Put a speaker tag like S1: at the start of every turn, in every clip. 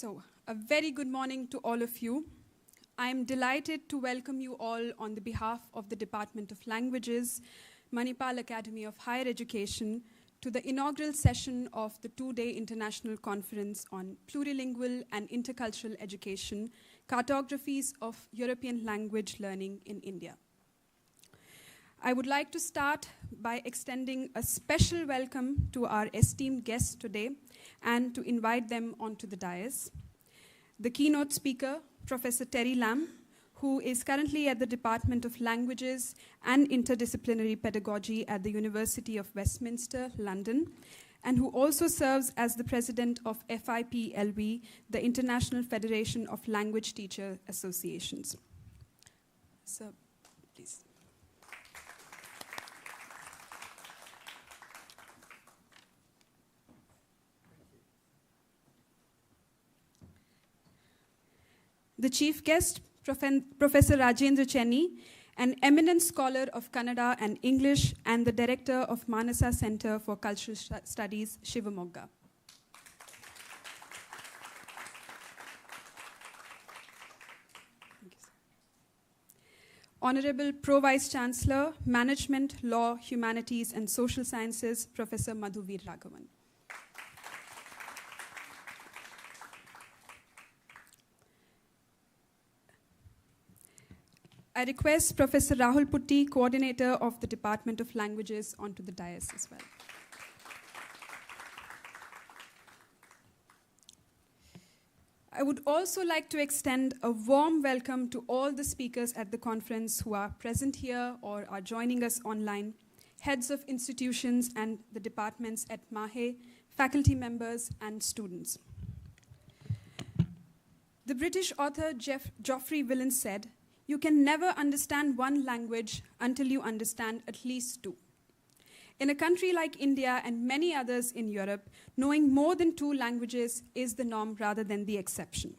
S1: So, a very good morning to all of you. I am delighted to welcome you all on the behalf of the Department of Languages, Manipal Academy of Higher Education, to the inaugural session of the two-day international conference on plurilingual and intercultural education, Cartographies of European language learning in India. I would like to start by extending a special welcome to our esteemed guests today and to invite them onto the dais. The keynote speaker, Professor Terry Lamb, who is currently at the Department of Languages and Interdisciplinary Pedagogy at the University of Westminster, London, and who also serves as the president of FIPLB, the International Federation of Language Teacher Associations. So, please. The chief guest, Professor Rajendra Chenny, an eminent scholar of Kannada and English and the director of Manasa Center for Cultural Studies, Shivamogga. Honorable Pro Vice Chancellor, Management, Law, Humanities and Social Sciences, Professor Madhuvir Raghavan. I request Professor Rahul Putti, coordinator of the Department of Languages, onto the dais as well. I would also like to extend a warm welcome to all the speakers at the conference who are present here or are joining us online, heads of institutions and the departments at MAHE, faculty members and students. The British author Geoffrey Willan said, "You can never understand one language until you understand at least two." In a country like India and many others in Europe, knowing more than two languages is the norm rather than the exception.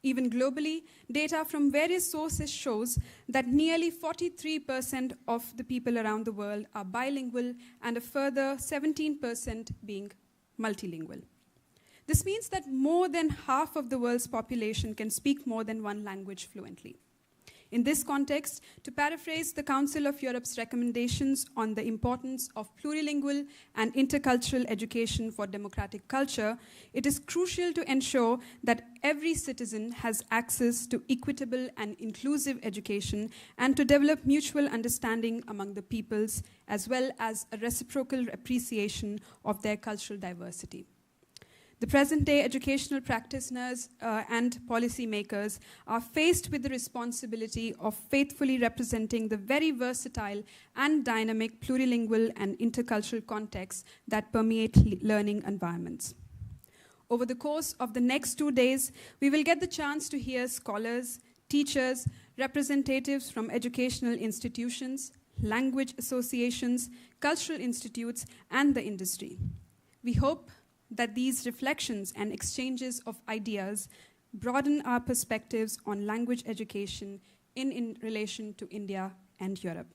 S1: Even globally, data from various sources shows that nearly 43% of the people around the world are bilingual and a further 17% being multilingual. This means that more than half of the world's population can speak more than one language fluently. In this context, to paraphrase the Council of Europe's recommendations on the importance of plurilingual and intercultural education for democratic culture, it is crucial to ensure that every citizen has access to equitable and inclusive education and to develop mutual understanding among the peoples, as well as a reciprocal appreciation of their cultural diversity. The present-day educational practitioners and policymakers are faced with the responsibility of faithfully representing the very versatile and dynamic plurilingual and intercultural contexts that permeate learning environments. Over the course of the next 2 days, we will get the chance to hear scholars, teachers, representatives from educational institutions, language associations, cultural institutes, and the industry. We hope that these reflections and exchanges of ideas broaden our perspectives on language education in relation to India and Europe.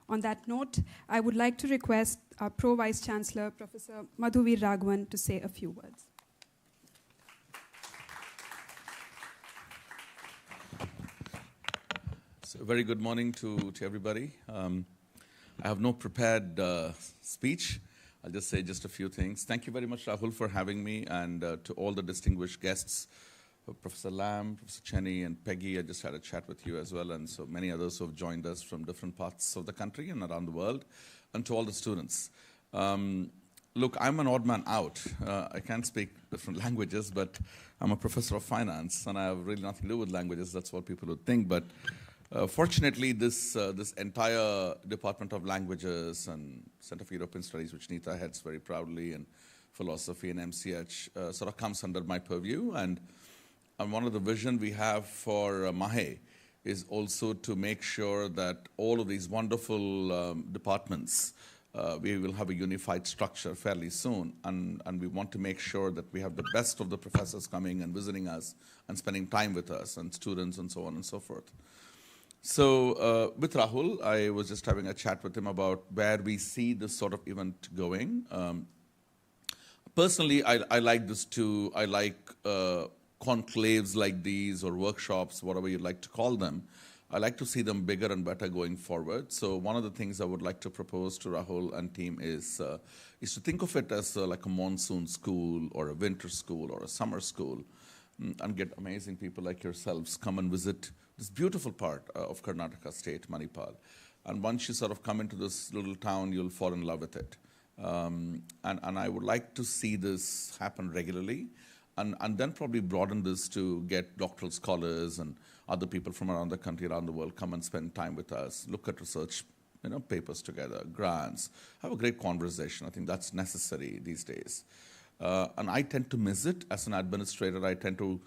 S1: On that note, I would like to request our Pro Vice Chancellor, Professor Madhuvir Raghavan, to say a few words.
S2: So, very good morning to everybody. I have no prepared speech. I'll just say just a few things. Thank you very much, Rahul, for having me, and to all the distinguished guests, Professor Lamb, Professor Chenny, and Peggy. I just had a chat with you as well, and so many others who have joined us from different parts of the country and around the world, and to all the students. Look, I'm an odd man out. I can't speak different languages, but I'm a professor of finance, and I have really nothing to do with languages. That's what people would think, but fortunately, this entire Department of Languages and Center for European Studies, which Neeta heads very proudly, and philosophy and MCH sort of comes under my purview. And one of the vision we have for MAHE is also to make sure that all of these wonderful departments, we will have a unified structure fairly soon. And we want to make sure that we have the best of the professors coming and visiting us and spending time with us, and students and so on and so forth. So with Rahul, I was just having a chat with him about where we see this sort of event going. Personally, I like this too. I like conclaves like these or workshops, whatever you'd like to call them, I like to see them bigger and better going forward. So one of the things I would like to propose to Rahul and team is to think of it as like a monsoon school or a winter school or a summer school, and get amazing people like yourselves come and visit this beautiful part of Karnataka state, Manipal. And once you sort of come into this little town, you'll fall in love with it. And I would like to see this happen regularly, and then probably broaden this to get doctoral scholars and other people from around the country, around the world, come and spend time with us, look at research, papers together, grants, have a great conversation. I think that's necessary these days. And I tend to miss it as an administrator. I tend to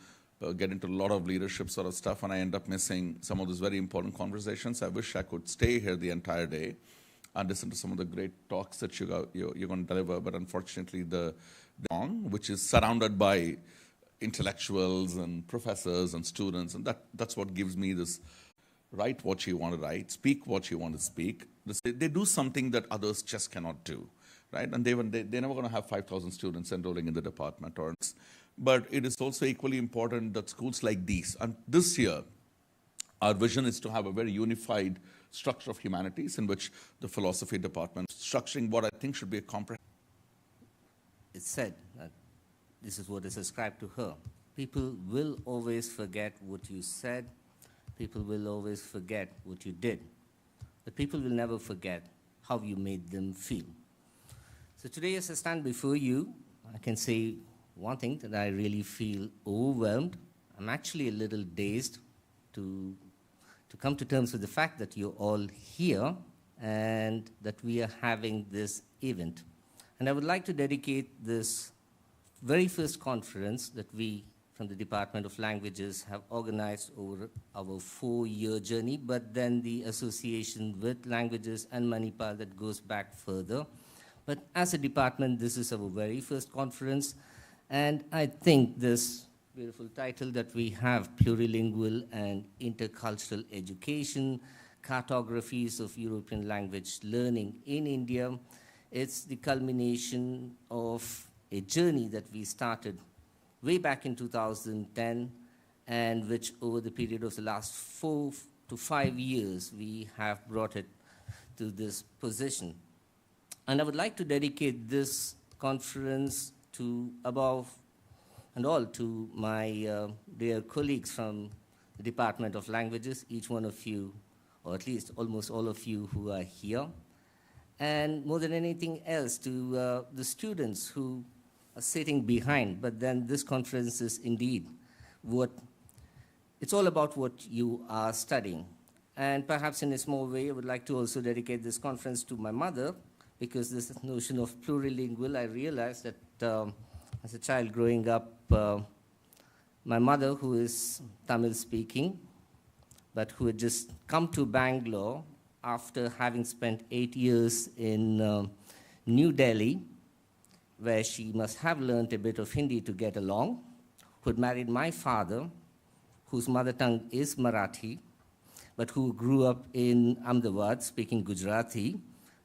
S2: get into a lot of leadership sort of stuff, and I end up missing some of those very important conversations. I wish I could stay here the entire day and listen to some of the great talks that you're going to deliver, but unfortunately the song, which is surrounded by intellectuals and professors and students, and that's what gives me this: write what you want to write, speak what you want to speak. They do something that others just cannot do, right? And they're never going to have 5,000 students enrolling in the department. But it is also equally important that schools like these, and this year, our vision is to have a very unified structure of humanities in which the philosophy department structuring what I think should be a comprehensive.
S3: It's said that this is what is ascribed to her. People will always forget what you said. People will always forget what you did. But people will never forget how you made them feel. So today, as I stand before you, I can say one thing, that I really feel overwhelmed. I'm actually a little dazed to come to terms with the fact that you're all here and that we are having this event. And I would like to dedicate this very first conference that we from the Department of Languages have organized over our 4-year journey, but then the association with languages and Manipal that goes back further. But as a department, this is our very first conference, and I think this beautiful title that we have, Plurilingual and Intercultural Education, Cartographies of European Language Learning in India, it's the culmination of a journey that we started way back in 2010, and which over the period of the last 4 to 5 years, we have brought it to this position. And I would like to dedicate this conference to above and all to my dear colleagues from the Department of Languages, each one of you, or at least almost all of you who are here. And more than anything else, to the students who are sitting behind. But then this conference is indeed it's all about what you are studying. And perhaps in a small way, I would like to also dedicate this conference to my mother, because this notion of plurilingual, I realized that as a child growing up, my mother, who is Tamil speaking, but who had just come to Bangalore after having spent 8 years in New Delhi, where she must have learned a bit of Hindi to get along, who had married my father, whose mother tongue is Marathi, but who grew up in Ahmedabad speaking Gujarati,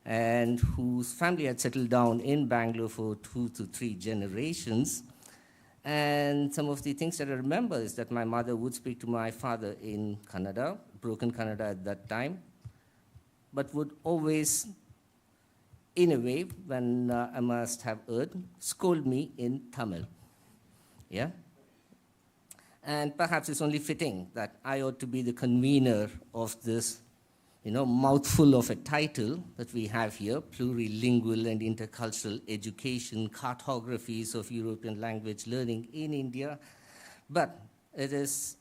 S3: and whose family had settled down in Bangalore for 2 to 3 generations. And some of the things that I remember is that my mother would speak to my father in Kannada, broken Kannada at that time, but would always, in a way, when I must have heard, scold me in Tamil. Yeah? And perhaps it's only fitting that I ought to be the convener of this mouthful of a title that we have here, Plurilingual and Intercultural Education, Cartographies of European Language Learning in India. But it's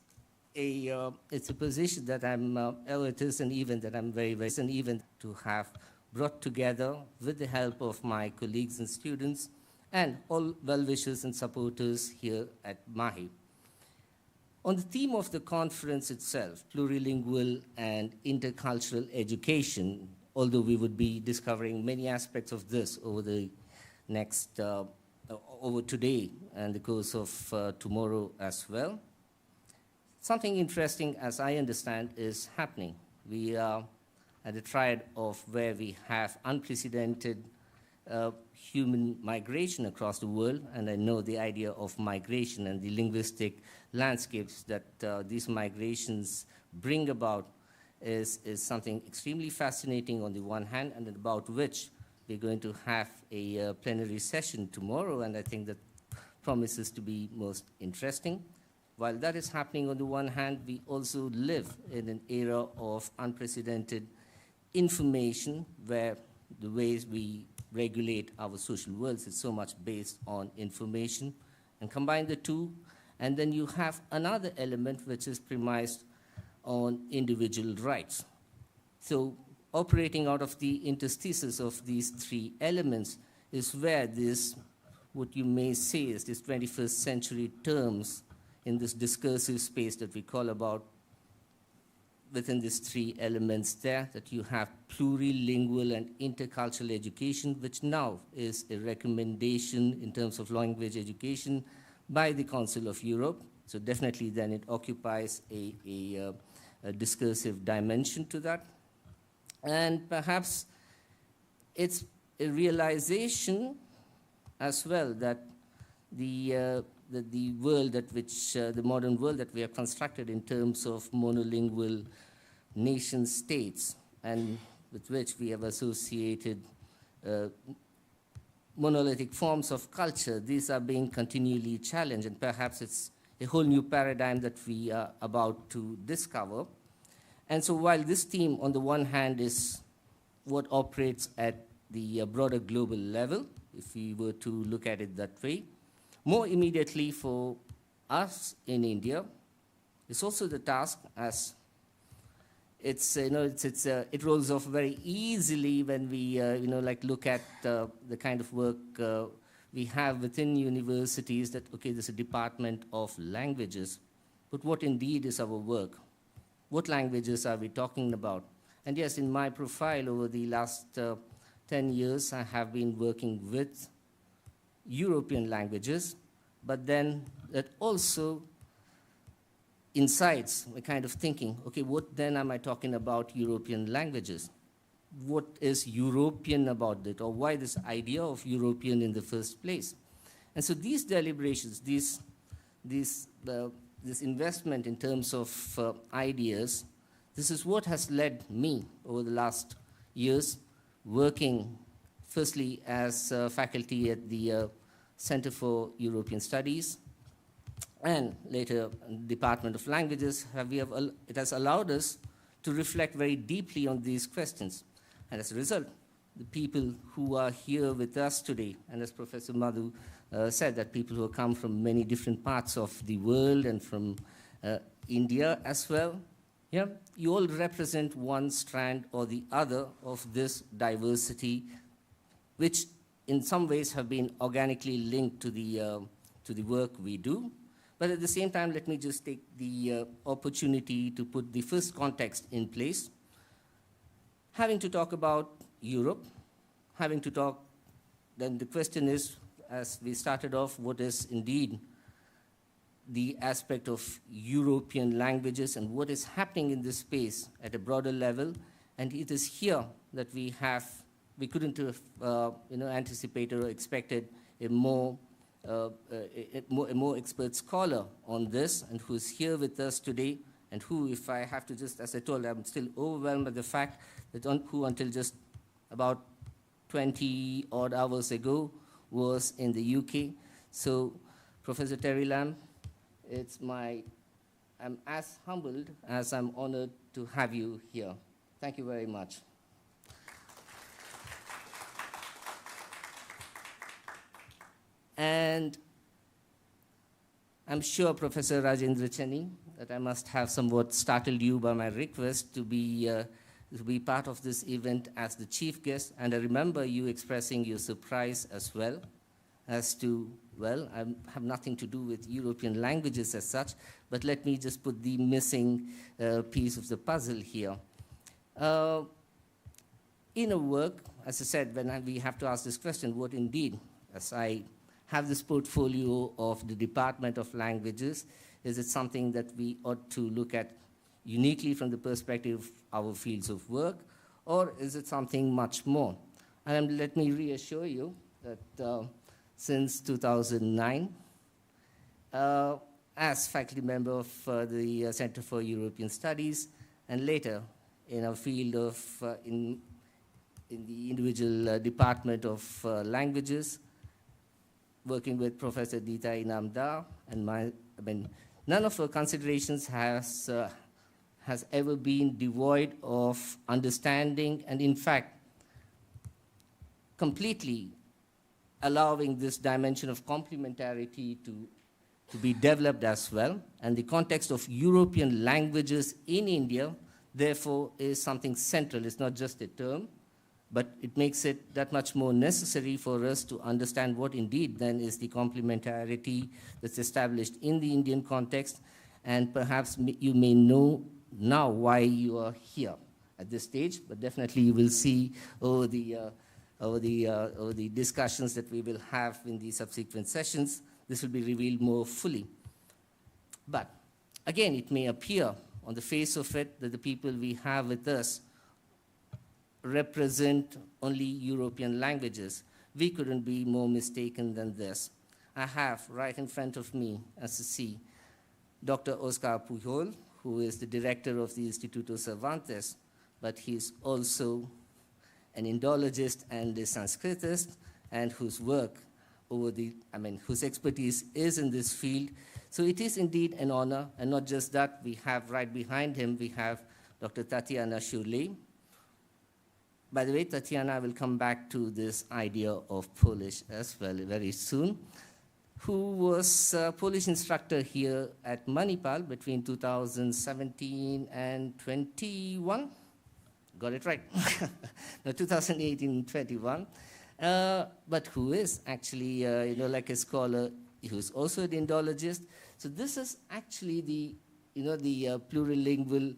S3: a position that it is an event that I'm very to have brought together with the help of my colleagues and students and all well-wishers and supporters here at MAHI. On the theme of the conference itself, plurilingual and intercultural education, although we would be discovering many aspects of this over the next, over today and the course of tomorrow as well, something interesting, as I understand, is happening. We are at a triad of where we have unprecedented human migration across the world, and I know the idea of migration and the linguistic landscapes that these migrations bring about is something extremely fascinating on the one hand, and about which we're going to have a plenary session tomorrow, and I think that promises to be most interesting. While that is happening on the one hand, we also live in an era of unprecedented information where the ways we regulate our social worlds is so much based on information, and combine the two, and then you have another element which is premised on individual rights. So operating out of the interstices of these three elements is where this, what you may say is this 21st century terms in this discursive space that we call about within these three elements there, that you have plurilingual and intercultural education, which now is a recommendation in terms of language education by the Council of Europe. So definitely then it occupies a discursive dimension to that. And perhaps it's a realization as well that the world at which, the modern world that we have constructed in terms of monolingual nation states, and with which we have associated monolithic forms of culture, these are being continually challenged, and perhaps it's a whole new paradigm that we are about to discover. And so while this theme, on the one hand, is what operates at the broader global level, if we were to look at it that way, more immediately for us in India, it's also the task, as it's, it rolls off very easily when we, look at the kind of work we have within universities, that, okay, there's a department of languages, but what indeed is our work? What languages are we talking about? And yes, in my profile over the last 10 years, I have been working with European languages, but then that also incites a kind of thinking, okay, what then am I talking about European languages? What is European about it, or why this idea of European in the first place? And so these deliberations, this investment in terms of ideas, this is what has led me over the last years working firstly as faculty at the Center for European Studies, and later Department of Languages. It has allowed us to reflect very deeply on these questions. And as a result, the people who are here with us today, and as Professor Madhu said, that people who come from many different parts of the world and from India as well, yeah, you all represent one strand or the other of this diversity, which in some ways have been organically linked to the work we do. But at the same time, let me just take the opportunity to put the first context in place. Having to talk about Europe, then the question is, as we started off, what is indeed the aspect of European languages and what is happening in this space at a broader level? And it is here that we couldn't have anticipated or expected a more expert scholar on this, and who's here with us today, and who, if I have to just, as I told, I'm still overwhelmed by the fact that who until just about 20 odd hours ago was in the UK. So, Professor Terry Lamb, I'm as humbled as I'm honored to have you here. Thank you very much. And I'm sure, Professor Rajendra Cheni, that I must have somewhat startled you by my request to be part of this event as the chief guest. And I remember you expressing your surprise as well as to, well, I have nothing to do with European languages as such, but let me just put the missing piece of the puzzle here. In a work, as I said, when we have to ask this question, what indeed, as I have this portfolio of the Department of Languages, is it something that we ought to look at uniquely from the perspective of our fields of work, or is it something much more? And let me reassure you that since 2009, as faculty member of the Center for European Studies, and later in our field of, in the individual department of languages, working with Professor Dita Inamdar, and none of our considerations has ever been devoid of understanding, and in fact, completely allowing this dimension of complementarity to be developed as well. And the context of European languages in India, therefore, is something central. It's not just a term, but it makes it that much more necessary for us to understand what indeed then is the complementarity that's established in the Indian context. And perhaps you may know now why you are here at this stage, but definitely you will see over the discussions that we will have in the subsequent sessions, this will be revealed more fully. But again, it may appear on the face of it that the people we have with us represent only European languages. We couldn't be more mistaken than this. I have right in front of me, as you see, Dr. Oscar Pujol, who is the director of the Instituto Cervantes, but he's also an Indologist and a Sanskritist, and whose work whose expertise is in this field. So it is indeed an honor, and not just that, we have right behind him, we have Dr. Tatiana Shurley. By the way, Tatiana will come back to this idea of Polish as well very soon, who was a Polish instructor here at Manipal between 2017 and 21. Got it right. No, 2018 and 21. But who is actually, like a scholar, who's also an Indologist. So this is actually the plurilingual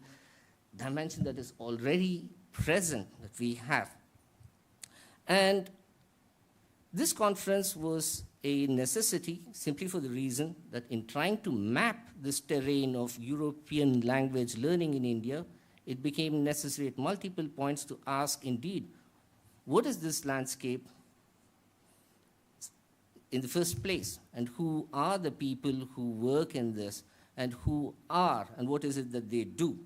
S3: dimension that is already present that we have. And this conference was a necessity simply for the reason that in trying to map this terrain of European language learning in India, it became necessary at multiple points to ask, indeed, what is this landscape in the first place? And who are the people who work in this? And who are, and what is it that they do?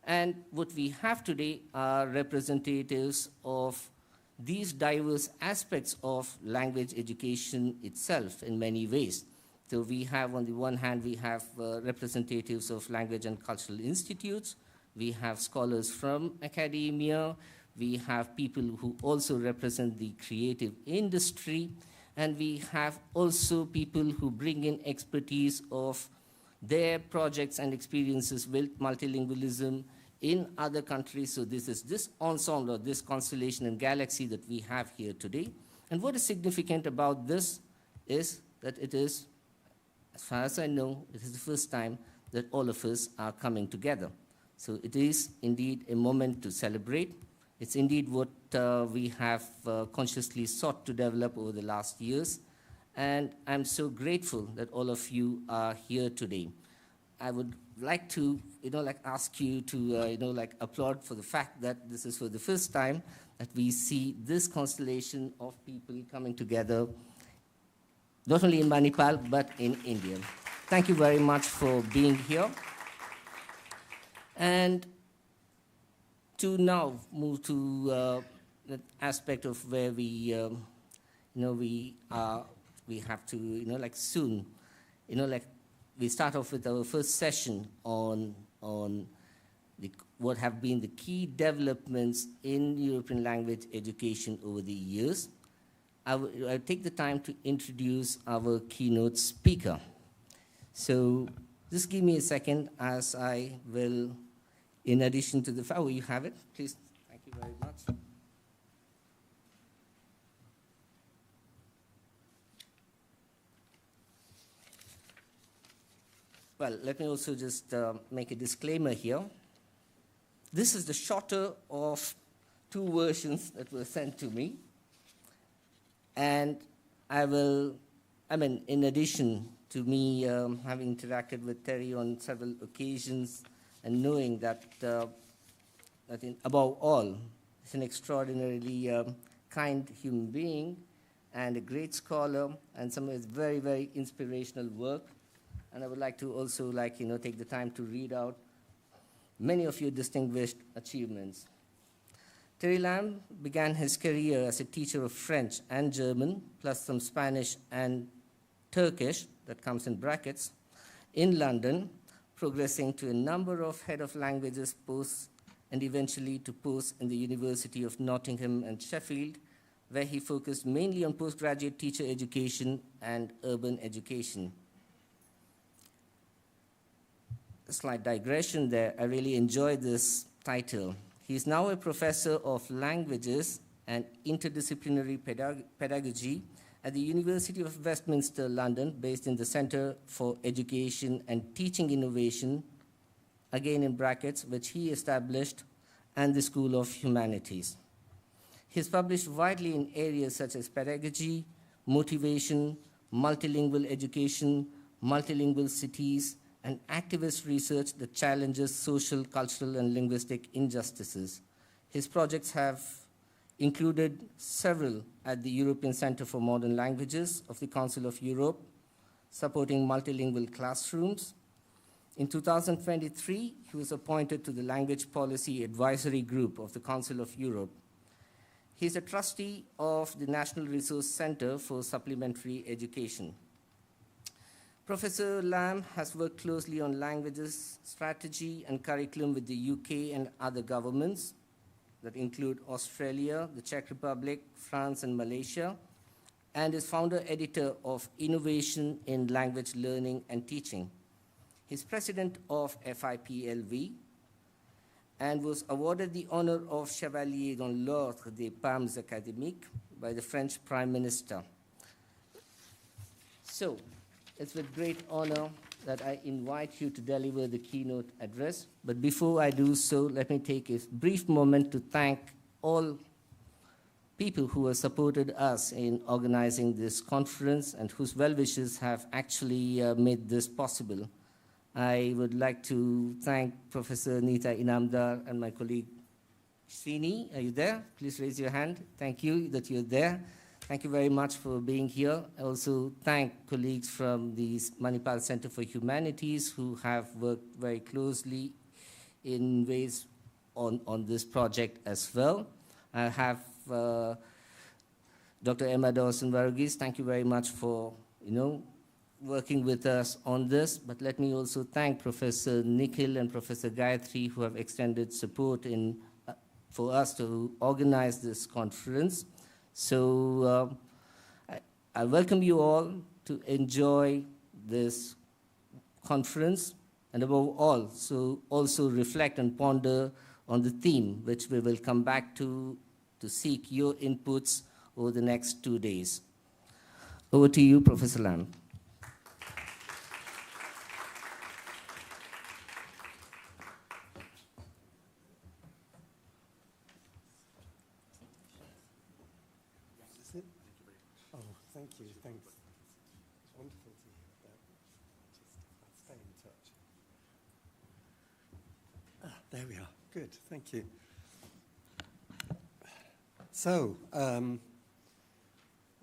S3: And what we have today are representatives of these diverse aspects of language education itself in many ways. So we have, on the one hand, we have representatives of language and cultural institutes. We have scholars from academia. We have people who also represent the creative industry. And we have also people who bring in expertise of their projects and experiences with multilingualism in other countries. So this is this ensemble, this constellation and galaxy that we have here today. And what is significant about this is that it is, as far as I know, it is the first time that all of us are coming together. So it is indeed a moment to celebrate. It's indeed what we have consciously sought to develop over the last years. And I'm so grateful that all of you are here today. I would like to, ask you to, applaud for the fact that this is for the first time that we see this constellation of people coming together, not only in Manipal, but in India. Thank you very much for being here. And to now move to the aspect of where we, we have to, soon, we start off with our first session on what have been the key developments in European language education over the years. I'll take the time to introduce our keynote speaker. So just give me a second as I will, in addition to the, oh, you have it, please, thank you very much. Well, let me also just make a disclaimer here. This is the shorter of two versions that were sent to me. And in addition to me having interacted with Terry on several occasions and knowing that, above all, it's an extraordinarily kind human being and a great scholar, and some of his very, very inspirational work. And I would like to also take the time to read out many of your distinguished achievements. Terry Lamb began his career as a teacher of French and German, plus some Spanish and Turkish, that comes in brackets, in London, progressing to a number of head of languages posts and eventually to posts in the University of Nottingham and Sheffield, where he focused mainly on postgraduate teacher education and urban education. A slight digression there. I really enjoyed this title. He is now a professor of languages and interdisciplinary pedagogy at the University of Westminster, London, based in the Centre for Education and Teaching Innovation, again in brackets, which he established, and the School of Humanities. He's published widely in areas such as pedagogy, motivation, multilingual education, multilingual cities, and activist research that challenges social, cultural, and linguistic injustices. His projects have included several at the European Centre for Modern Languages of the Council of Europe, supporting multilingual classrooms. In 2023, he was appointed to the Language Policy Advisory Group of the Council of Europe. He's a trustee of the National Resource Centre for Supplementary Education. Professor Lamb has worked closely on languages, strategy, and curriculum with the UK and other governments that include Australia, the Czech Republic, France, and Malaysia, and is founder-editor of Innovation in Language Learning and Teaching. He's president of FIPLV and was awarded the honor of Chevalier dans l'Ordre des Palmes Académiques by the French Prime Minister. So, it's with great honor that I invite you to deliver the keynote address. But before I do so, let me take a brief moment to thank all people who have supported us in organizing this conference and whose well-wishes have actually made this possible. I would like to thank Professor Nita Inamdar and my colleague Srini. Are you there? Please raise your hand. Thank you that you're there. Thank you very much for being here. I also thank colleagues from the Manipal Center for Humanities who have worked very closely in ways on this project as well. I have Dr. Emma Dawson-Varghese. Thank you very much for, working with us on this. But let me also thank Professor Nikhil and Professor Gayatri who have extended support for us to organize this conference. So I welcome you all to enjoy this conference and above all, so also reflect and ponder on the theme, which we will come back to seek your inputs over the next 2 days. Over to you, Professor Lamb.
S4: Thank you. Thanks. It's wonderful to hear that. I'll stay in touch. There we are. Good. Thank you. So,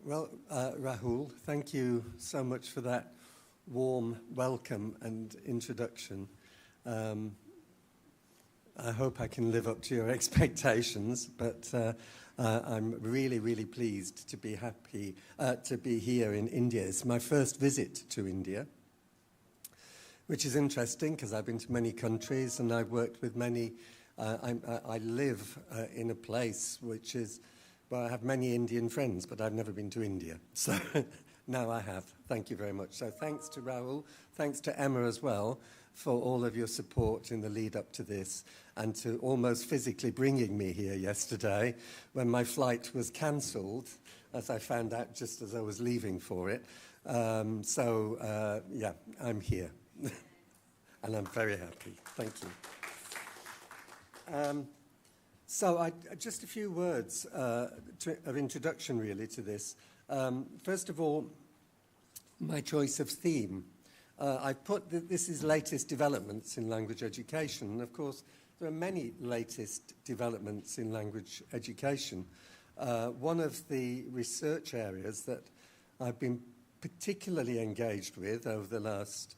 S4: Rahul, thank you so much for that warm welcome and introduction. I hope I can live up to your expectations, but I'm really, really pleased to be happy to be here in India. It's my first visit to India, which is interesting because I've been to many countries and I've worked with many. I live in a place which is, well, I have many Indian friends, but I've never been to India. So now I have. Thank you very much. So thanks to Rahul, thanks to Emma as well, for all of your support in the lead up to this and to almost physically bringing me here yesterday when my flight was cancelled, as I found out just as I was leaving for it. Yeah, I'm here and I'm very happy. Thank you. Just a few words of introduction really to this. First of all, my choice of theme. I've put that this is latest developments in language education. And of course, there are many latest developments in language education. one of the research areas that I've been particularly engaged with over the last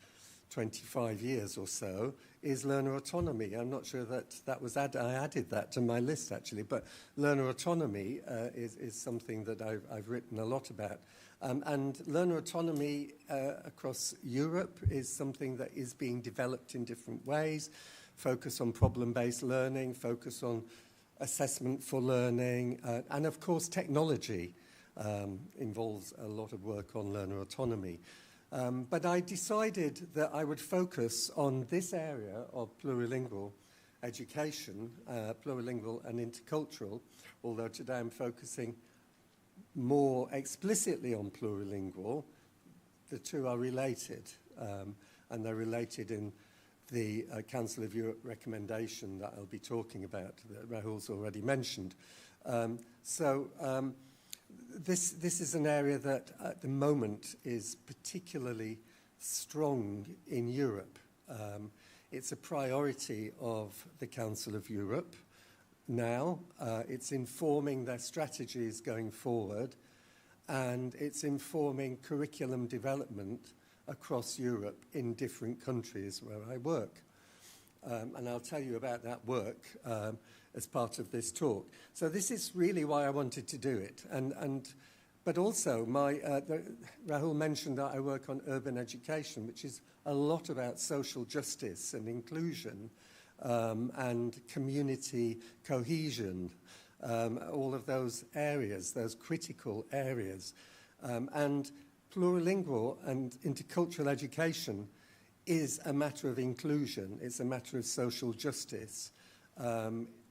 S4: 25 years or so is learner autonomy. I'm not sure that was I added that to my list actually, but learner autonomy is something that I've written a lot about. And learner autonomy across Europe is something that is being developed in different ways. Focus on problem-based learning, focus on assessment for learning, and of course technology involves a lot of work on learner autonomy. But I decided that I would focus on this area of plurilingual education, plurilingual and intercultural, although today I'm focusing more explicitly on plurilingual. The two are related, and they're related in the Council of Europe recommendation that I'll be talking about, that Rahul's already mentioned. This is an area that at the moment is particularly strong in Europe. It's a priority of the Council of Europe now. It's informing their strategies going forward, and it's informing curriculum development across Europe in different countries where I work. And I'll tell you about that work as part of this talk. So this is really why I wanted to do it. But also, Rahul mentioned that I work on urban education, which is a lot about social justice and inclusion and community cohesion, all of those areas, those critical areas. And plurilingual and intercultural education is a matter of inclusion. It's a matter of social justice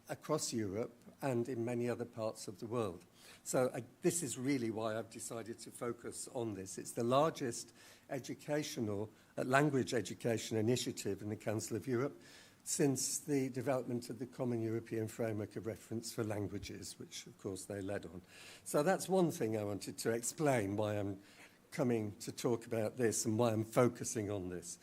S4: across Europe and in many other parts of the world. So this is really why I've decided to focus on this. It's the largest educational, language education initiative in the Council of Europe since the development of the Common European Framework of Reference for Languages, which of course they led on. So that's one thing I wanted to explain, why I'm coming to talk about this and why I'm focusing on this.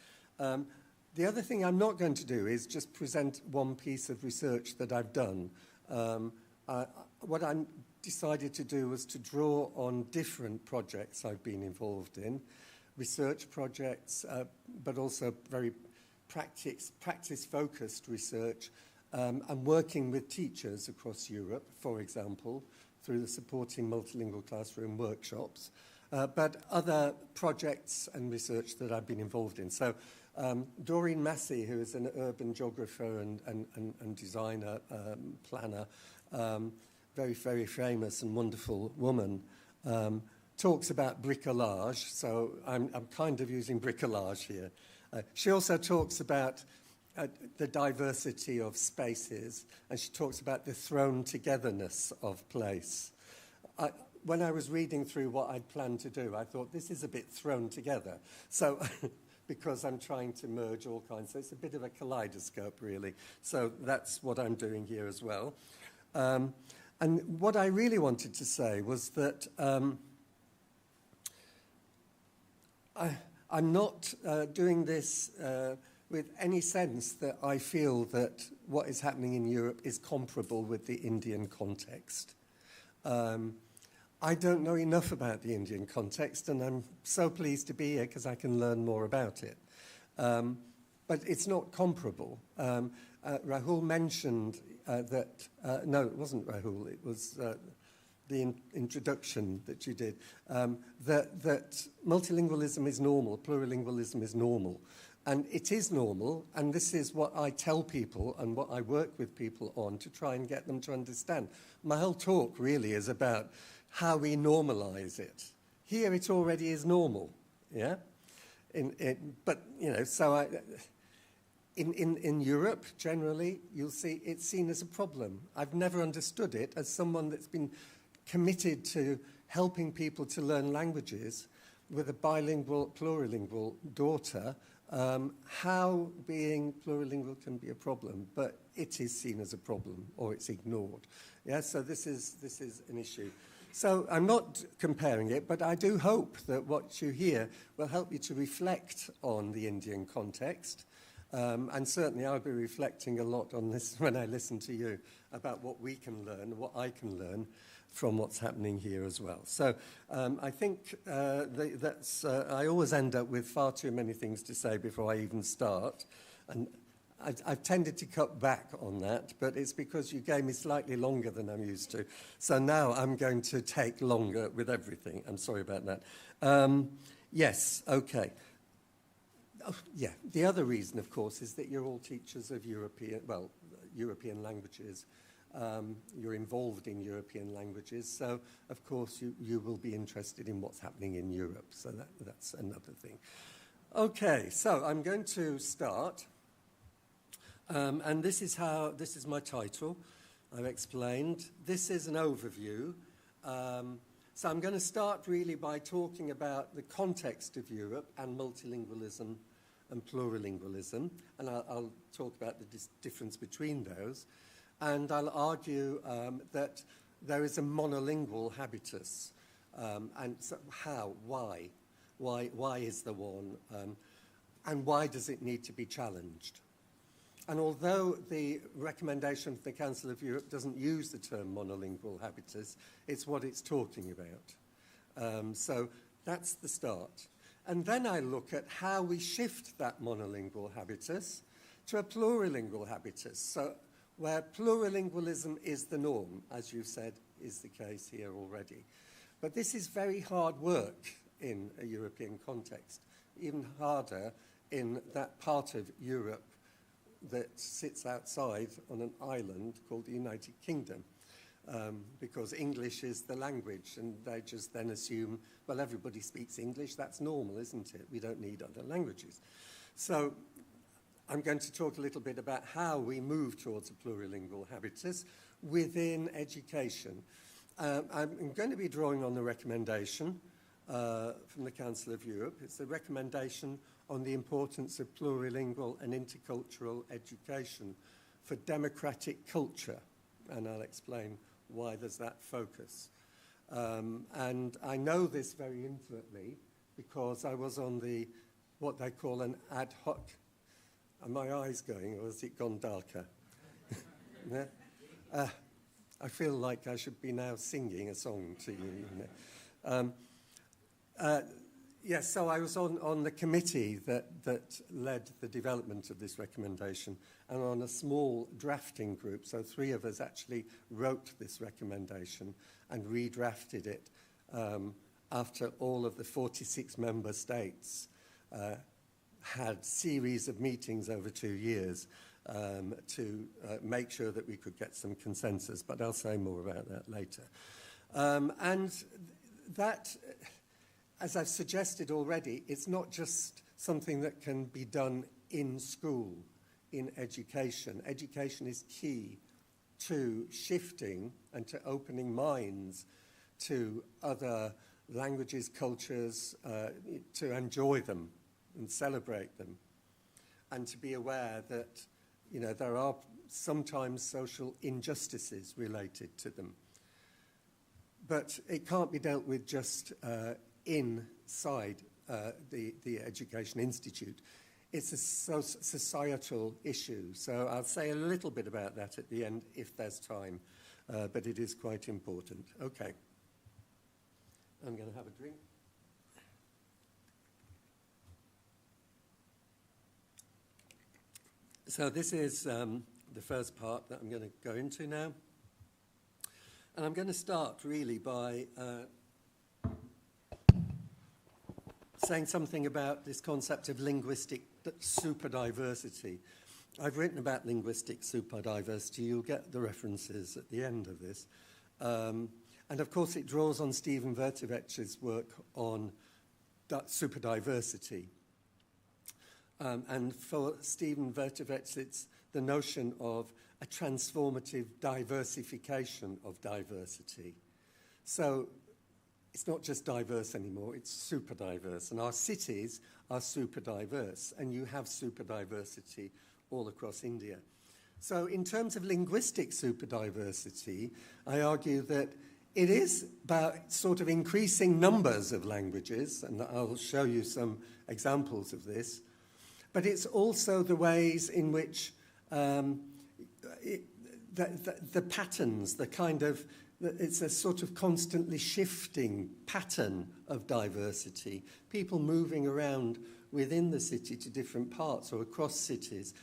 S4: The other thing I'm not going to do is just present one piece of research that I've done. What I decided to do was to draw on different projects I've been involved in, research projects, but also very practice-focused research, and working with teachers across Europe, for example, through the Supporting Multilingual Classroom workshops, but other projects and research that I've been involved in. So Doreen Massey, who is an urban geographer and designer, planner, very, very famous and wonderful woman, talks about bricolage. So I'm kind of using bricolage here. She also talks about the diversity of spaces, and she talks about the thrown togetherness of place. When I was reading through what I'd planned to do, I thought this is a bit thrown together. So, because I'm trying to merge all kinds, so it's a bit of a kaleidoscope, really. So that's what I'm doing here as well. And what I really wanted to say was that I'm not doing this with any sense that I feel that what is happening in Europe is comparable with the Indian context. I don't know enough about the Indian context, and I'm so pleased to be here because I can learn more about it. But it's not comparable. Rahul mentioned that, no, it wasn't Rahul, it was the introduction that you did, that multilingualism is normal, plurilingualism is normal. And it is normal, and this is what I tell people and what I work with people on to try and get them to understand. My whole talk really is about how we normalize it. Here it already is normal, yeah? But, you know, so in Europe, generally, you'll see it's seen as a problem. I've never understood it as someone that's been committed to helping people to learn languages with a bilingual, plurilingual daughter, how being plurilingual can be a problem, but it is seen as a problem or it's ignored. Yeah, so this is an issue. So I'm not comparing it, but I do hope that what you hear will help you to reflect on the Indian context. And certainly I'll be reflecting a lot on this when I listen to you about what we can learn, what I can learn from what's happening here as well. So I think I always end up with far too many things to say before I even start. And I've tended to cut back on that, but it's because you gave me slightly longer than I'm used to. So now I'm going to take longer with everything. I'm sorry about that. Yes, okay. Oh, yeah, the other reason, of course, is that you're all teachers of European languages. You're involved in European languages, so of course you will be interested in what's happening in Europe. So that's another thing. Okay, so I'm going to start. And this is my title, I've explained. This is an overview. So I'm going to start really by talking about the context of Europe and multilingualism and plurilingualism. And I'll talk about the difference between those. And I'll argue that there is a monolingual habitus. And so how, why? Why is there one? And why does it need to be challenged? And although the recommendation for the Council of Europe doesn't use the term monolingual habitus, it's what it's talking about. So that's the start. And then I look at how we shift that monolingual habitus to a plurilingual habitus, so where plurilingualism is the norm, as you said, is the case here already. But this is very hard work in a European context, even harder in that part of Europe that sits outside on an island called the United Kingdom, because English is the language, and they just then assume, well, everybody speaks English, that's normal, isn't it? We don't need other languages. So I'm going to talk a little bit about how we move towards a plurilingual habitus within education. I'm going to be drawing on the recommendation from the Council of Europe. It's a recommendation on the importance of plurilingual and intercultural education for democratic culture. And I'll explain why there's that focus. And I know this very intimately because I was on what they call an ad hoc. Are my eyes going, or has it gone darker? Yeah? I feel like I should be now singing a song to you. Yes, so I was on the committee that led the development of this recommendation, and on a small drafting group. So 3 of us actually wrote this recommendation and redrafted it after all of the 46 member states had series of meetings over 2 years to make sure that we could get some consensus. But I'll say more about that later. And that, as I've suggested already, it's not just something that can be done in school, in education. Education is key to shifting and to opening minds to other languages, cultures, to enjoy them and celebrate them, and to be aware that, there are sometimes social injustices related to them. But it can't be dealt with just inside the Education Institute. It's a societal issue. So I'll say a little bit about that at the end if there's time, but it is quite important. Okay. I'm going to have a drink. So this is the first part that I'm going to go into now. And I'm going to start really by saying something about this concept of linguistic superdiversity. I've written about linguistic superdiversity. You'll get the references at the end of this. And of course, it draws on Stephen Vertovecs's work on superdiversity. And for Stephen Vertovec, it's the notion of a transformative diversification of diversity. So it's not just diverse anymore, it's super diverse. And our cities are super diverse, and you have super diversity all across India. So in terms of linguistic super diversity, I argue that it is about sort of increasing numbers of languages, and I'll show you some examples of this. But it's also the ways in which the patterns, the kind of it's a sort of constantly shifting pattern of diversity, people moving around within the city to different parts or across cities,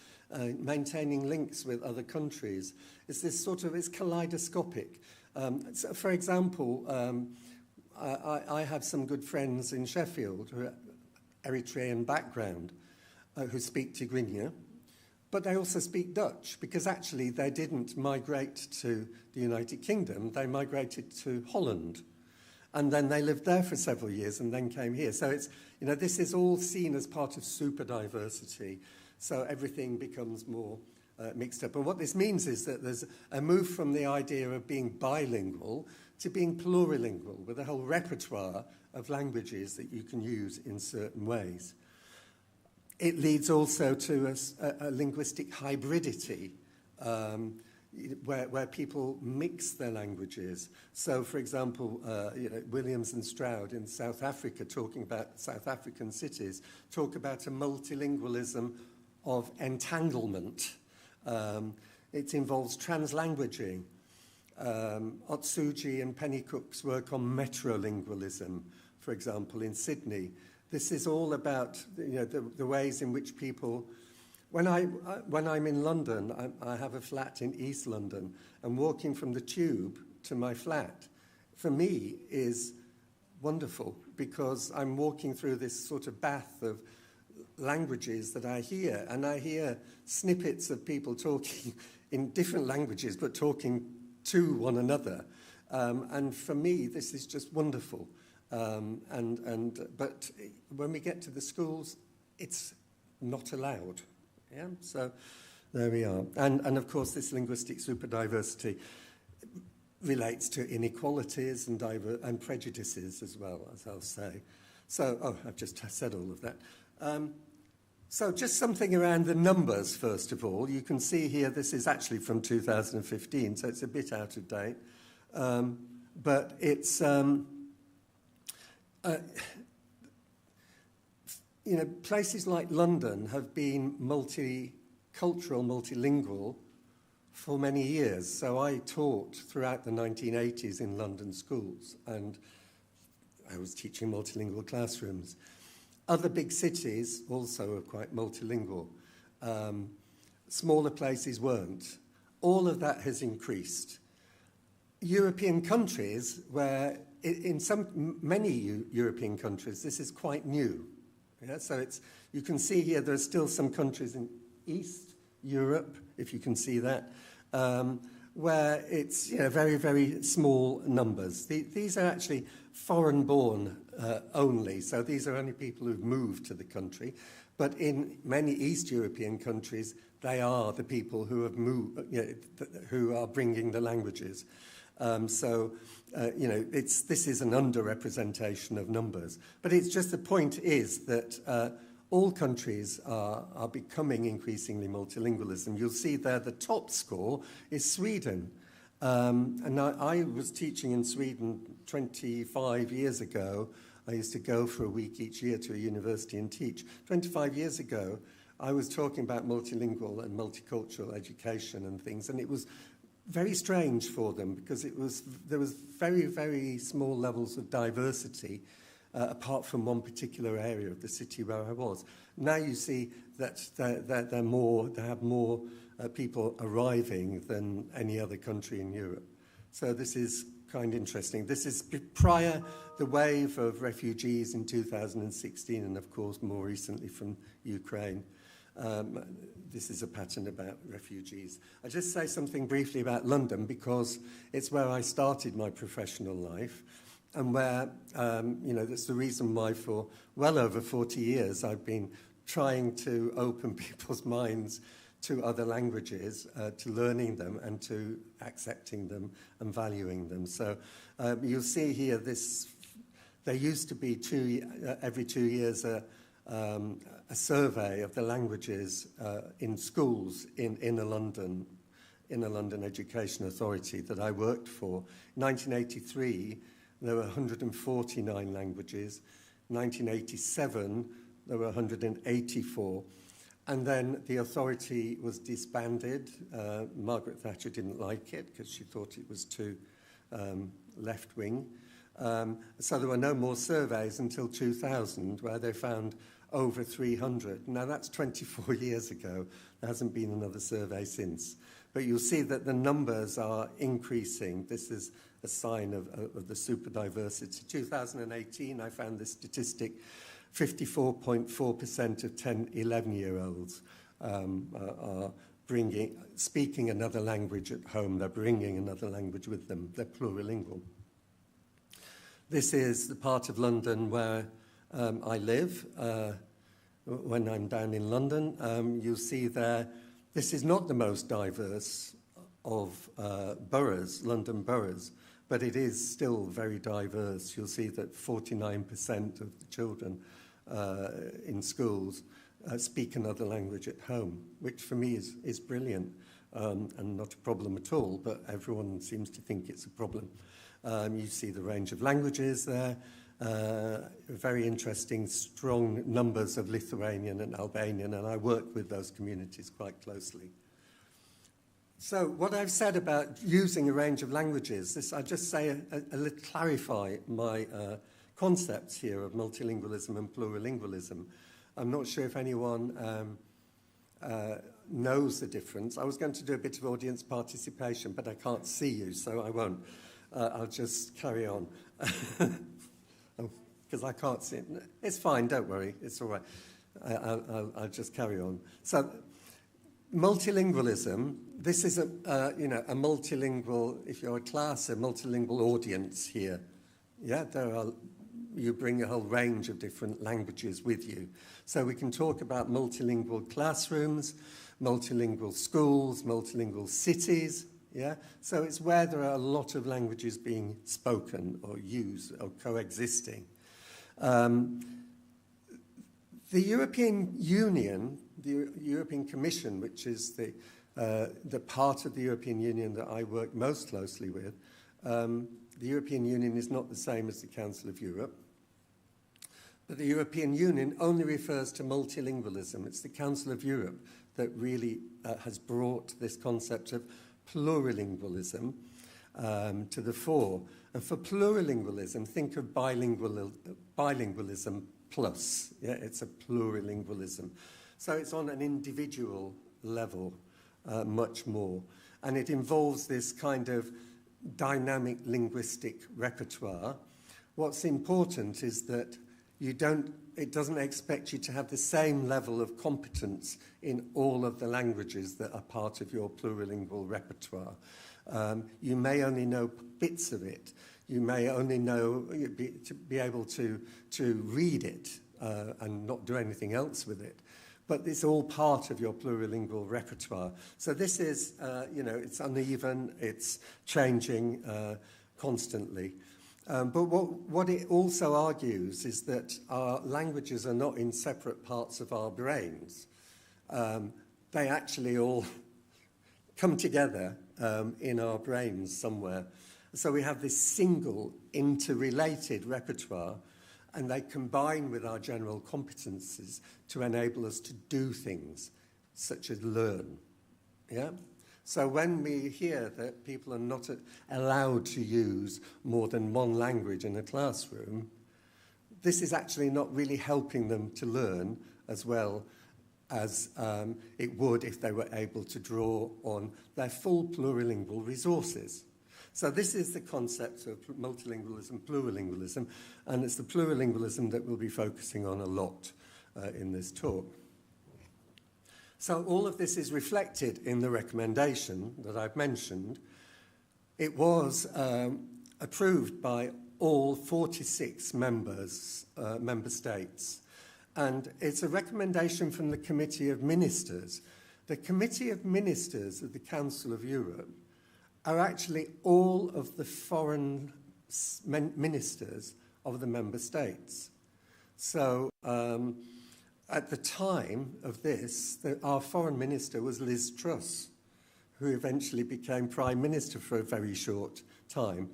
S4: maintaining links with other countries. It's this sort of, it's kaleidoscopic. So for example, I have some good friends in Sheffield who are Eritrean background who speak Tigrinya, but they also speak Dutch because actually they didn't migrate to the United Kingdom, they migrated to Holland. And then they lived there for several years and then came here. So it's, you know, this is all seen as part of super diversity. So everything becomes more mixed up. And what this means is that there's a move from the idea of being bilingual to being plurilingual, with a whole repertoire of languages that you can use in certain ways. It leads also to a linguistic hybridity, where people mix their languages. So, for example, Williams and Stroud in South Africa, talking about South African cities, talk about a multilingualism of entanglement. It involves translanguaging. Otsuji and Pennycook's work on metrolingualism, for example, in Sydney. This is all about, you know, the ways in which people... When I'm in London, I have a flat in East London, and walking from the tube to my flat, for me, is wonderful, because I'm walking through this sort of bath of languages that I hear, and I hear snippets of people talking in different languages, but talking to one another. And for me, this is just wonderful. But when we get to the schools, it's not allowed. Yeah, so there we are. And of course, this linguistic superdiversity relates to inequalities and prejudices as well, as I'll say. So, I've just said all of that. So just something around the numbers, first of all. You can see here, this is actually from 2015, so it's a bit out of date. But it's... you know, places like London have been multicultural, multilingual for many years. So I taught throughout the 1980s in London schools, and I was teaching multilingual classrooms. Other big cities also are quite multilingual. Smaller places weren't. All of that has increased. European countries, where in many European countries, this is quite new. Yeah, so you can see here there are still some countries in East Europe, if you can see that, where it's, you know, very, very small numbers. These are actually foreign-born only, so these are only people who've moved to the country. But in many East European countries, they are the people who have moved, you know, who are bringing the languages. You know, this is an underrepresentation of numbers. But it's just the point is that all countries are becoming increasingly multilingualism. You'll see there the top score is Sweden. And I was teaching in Sweden 25 years ago. I used to go for a week each year to a university and teach. 25 years ago, I was talking about multilingual and multicultural education and things, and it was very strange for them because there was very, very small levels of diversity apart from one particular area of the city where I was. Now you see that they have more people arriving than any other country in Europe. So this is kind of interesting. This is prior the wave of refugees in 2016 and, of course, more recently from Ukraine. This is a pattern about refugees. I'll just say something briefly about London because it's where I started my professional life and where, you know, that's the reason why for well over 40 years I've been trying to open people's minds to other languages, to learning them and to accepting them and valuing them. So you'll see here there used to be every 2 years a survey of the languages in schools in a London Education Authority that I worked for. In 1983, there were 149 languages. 1987, there were 184. And then the authority was disbanded. Margaret Thatcher didn't like it because she thought it was too left wing. So there were no more surveys until 2000, where they found over 300. Now, that's 24 years ago. There hasn't been another survey since. But you'll see that the numbers are increasing. This is a sign of the super diversity. 2018, I found this statistic, 54.4% of 10, 11-year-olds are speaking another language at home. They're bringing another language with them. They're plurilingual. This is the part of London where I live. When I'm down in London, you'll see there, this is not the most diverse of boroughs, London boroughs, but it is still very diverse. You'll see that 49% of the children in schools speak another language at home, which for me is brilliant and not a problem at all, but everyone seems to think it's a problem. You see the range of languages there, very interesting, strong numbers of Lithuanian and Albanian, and I work with those communities quite closely. So what I've said about using a range of languages, I just say clarify my concepts here of multilingualism and plurilingualism. I'm not sure if anyone knows the difference. I was going to do a bit of audience participation, but I can't see you, so I won't. I'll just carry on. Because I can't see it. It's fine, don't worry, it's all right. I'll just carry on. So, multilingualism, this is a multilingual, if you're a class, a multilingual audience here. Yeah, you bring a whole range of different languages with you. So we can talk about multilingual classrooms, multilingual schools, multilingual cities. Yeah, so it's where there are a lot of languages being spoken or used or coexisting. The European Union, the European Commission, which is the part of the European Union that I work most closely with, the European Union is not the same as the Council of Europe. But the European Union only refers to multilingualism. It's the Council of Europe that really has brought this concept of plurilingualism to the fore. And for plurilingualism, think of bilingualism plus. Yeah, it's a plurilingualism. So it's on an individual level much more. And it involves this kind of dynamic linguistic repertoire. What's important is that it doesn't expect you to have the same level of competence in all of the languages that are part of your plurilingual repertoire. You may only know bits of it. You may only know to be able to read it and not do anything else with it. But it's all part of your plurilingual repertoire. So this is, it's uneven, it's changing constantly. But what it also argues is that our languages are not in separate parts of our brains. They actually all come together in our brains somewhere. So we have this single interrelated repertoire, and they combine with our general competences to enable us to do things, such as learn. Yeah? So when we hear that people are not allowed to use more than one language in a classroom, this is actually not really helping them to learn as well as it would if they were able to draw on their full plurilingual resources. So this is the concept of multilingualism, plurilingualism, and it's the plurilingualism that we'll be focusing on a lot in this talk. So all of this is reflected in the recommendation that I've mentioned. It was approved by all 46 member states, and it's a recommendation from the Committee of Ministers. The Committee of Ministers of the Council of Europe are actually all of the foreign ministers of the member states. So at the time of this, our foreign minister was Liz Truss, who eventually became prime minister for a very short time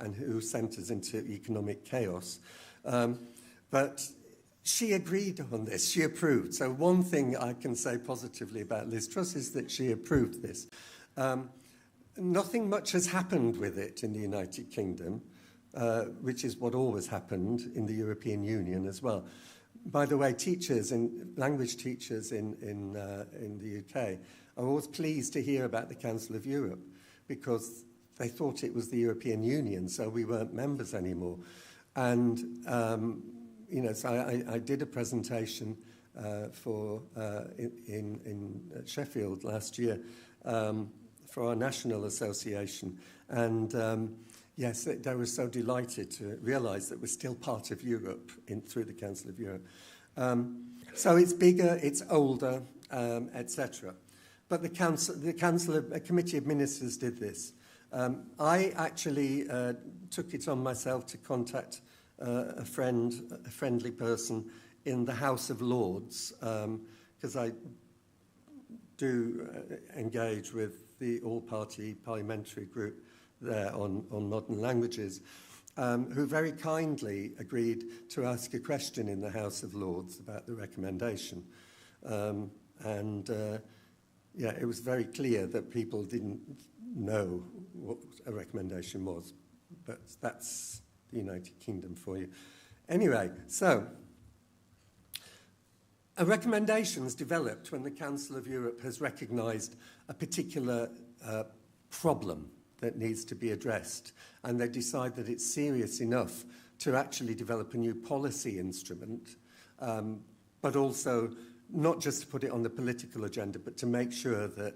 S4: and who sent us into economic chaos. But she agreed on this, she approved. So one thing I can say positively about Liz Truss is that she approved this. nothing much has happened with it in the United Kingdom, which is what always happened in the European Union as well. By the way, language teachers in the UK are always pleased to hear about the Council of Europe because they thought it was the European Union, so we weren't members anymore. And, so I did a presentation in Sheffield last year for our national association. And yes, they were so delighted to realise that we're still part of Europe through the Council of Europe. So it's bigger, it's older, etc. But the Committee of Ministers did this. I actually took it on myself to contact a friendly person in the House of Lords, because I do engage with the all-party parliamentary group there on modern languages, who very kindly agreed to ask a question in the House of Lords about the recommendation. It was very clear that people didn't know what a recommendation was, but that's the United Kingdom for you. Anyway, so a recommendation is developed when the Council of Europe has recognised a particular problem that needs to be addressed, and they decide that it's serious enough to actually develop a new policy instrument, but also not just to put it on the political agenda, but to make sure that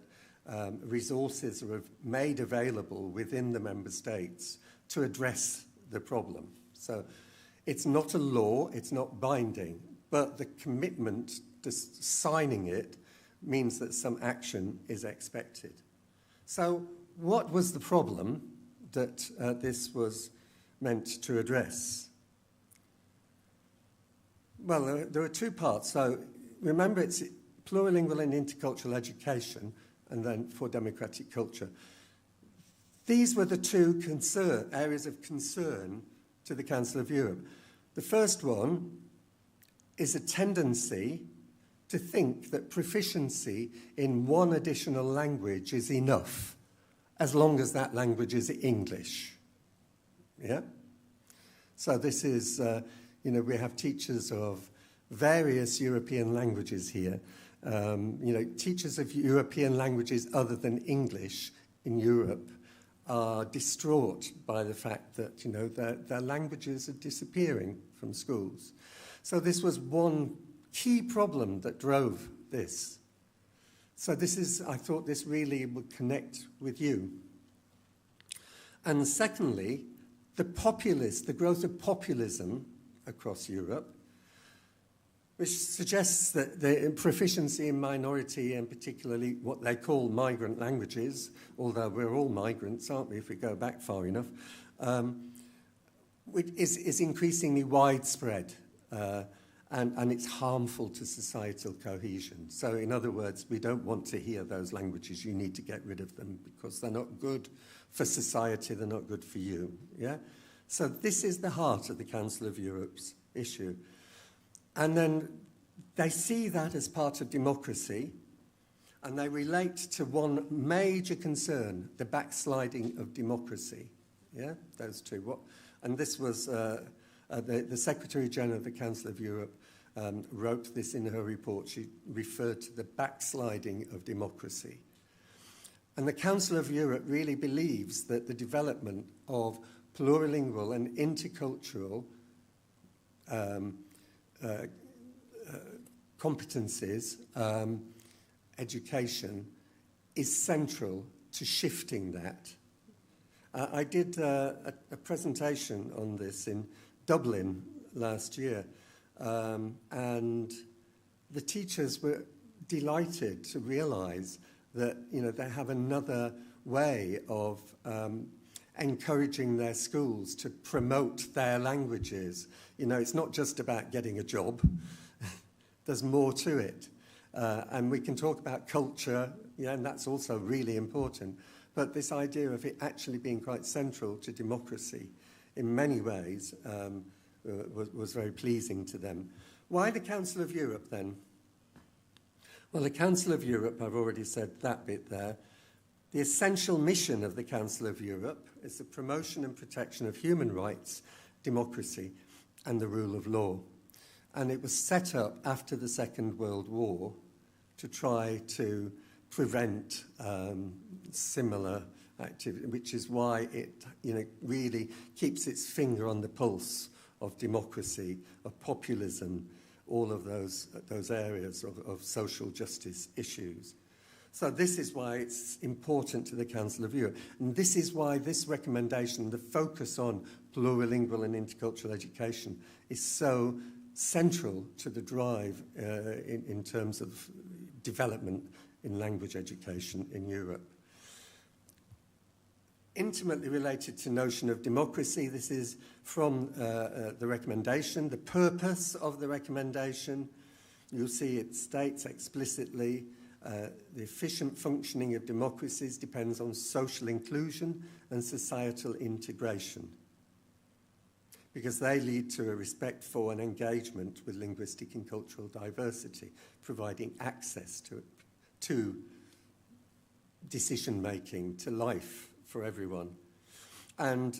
S4: resources are made available within the member states to address the problem. So it's not a law, it's not binding, but the commitment to signing it means that some action is expected. So what was the problem that this was meant to address? Well, there are two parts. So remember, it's plurilingual and intercultural education, and then for democratic culture. These were the two areas of concern to the Council of Europe. The first one is a tendency to think that proficiency in one additional language is enough, as long as that language is English. Yeah? So this is, we have teachers of various European languages here. Teachers of European languages other than English in Europe are distraught by the fact that, their languages are disappearing from schools. So this was one key problem that drove this. So I thought this really would connect with you. And secondly, the growth of populism across Europe, which suggests that the proficiency in minority, and particularly what they call migrant languages, although we're all migrants, aren't we, if we go back far enough, is increasingly widespread, and it's harmful to societal cohesion. So in other words, we don't want to hear those languages. You need to get rid of them because they're not good for society, they're not good for you. Yeah? So this is the heart of the Council of Europe's issue. And then they see that as part of democracy, and they relate to one major concern, the backsliding of democracy. Yeah, those two. And this was the Secretary-General of the Council of Europe wrote this in her report. She referred to the backsliding of democracy. And the Council of Europe really believes that the development of plurilingual and intercultural competencies, education, is central to shifting that. I did a presentation on this in Dublin last year, and the teachers were delighted to realise that they have another way of encouraging their schools to promote their languages. It's not just about getting a job. There's more to it. And we can talk about culture, and that's also really important. But this idea of it actually being quite central to democracy in many ways was very pleasing to them. Why the Council of Europe, then? Well, the Council of Europe, I've already said that bit there, The essential mission of the Council of Europe is the promotion and protection of human rights, democracy, and the rule of law. And it was set up after the Second World War to try to prevent similar activity, which is why it really keeps its finger on the pulse of democracy, of populism, all of those areas of social justice issues. So this is why it's important to the Council of Europe. And this is why this recommendation, the focus on plurilingual and intercultural education, is so central to the drive in terms of development in language education in Europe. Intimately related to notion of democracy, this is from the recommendation. The purpose of the recommendation, you'll see it states explicitly, the efficient functioning of democracies depends on social inclusion and societal integration, because they lead to a respect for and engagement with linguistic and cultural diversity, providing access to decision-making, to life for everyone. And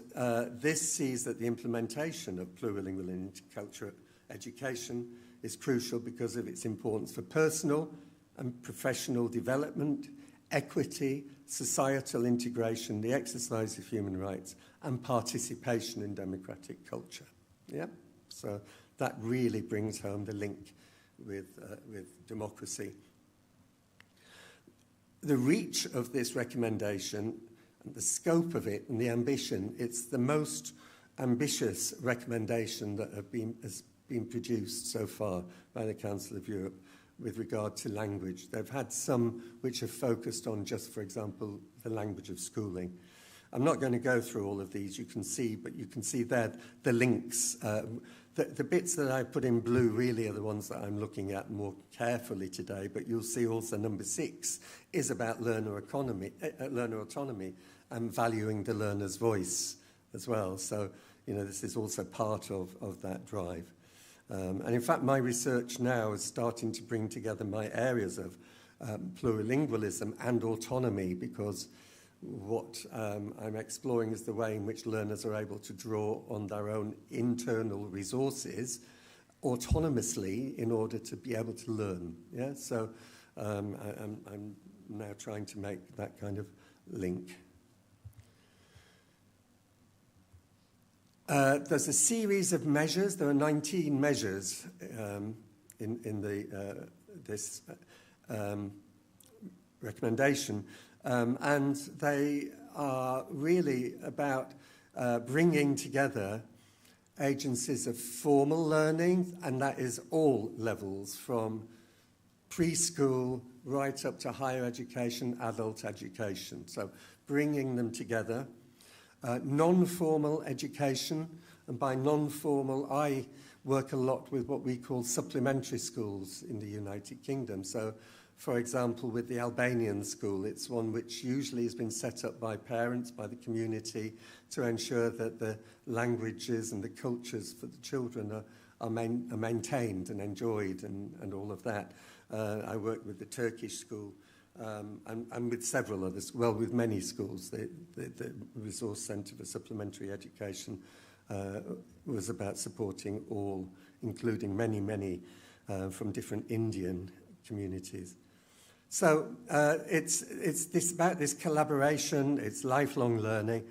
S4: this sees that the implementation of plurilingual and intercultural education is crucial because of its importance for personal and professional development, equity, societal integration, the exercise of human rights, and participation in democratic culture. Yeah? So that really brings home the link with democracy. The reach of this recommendation, and the scope of it, and the ambition, it's the most ambitious recommendation that has been produced so far by the Council of Europe with regard to language. They've had some which have focused on just, for example, the language of schooling. I'm not going to go through all of these, you can see, but you can see there the links. The bits that I put in blue really are the ones that I'm looking at more carefully today, but you'll see also number 6 is about learner autonomy and valuing the learner's voice as well. So, this is also part of that drive. And in fact, my research now is starting to bring together my areas of plurilingualism and autonomy, because what I'm exploring is the way in which learners are able to draw on their own internal resources autonomously in order to be able to learn. Yeah? So I'm now trying to make that kind of link. There's a series of measures. There are 19 measures in this recommendation, and they are really about bringing together agencies of formal learning, and that is all levels, from preschool right up to higher education, adult education. So bringing them together. Non-formal education, and by non-formal I work a lot with what we call supplementary schools in the United Kingdom. So, for example, with the Albanian school, it's one which usually has been set up by parents, by the community, to ensure that the languages and the cultures for the children are maintained and enjoyed and all of that. I work with the Turkish school. And with several others, well, with many schools. The Resource Centre for Supplementary Education was about supporting all, including many from different Indian communities. So it's about this collaboration, it's lifelong learning,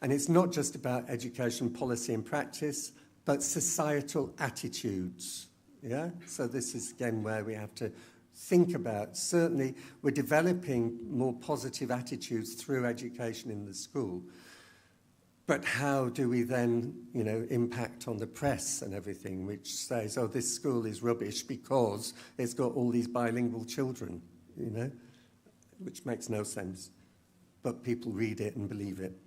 S4: and it's not just about education policy and practice, but societal attitudes. Yeah? So this is, again, where we have to think about, certainly we're developing more positive attitudes through education in the school, but how do we then, impact on the press and everything, which says, oh, this school is rubbish because it's got all these bilingual children, which makes no sense, but people read it and believe it.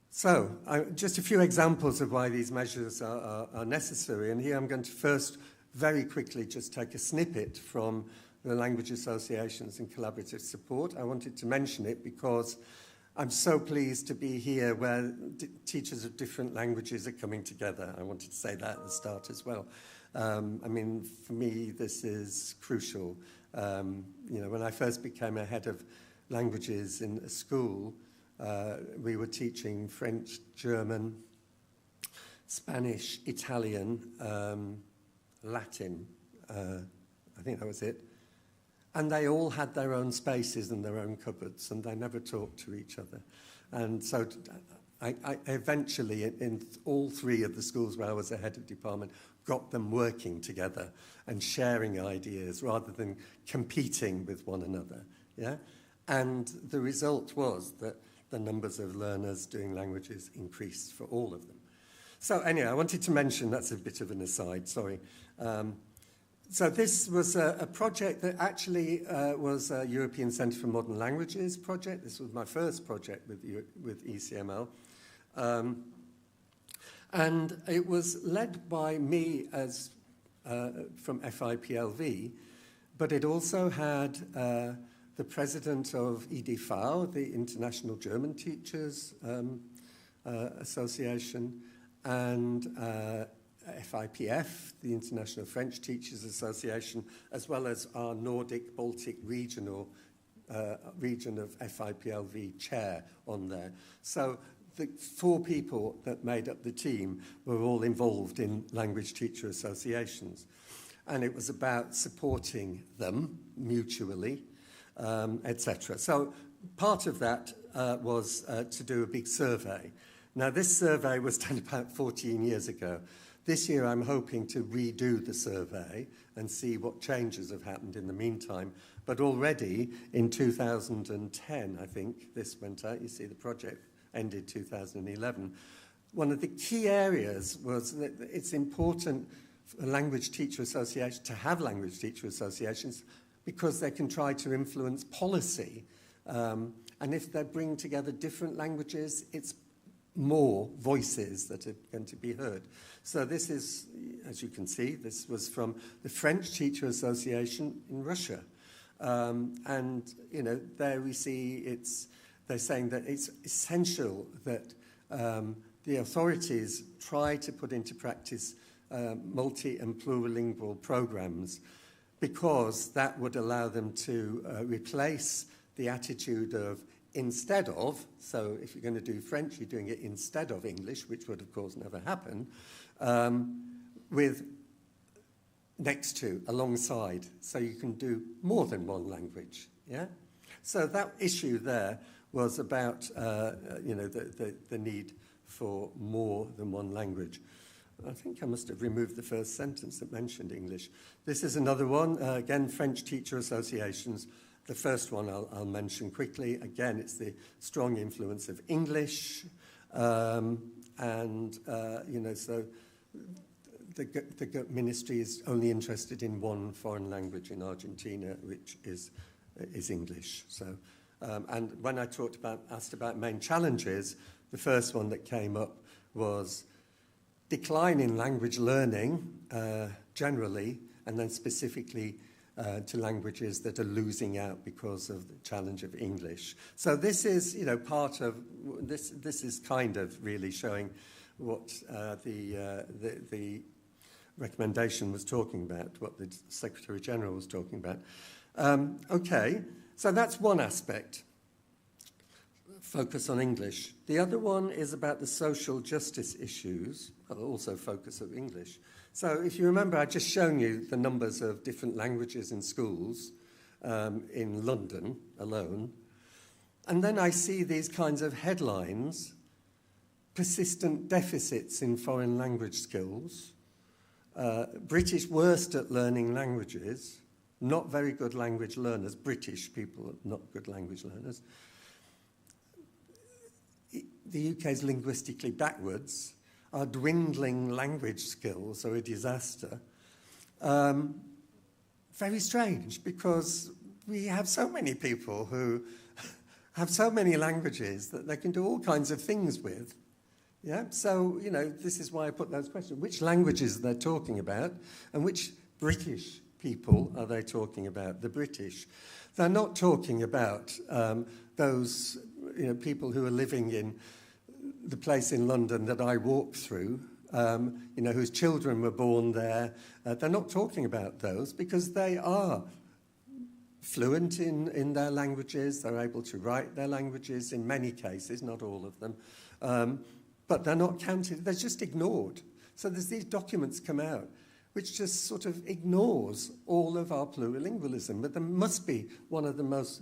S4: So, just a few examples of why these measures are necessary, and here I'm going to first very quickly just take a snippet from the Language Associations and Collaborative Support. I wanted to mention it because I'm so pleased to be here where teachers of different languages are coming together. I wanted to say that at the start as well. For me, this is crucial. When I first became a head of languages in a school. We were teaching French, German, Spanish, Italian, Latin. I think that was it. And they all had their own spaces and their own cupboards, and they never talked to each other. And so I eventually, in all three of the schools where I was the head of department, got them working together and sharing ideas rather than competing with one another. Yeah? And the result was that the numbers of learners doing languages increased for all of them. So anyway, I wanted to mention, that's a bit of an aside, sorry. So this was a project that actually was a European Centre for Modern Languages project. This was my first project with ECML. And it was led by me as from FIPLV, but it also had the president of EDV, the International German Teachers Association, and FIPF, the International French Teachers Association, as well as our Nordic Baltic region of FIPLV chair on there. So the 4 people that made up the team were all involved in language teacher associations. And it was about supporting them mutually, etc. So part of that was to do a big survey. Now, this survey was done about 14 years ago. This year, I'm hoping to redo the survey and see what changes have happened in the meantime. But already in 2010, I think, this went out. You see, the project ended 2011. One of the key areas was that it's important for language teacher associations to have language teacher associations because they can try to influence policy. And if they bring together different languages, it's more voices that are going to be heard. So this is, as you can see, this was from the French Teacher Association in Russia. And, you know, there we see they're saying that it's essential that the authorities try to put into practice multi- and plurilingual programs because that would allow them to replace the attitude of instead of, so if you're going to do French, you're doing it instead of English, which would, of course, never happen, with next to, alongside, so you can do more than one language, yeah? So that issue there was about, you know, the need for more than one language. I think I must have removed the first sentence that mentioned English. This is another one, again, French Teacher Associations. The first one I'll mention quickly. Again, it's the strong influence of English. And, you know, so the ministry is only interested in one foreign language in Argentina, which is English. So, and when I asked about main challenges, the first one that came up was decline in language learning generally, and then specifically to languages that are losing out because of the challenge of English. So this is, you know, part of this. This is kind of really showing what the recommendation was talking about, what the Secretary General was talking about. Okay, so that's one aspect. Focus on English. The other one is about the social justice issues, also focus of English. So if you remember, I've just shown you the numbers of different languages in schools in London alone. And then I see these kinds of headlines, persistent deficits in foreign language skills, British worst at learning languages, not very good language learners, British people not good language learners. The UK is linguistically backwards. Our dwindling language skills are a disaster. Very strange, because we have so many people who have so many languages that they can do all kinds of things with. Yeah, so, you know, this is why I put those questions. Which languages they're talking about, and which British people are they talking about? The British. They're not talking about those, you know, people who are living in the place in London that I walked through, you know, whose children were born there. They're not talking about those because they are fluent in their languages. They're able to write their languages in many cases, not all of them. But they're not counted. They're just ignored. So there's these documents come out which just sort of ignores all of our plurilingualism. But there must be one of the most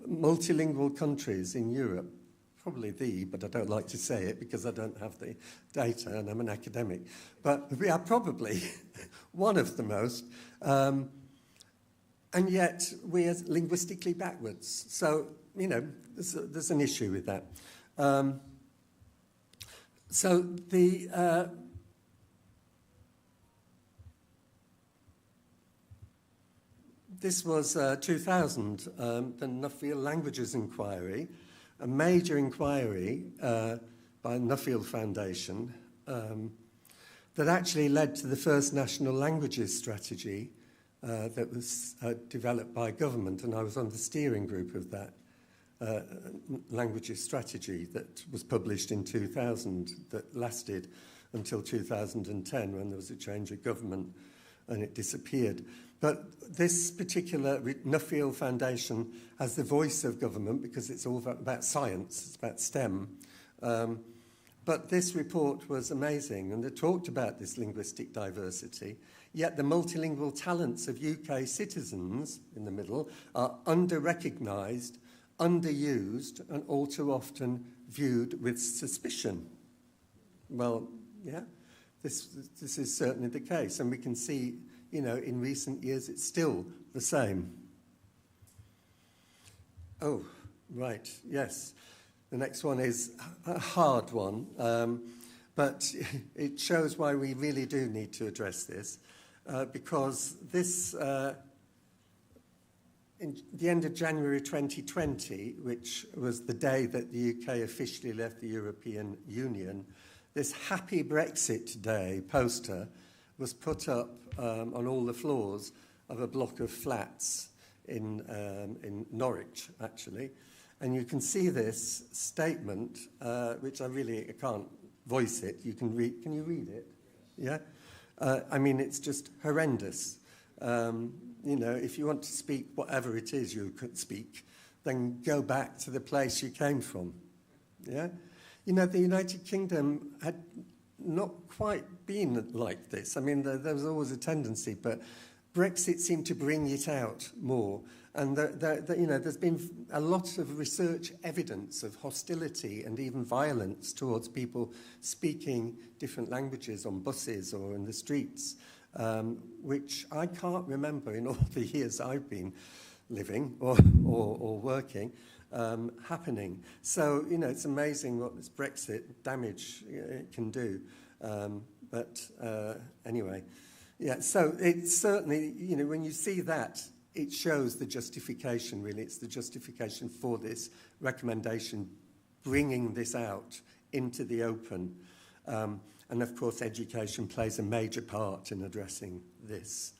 S4: multilingual countries in Europe, probably but I don't like to say it because I don't have the data and I'm an academic. But we are probably one of the most, and yet we're linguistically backwards. So, you know, there's an issue with that. This was 2000, the Nuffield Languages Inquiry, a major inquiry by Nuffield Foundation that actually led to the first national languages strategy that was developed by government, and I was on the steering group of that languages strategy that was published in 2000 that lasted until 2010 when there was a change of government and it disappeared. But this particular Nuffield Foundation has the voice of government because it's all about science, it's about STEM. But this report was amazing, and it talked about this linguistic diversity, yet the multilingual talents of UK citizens, in the middle, are under-recognised, underused, and all too often viewed with suspicion. Well, yeah, this is certainly the case, and we can see, you know, in recent years it's still the same. Oh, right, yes. The next one is a hard one, but it shows why we really do need to address this, because this, in the end of January 2020, which was the day that the UK officially left the European Union, this Happy Brexit Day poster was put up on all the floors of a block of flats in Norwich, actually. And you can see this statement, which I can't voice it. You can read. Can you read it? Yeah? I mean, it's just horrendous. You know, if you want to speak whatever it is you could speak, then go back to the place you came from. Yeah? You know, the United Kingdom had not quite been like this. I mean, there was always a tendency, but Brexit seemed to bring it out more. And you know, there's been a lot of research evidence of hostility and even violence towards people speaking different languages on buses or in the streets, which I can't remember in all the years I've been living or working, happening. So, you know, it's amazing what this Brexit damage can do. Anyway, yeah, so it's certainly, you know, when you see that, it shows the justification, really. It's the justification for this recommendation, bringing this out into the open. And, of course, education plays a major part in addressing this.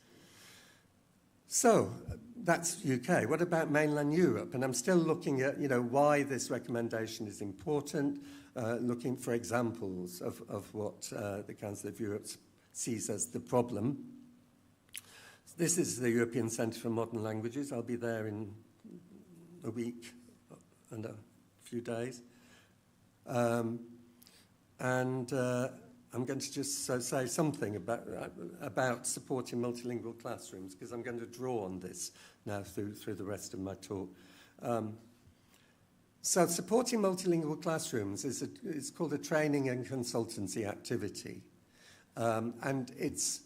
S4: So that's UK. What about mainland Europe? And I'm still looking at, you know, why this recommendation is important, looking for examples of what the Council of Europe sees as the problem. This is the European Centre for Modern Languages. I'll be there in a week and a few days. I'm going to just say something about supporting multilingual classrooms, because I'm going to draw on this now through the rest of my talk. So supporting multilingual classrooms is called a training and consultancy activity. And it's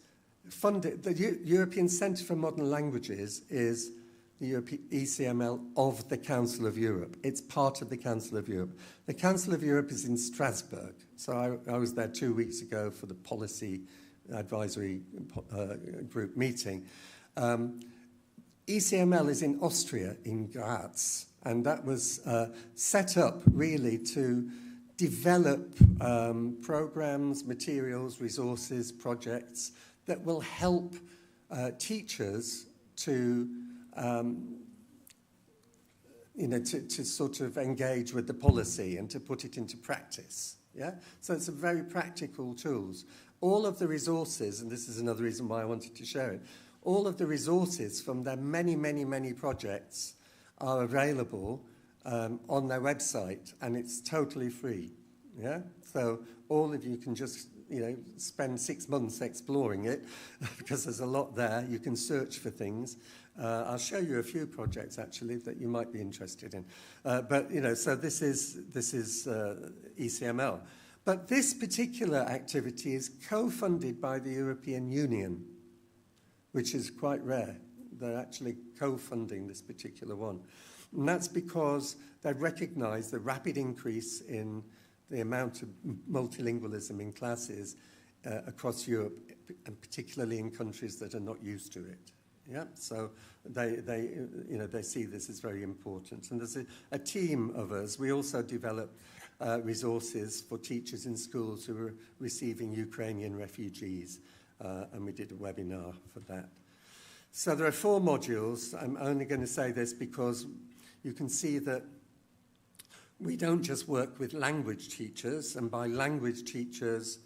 S4: funded, the European Centre for Modern Languages is the European ECML of the Council of Europe. It's part of the Council of Europe. The Council of Europe is in Strasbourg. So I was there 2 weeks ago for the policy advisory group meeting. ECML is in Austria, in Graz, and that was set up really to develop programs, materials, resources, projects that will help teachers to, you know, to sort of engage with the policy and to put it into practice. Yeah? So it's a very practical tools. All of the resources, and this is another reason why I wanted to share it, all of the resources from their many, many, many projects are available on their website, and it's totally free. Yeah, so all of you can just spend 6 months exploring it because there's a lot there. You can search for things. I'll show you a few projects actually that you might be interested in. So this is ECML. But this particular activity is co-funded by the European Union, which is quite rare. They're actually co-funding this particular one. And that's because they recognise the rapid increase in the amount of multilingualism in classes across Europe, and particularly in countries that are not used to it. Yeah, so they see this as very important. And there's a team of us. We also develop resources for teachers in schools who are receiving Ukrainian refugees, and we did a webinar for that. So there are 4 modules. I'm only going to say this because you can see that we don't just work with language teachers, and by language teachers,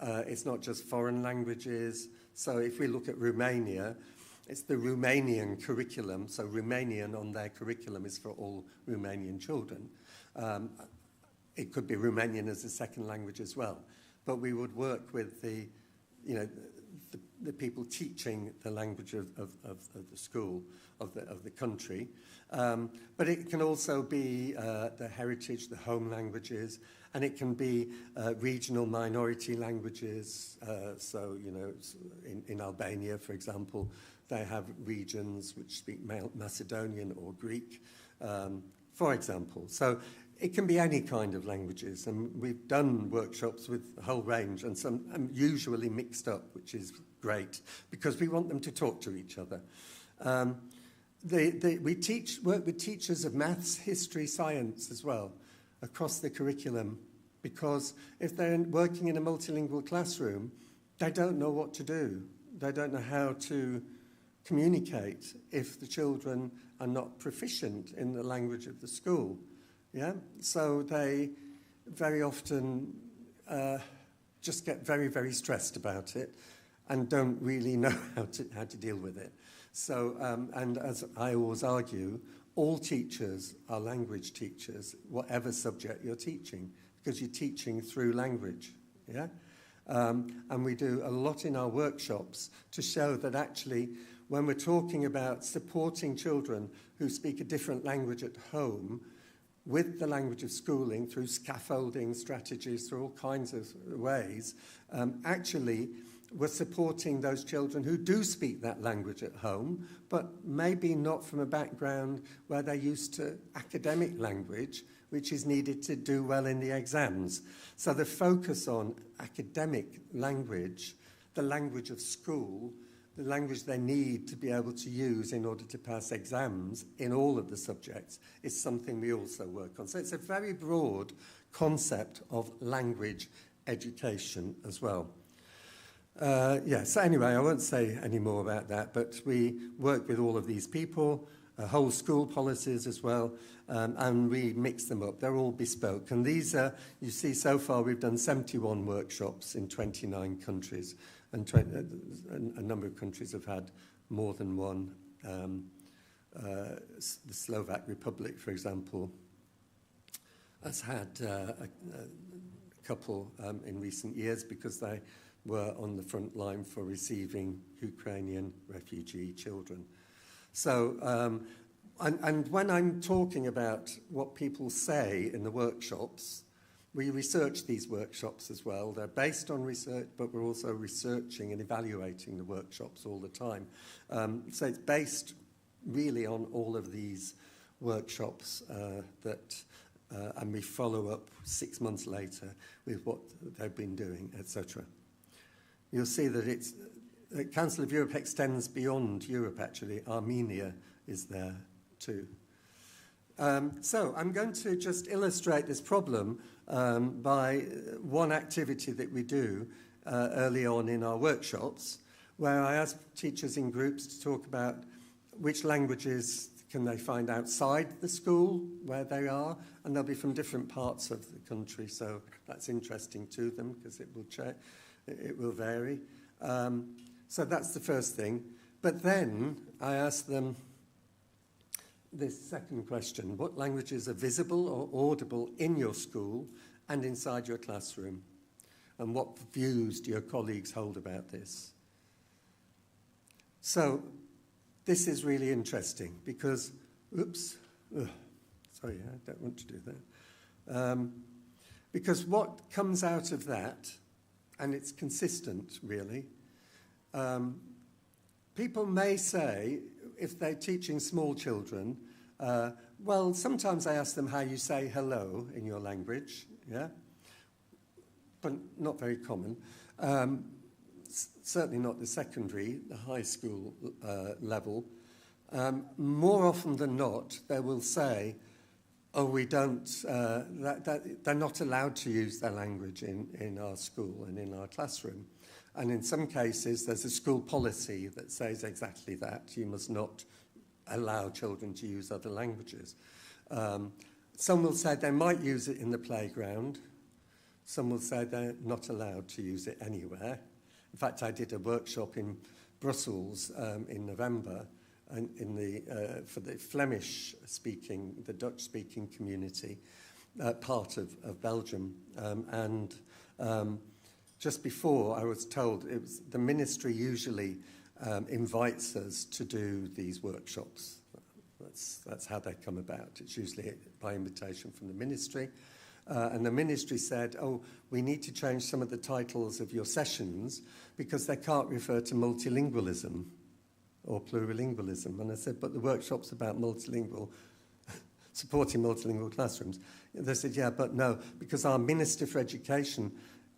S4: it's not just foreign languages. So if we look at Romania, it's the Romanian curriculum. So Romanian on their curriculum is for all Romanian children. It could be Romanian as a second language as well. But we would work with the people teaching the language of the school, of the country. But it can also be the heritage, the home languages, and it can be regional minority languages. So, in Albania, for example, they have regions which speak Macedonian or Greek, for example. So it can be any kind of languages, and we've done workshops with a whole range, and some usually mixed up, which is great, because we want them to talk to each other. We work with teachers of maths, history, science as well, across the curriculum, because if they're working in a multilingual classroom, they don't know what to do. They don't know how to communicate if the children are not proficient in the language of the school. Yeah, so they very often just get very, very stressed about it and don't really know how to deal with it. So, and as I always argue, all teachers are language teachers, whatever subject you're teaching, because you're teaching through language. Yeah, and we do a lot in our workshops to show that actually, when we're talking about supporting children who speak a different language at home, with the language of schooling, through scaffolding strategies, through all kinds of ways, actually we're supporting those children who do speak that language at home, but maybe not from a background where they're used to academic language, which is needed to do well in the exams. So the focus on academic language, the language of school, the language they need to be able to use in order to pass exams in all of the subjects, is something we also work on. So it's a very broad concept of language education as well. So anyway, I won't say any more about that, but we work with all of these people, whole school policies as well, and we mix them up. They're all bespoke. And these are, you see, so far we've done 71 workshops in 29 countries. And a number of countries have had more than one. The Slovak Republic, for example, has had a couple in recent years because they were on the front line for receiving Ukrainian refugee children. So, and when I'm talking about what people say in the workshops, we research these workshops as well. They're based on research, but we're also researching and evaluating the workshops all the time. So it's based really on all of these workshops and we follow up 6 months later with what they've been doing, etc. You'll see that the Council of Europe extends beyond Europe, actually. Armenia is there too. So I'm going to just illustrate this problem by one activity that we do early on in our workshops, where I ask teachers in groups to talk about which languages can they find outside the school where they are, and they'll be from different parts of the country, so that's interesting to them because it will vary. So that's the first thing. But then I asked them this second question: what languages are visible or audible in your school and inside your classroom? And what views do your colleagues hold about this? So this is really interesting because, sorry, I don't want to do that. Because what comes out of that, and it's consistent really, people may say, if they're teaching small children, well, sometimes I ask them how you say hello in your language, yeah? But not very common. Certainly not the secondary, the high school level. More often than not, they will say, oh, we don't, they're not allowed to use their language in our school and in our classroom. And in some cases, there's a school policy that says exactly that. You must not allow children to use other languages. Some will say they might use it in the playground. Some will say they're not allowed to use it anywhere. In fact, I did a workshop in Brussels in November for the Flemish-speaking, the Dutch-speaking community, part of Belgium. Just before, I was told it was the ministry usually invites us to do these workshops. That's how they come about. It's usually by invitation from the ministry. And the ministry said, oh, we need to change some of the titles of your sessions because they can't refer to multilingualism or plurilingualism. And I said, but the workshop's about multilingual, supporting multilingual classrooms. And they said, yeah, but no, because our Minister for Education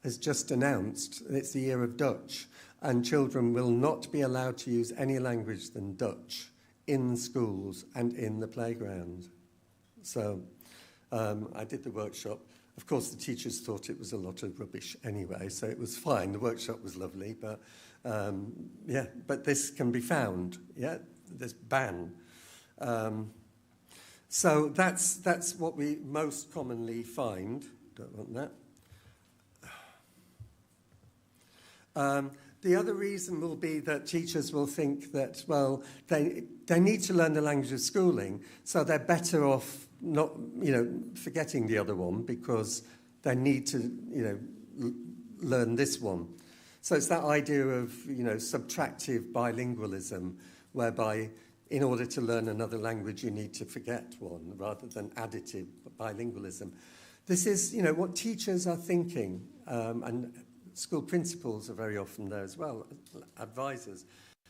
S4: has just announced it's the year of Dutch, and children will not be allowed to use any language than Dutch in schools and in the playground. So I did the workshop. Of course, the teachers thought it was a lot of rubbish anyway, so it was fine. The workshop was lovely, but yeah, but this can be found, yeah, this ban. So that's what we most commonly find. Don't want that. The other reason will be that teachers will think that, well, they need to learn the language of schooling, so they're better off not, forgetting the other one because they need to, learn this one. So it's that idea of, subtractive bilingualism, whereby in order to learn another language, you need to forget one, rather than additive bilingualism. This is, what teachers are thinking, and school principals are very often there as well, advisors.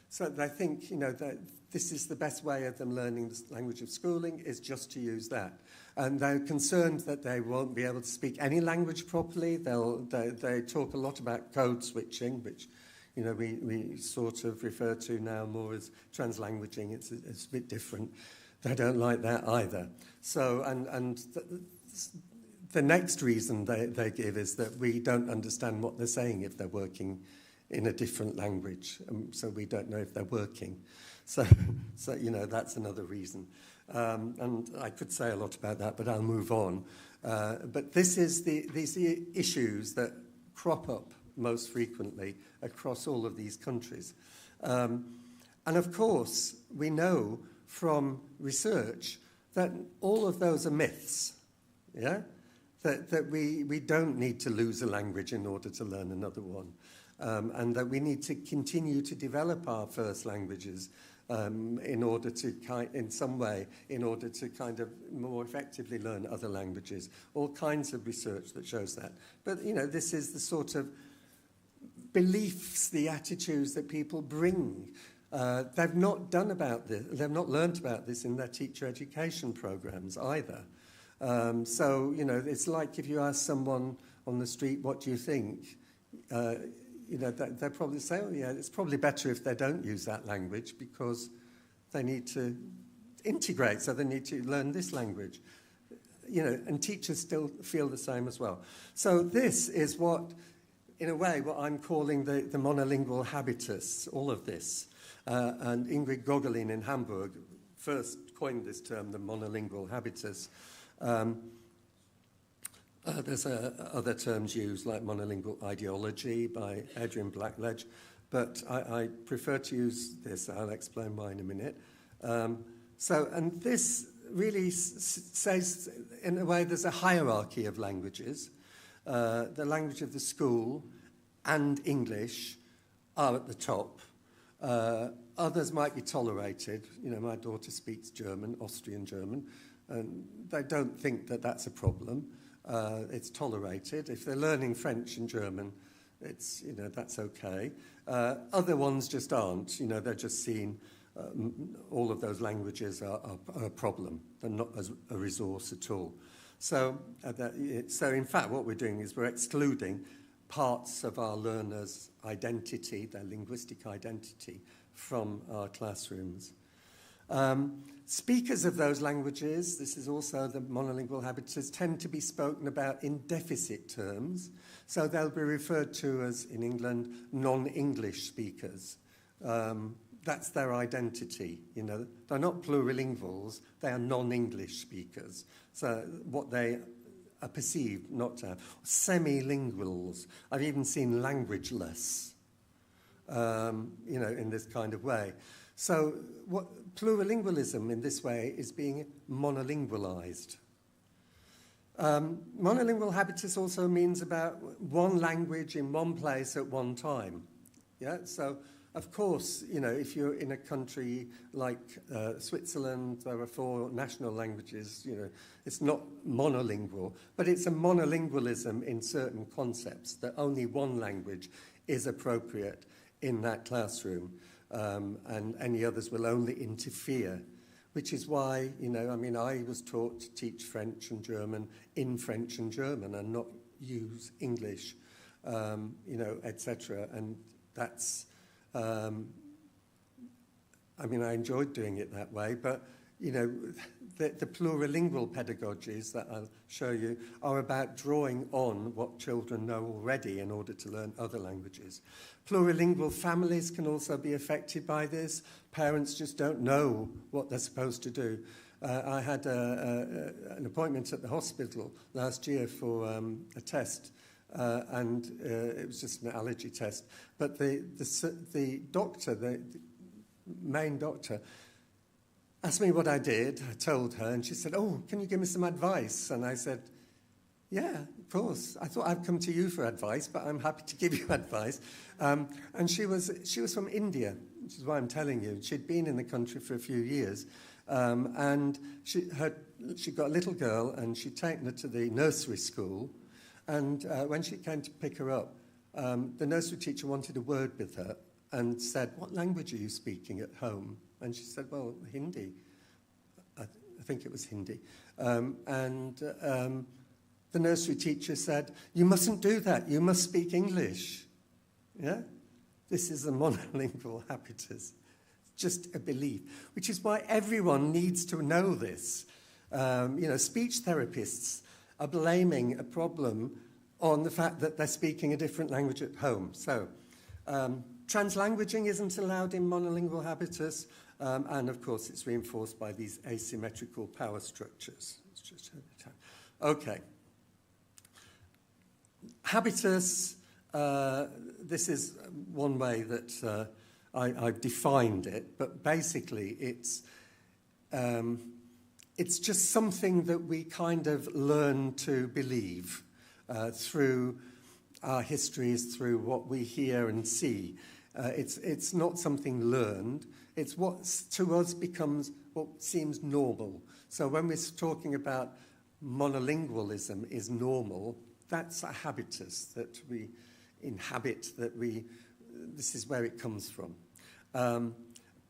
S4: So they think, that this is the best way of them learning the language of schooling is just to use that. And they're concerned that they won't be able to speak any language properly. They talk a lot about code switching, which, we sort of refer to now more as translanguaging. It's a bit different. They don't like that either. So, the next reason they give is that we don't understand what they're saying if they're working in a different language, so we don't know if they're working. So that's another reason. And I could say a lot about that, but I'll move on. But these are the issues that crop up most frequently across all of these countries. And of course, we know from research that all of those are myths, yeah? That we don't need to lose a language in order to learn another one. And that we need to continue to develop our first languages in order to kind of more effectively learn other languages. All kinds of research that shows that. But, this is the sort of beliefs, the attitudes that people bring. They've not done about this, they've not learnt about this in their teacher education programs either. So, it's like if you ask someone on the street, what do you think? They'll probably say, oh, yeah, it's probably better if they don't use that language because they need to integrate, so they need to learn this language. And teachers still feel the same as well. So this is what, in a way, what I'm calling the monolingual habitus, all of this. And Ingrid Gogolin in Hamburg first coined this term, the monolingual habitus. There's other terms used, like monolingual ideology by Adrian Blackledge. but I prefer to use this. I'll explain why in a minute. And this really says, in a way, there's a hierarchy of languages. The language of the school and English are at the top. Others might be tolerated. You know, my daughter speaks German, Austrian German, and they don't think that that's a problem. It's tolerated. If they're learning French and German, it's, you know, that's okay. Other ones just aren't. You know, they're just seen, all of those languages are a problem. They're not as a resource at all. So in fact, what we're doing is we're excluding parts of our learners' identity, their linguistic identity, from our classrooms. Speakers of those languages, this is also the monolingual habitus, tend to be spoken about in deficit terms. So they'll be referred to as, in England, non-English speakers. That's their identity. You know, they're not plurilinguals, they are non-English speakers. So what they are perceived not to have. Semi-linguals. I've even seen languageless, you know, in this kind of way. So what plurilingualism in this way is being monolingualized. Monolingual habitus also means about one language in one place at one time. Yeah, so of course, you know, if you're in a country like Switzerland, there are 4 national languages, you know, it's not monolingual, but it's a monolingualism in certain concepts, that only one language is appropriate in that classroom, and any others will only interfere, which is why, you know, I mean, I was taught to teach French and German in French and German and not use English, you know, etc. And that's... I mean, I enjoyed doing it that way, but, you know, the plurilingual pedagogies that I'll show you are about drawing on what children know already in order to learn other languages. Plurilingual families can also be affected by this. Parents just don't know what they're supposed to do. I had an appointment at the hospital last year for a test, and it was just an allergy test. But the doctor, the main doctor, asked me what I did. I told her, and she said, "Oh, can you give me some advice?" And I said, "Yeah, of course. I thought I'd come to you for advice, but I'm happy to give you advice." And she was from India, which is why I'm telling you. She'd been in the country for a few years, and she got a little girl, and she'd taken her to the nursery school. And when she came to pick her up, the nursery teacher wanted a word with her and said, "What language are you speaking at home?" And she said, "Well, Hindi." I think it was Hindi. The nursery teacher said, "You mustn't do that. You must speak English." Yeah? This is a monolingual habitus. Just a belief, which is why everyone needs to know this. You know, speech therapists are blaming a problem on the fact that they're speaking a different language at home. So, translanguaging isn't allowed in monolingual habitus, and of course it's reinforced by these asymmetrical power structures. Let's just have the time. Okay. Habitus, this is one way that I've defined it, but basically it's just something that we kind of learn to believe through our histories, through what we hear and see. It's not something learned. It's what to us becomes what seems normal. So when we're talking about monolingualism is normal, that's a habitus that we inhabit, this is where it comes from.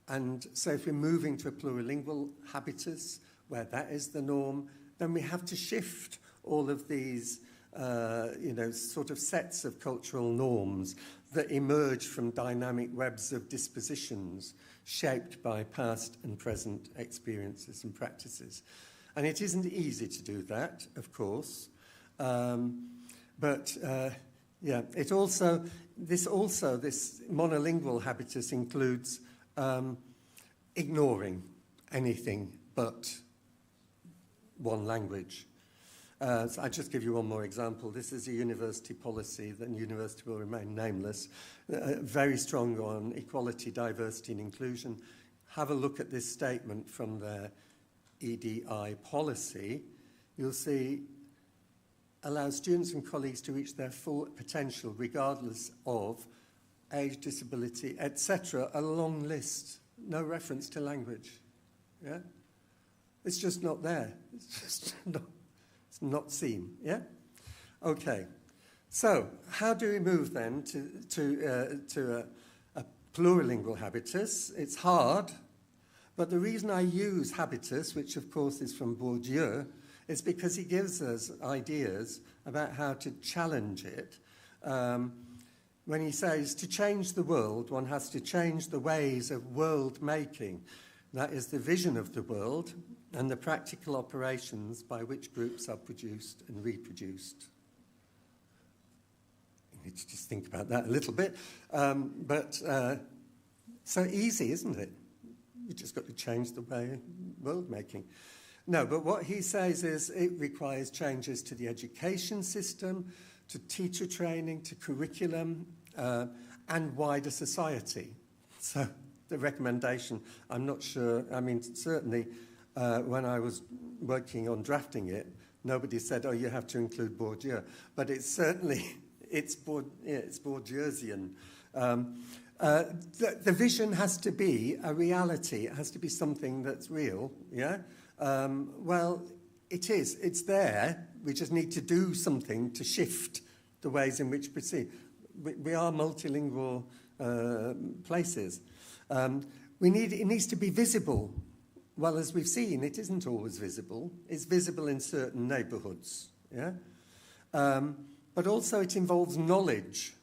S4: And so if we're moving to a plurilingual habitus, where that is the norm, then we have to shift all of these, you know, sort of sets of cultural norms that emerge from dynamic webs of dispositions shaped by past and present experiences and practices. And it isn't easy to do that, of course, but yeah, this monolingual habitus includes ignoring anything but one language. So I'll just give you one more example. This is a university policy, the university will remain nameless, very strong on equality, diversity and inclusion. Have a look at this statement from their EDI policy. You'll see, allow students and colleagues to reach their full potential regardless of age, disability, etc. A long list, no reference to language. Yeah? It's just not there. It's just not seen. Yeah? Okay. So, how do we move then to a plurilingual habitus? It's hard, but the reason I use habitus, which of course is from Bourdieu, is because he gives us ideas about how to challenge it. When he says, to change the world, one has to change the ways of world-making. That is the vision of the world and the practical operations by which groups are produced and reproduced. You need to just think about that a little bit. So easy, isn't it? You just got to change the way world-making. No, but what he says is it requires changes to the education system, to teacher training, to curriculum, and wider society. So the recommendation, I'm not sure, I mean, certainly when I was working on drafting it, nobody said, oh, you have to include Bourdieu. But it's certainly, it's Bourdieusian. The vision has to be a reality. It has to be something that's real, yeah? Well, it is. It's there. We just need to do something to shift the ways in which we proceed. We are multilingual places. It needs to be visible. Well, as we've seen, it isn't always visible. It's visible in certain neighbourhoods, yeah? But also it involves knowledge.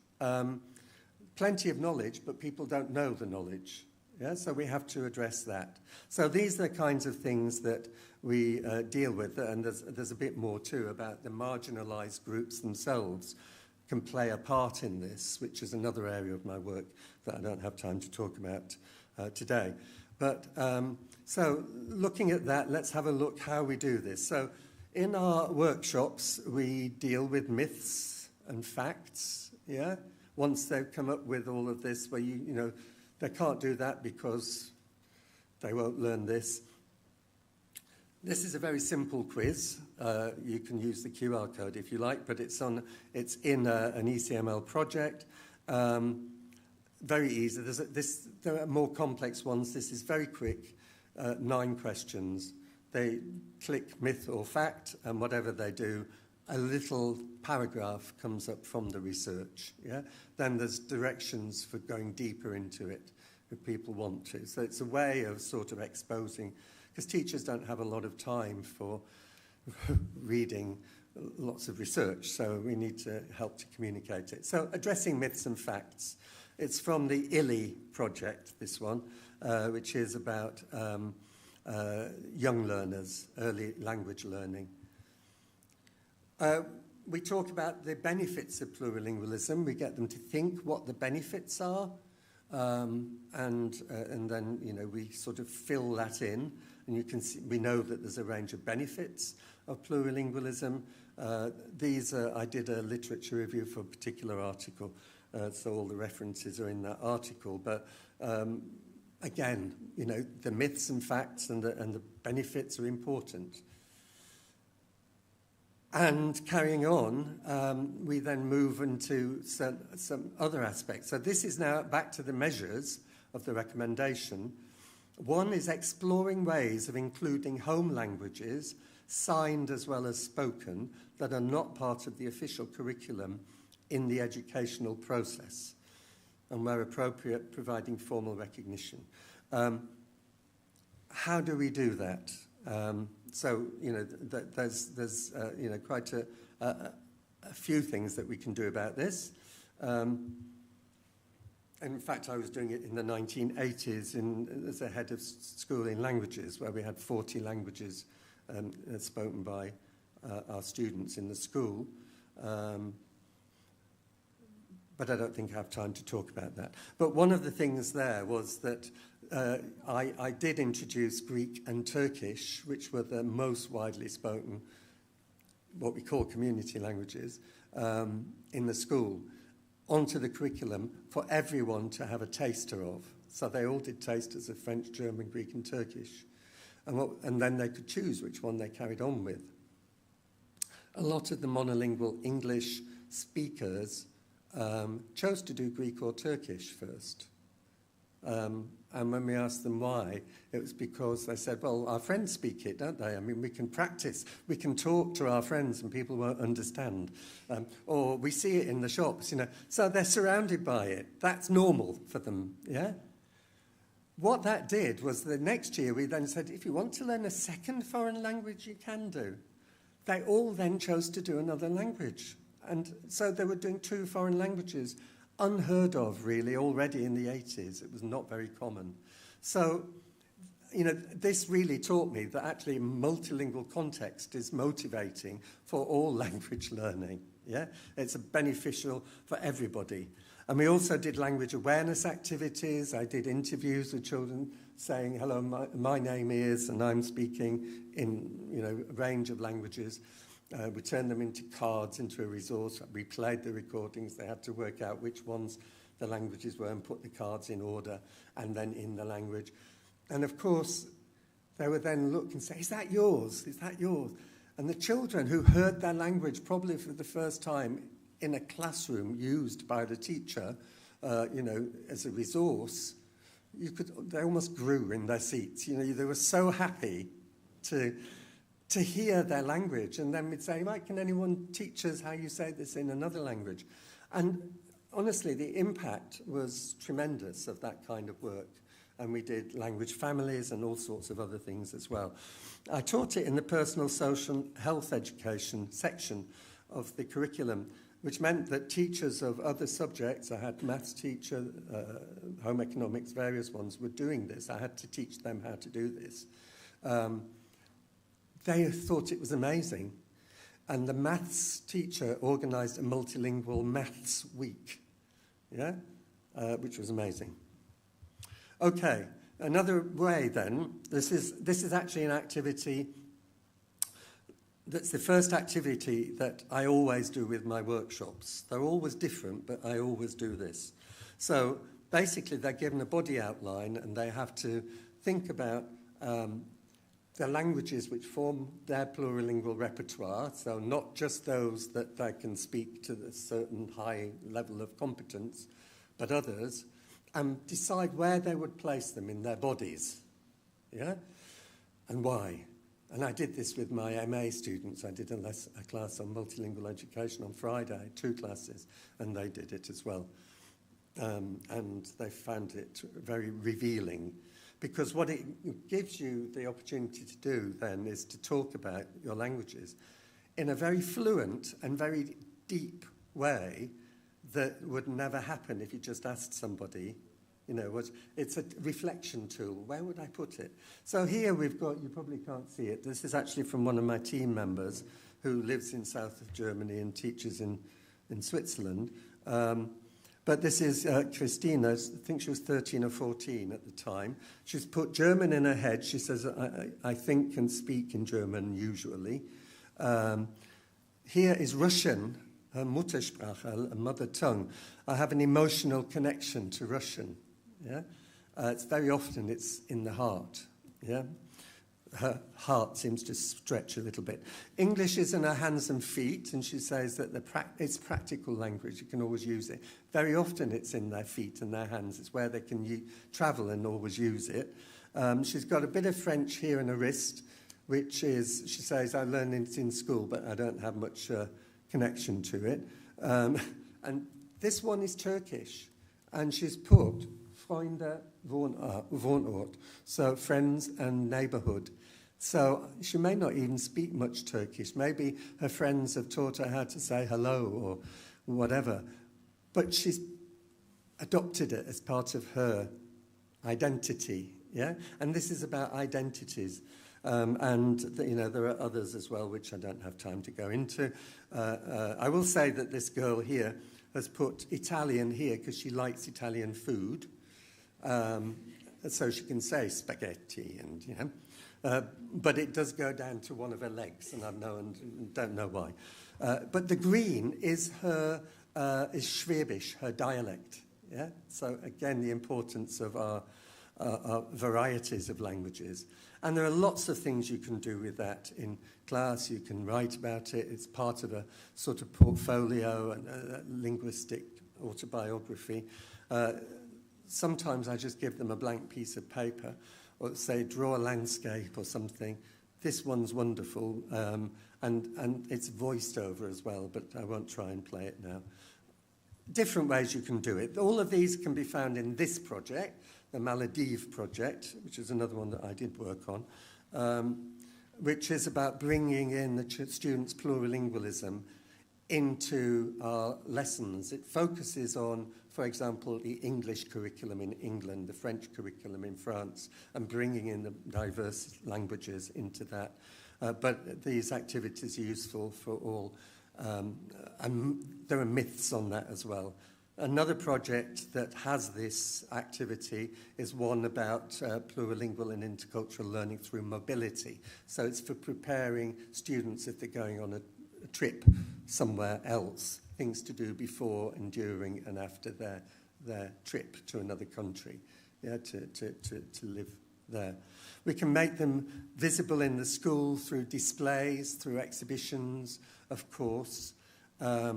S4: Plenty of knowledge, but people don't know the knowledge. Yeah, so we have to address that. So these are the kinds of things that we deal with, and there's a bit more too about the marginalised groups themselves can play a part in this, which is another area of my work that I don't have time to talk about today. But so looking at that, let's have a look how we do this. So in our workshops, we deal with myths and facts, yeah? Once they've come up with all of this, where you know, they can't do that because they won't learn this. This is a very simple quiz. You can use the QR code if you like, but it's in an ECML project. Very easy. There are more complex ones. This is very quick, 9 questions. They click myth or fact, and whatever they do, a little paragraph comes up from the research. Yeah? Then there's directions for going deeper into it if people want to. So it's a way of sort of exposing, because teachers don't have a lot of time for reading lots of research, so we need to help to communicate it. So addressing myths and facts. It's from the ILI project, this one, which is about young learners, early language learning. We talk about the benefits of plurilingualism. We get them to think what the benefits are, and then we sort of fill that in. And you can see, we know that there's a range of benefits of plurilingualism. I did a literature review for a particular article, so all the references are in that article. But again, the myths and facts and the benefits are important. And carrying on, we then move into some other aspects. So this is now back to the measures of the recommendation. One is exploring ways of including home languages, signed as well as spoken, that are not part of the official curriculum in the educational process, and where appropriate, providing formal recognition. How do we do that? So, there's quite a few things that we can do about this. In fact, I was doing it in the 1980s as a head of school in languages, where we had 40 languages spoken by our students in the school. But I don't think I have time to talk about that. But one of the things there was that I did introduce Greek and Turkish, which were the most widely spoken what we call community languages, in the school onto the curriculum for everyone to have a taster of. So they all did tasters of French, German, Greek and Turkish. And then they could choose which one they carried on with. A lot of the monolingual English speakers chose to do Greek or Turkish first. And when we asked them why, it was because they said, well, our friends speak it, don't they? I mean, we can practice, we can talk to our friends and people won't understand. Or we see it in the shops, So they're surrounded by it. That's normal for them, yeah? What that did was the next year we then said, if you want to learn a second foreign language, you can do. They all then chose to do another language. And so they were doing 2 foreign languages, unheard of, really, already in the 80s. It was not very common. So, this really taught me that actually multilingual context is motivating for all language learning. Yeah, it's beneficial for everybody. And we also did language awareness activities. I did interviews with children saying, hello, my name is, and I'm speaking in a range of languages. We turned them into cards, into a resource. We played the recordings. They had to work out which ones the languages were and put the cards in order and then in the language. And of course, they would then look and say, is that yours? Is that yours? And the children who heard their language probably for the first time in a classroom used by the teacher, as a resource, they almost grew in their seats. They were so happy to hear their language. And then we'd say, Mike, can anyone teach us how you say this in another language? And honestly, the impact was tremendous of that kind of work. And we did language families and all sorts of other things as well. I taught it in the personal, social, health education section of the curriculum, which meant that teachers of other subjects, I had maths teacher, home economics, various ones, were doing this. I had to teach them how to do this. They thought it was amazing. And the maths teacher organised a multilingual maths week, which was amazing. Okay, another way then, this is actually an activity that's the first activity that I always do with my workshops. They're always different, but I always do this. So basically they're given a body outline and they have to think about the languages which form their plurilingual repertoire, so not just those that they can speak to a certain high level of competence, but others, and decide where they would place them in their bodies, and why. And I did this with my MA students. I did a class on multilingual education on Friday, 2 classes, and they did it as well. And they found it very revealing, because what it gives you the opportunity to do then is to talk about your languages in a very fluent and very deep way that would never happen if you just asked somebody. It's a reflection tool. Where would I put it? So here we've got, you probably can't see it, this is actually from one of my team members who lives in south of Germany and teaches in Switzerland. But this is Christina, I think she was 13 or 14 at the time. She's put German in her head. She says, I think and speak in German usually. Here is Russian, her Muttersprache, a mother tongue. I have an emotional connection to Russian. It's very often it's in the heart. Her heart seems to stretch a little bit. English is in her hands and feet, and she says that it's practical language. You can always use it. Very often it's in their feet and their hands. It's where they can travel and always use it. She's got a bit of French here in her wrist, which is, she says, I learned it in school, but I don't have much connection to it. And this one is Turkish, and she's put Freunde, Wohnort, so friends and neighbourhood. So she may not even speak much Turkish. Maybe her friends have taught her how to say hello or whatever. But she's adopted it as part of her identity, And this is about identities. And there are others as well, which I don't have time to go into. I will say that this girl here has put Italian here because she likes Italian food. So she can say spaghetti and, but it does go down to one of her legs, and don't know why. But the green is is Schwäbisch, her dialect. Yeah. So again, the importance of our varieties of languages, and there are lots of things you can do with that in class. You can write about it. It's part of a sort of portfolio and a linguistic autobiography. Sometimes I just give them a blank piece of paper, or say, draw a landscape or something. This one's wonderful, and it's voiced over as well, but I won't try and play it now. Different ways you can do it. All of these can be found in this project, the Maledive project, which is another one that I did work on, which is about bringing in the students' plurilingualism into our lessons. It focuses on, for example, the English curriculum in England, the French curriculum in France, and bringing in the diverse languages into that. But these activities are useful for all. And there are myths on that as well. Another project that has this activity is one about plurilingual and intercultural learning through mobility. So it's for preparing students if they're going on a trip somewhere else, things to do before and during and after their trip to another country, to live there. We can make them visible in the school through displays, through exhibitions, of course, yeah,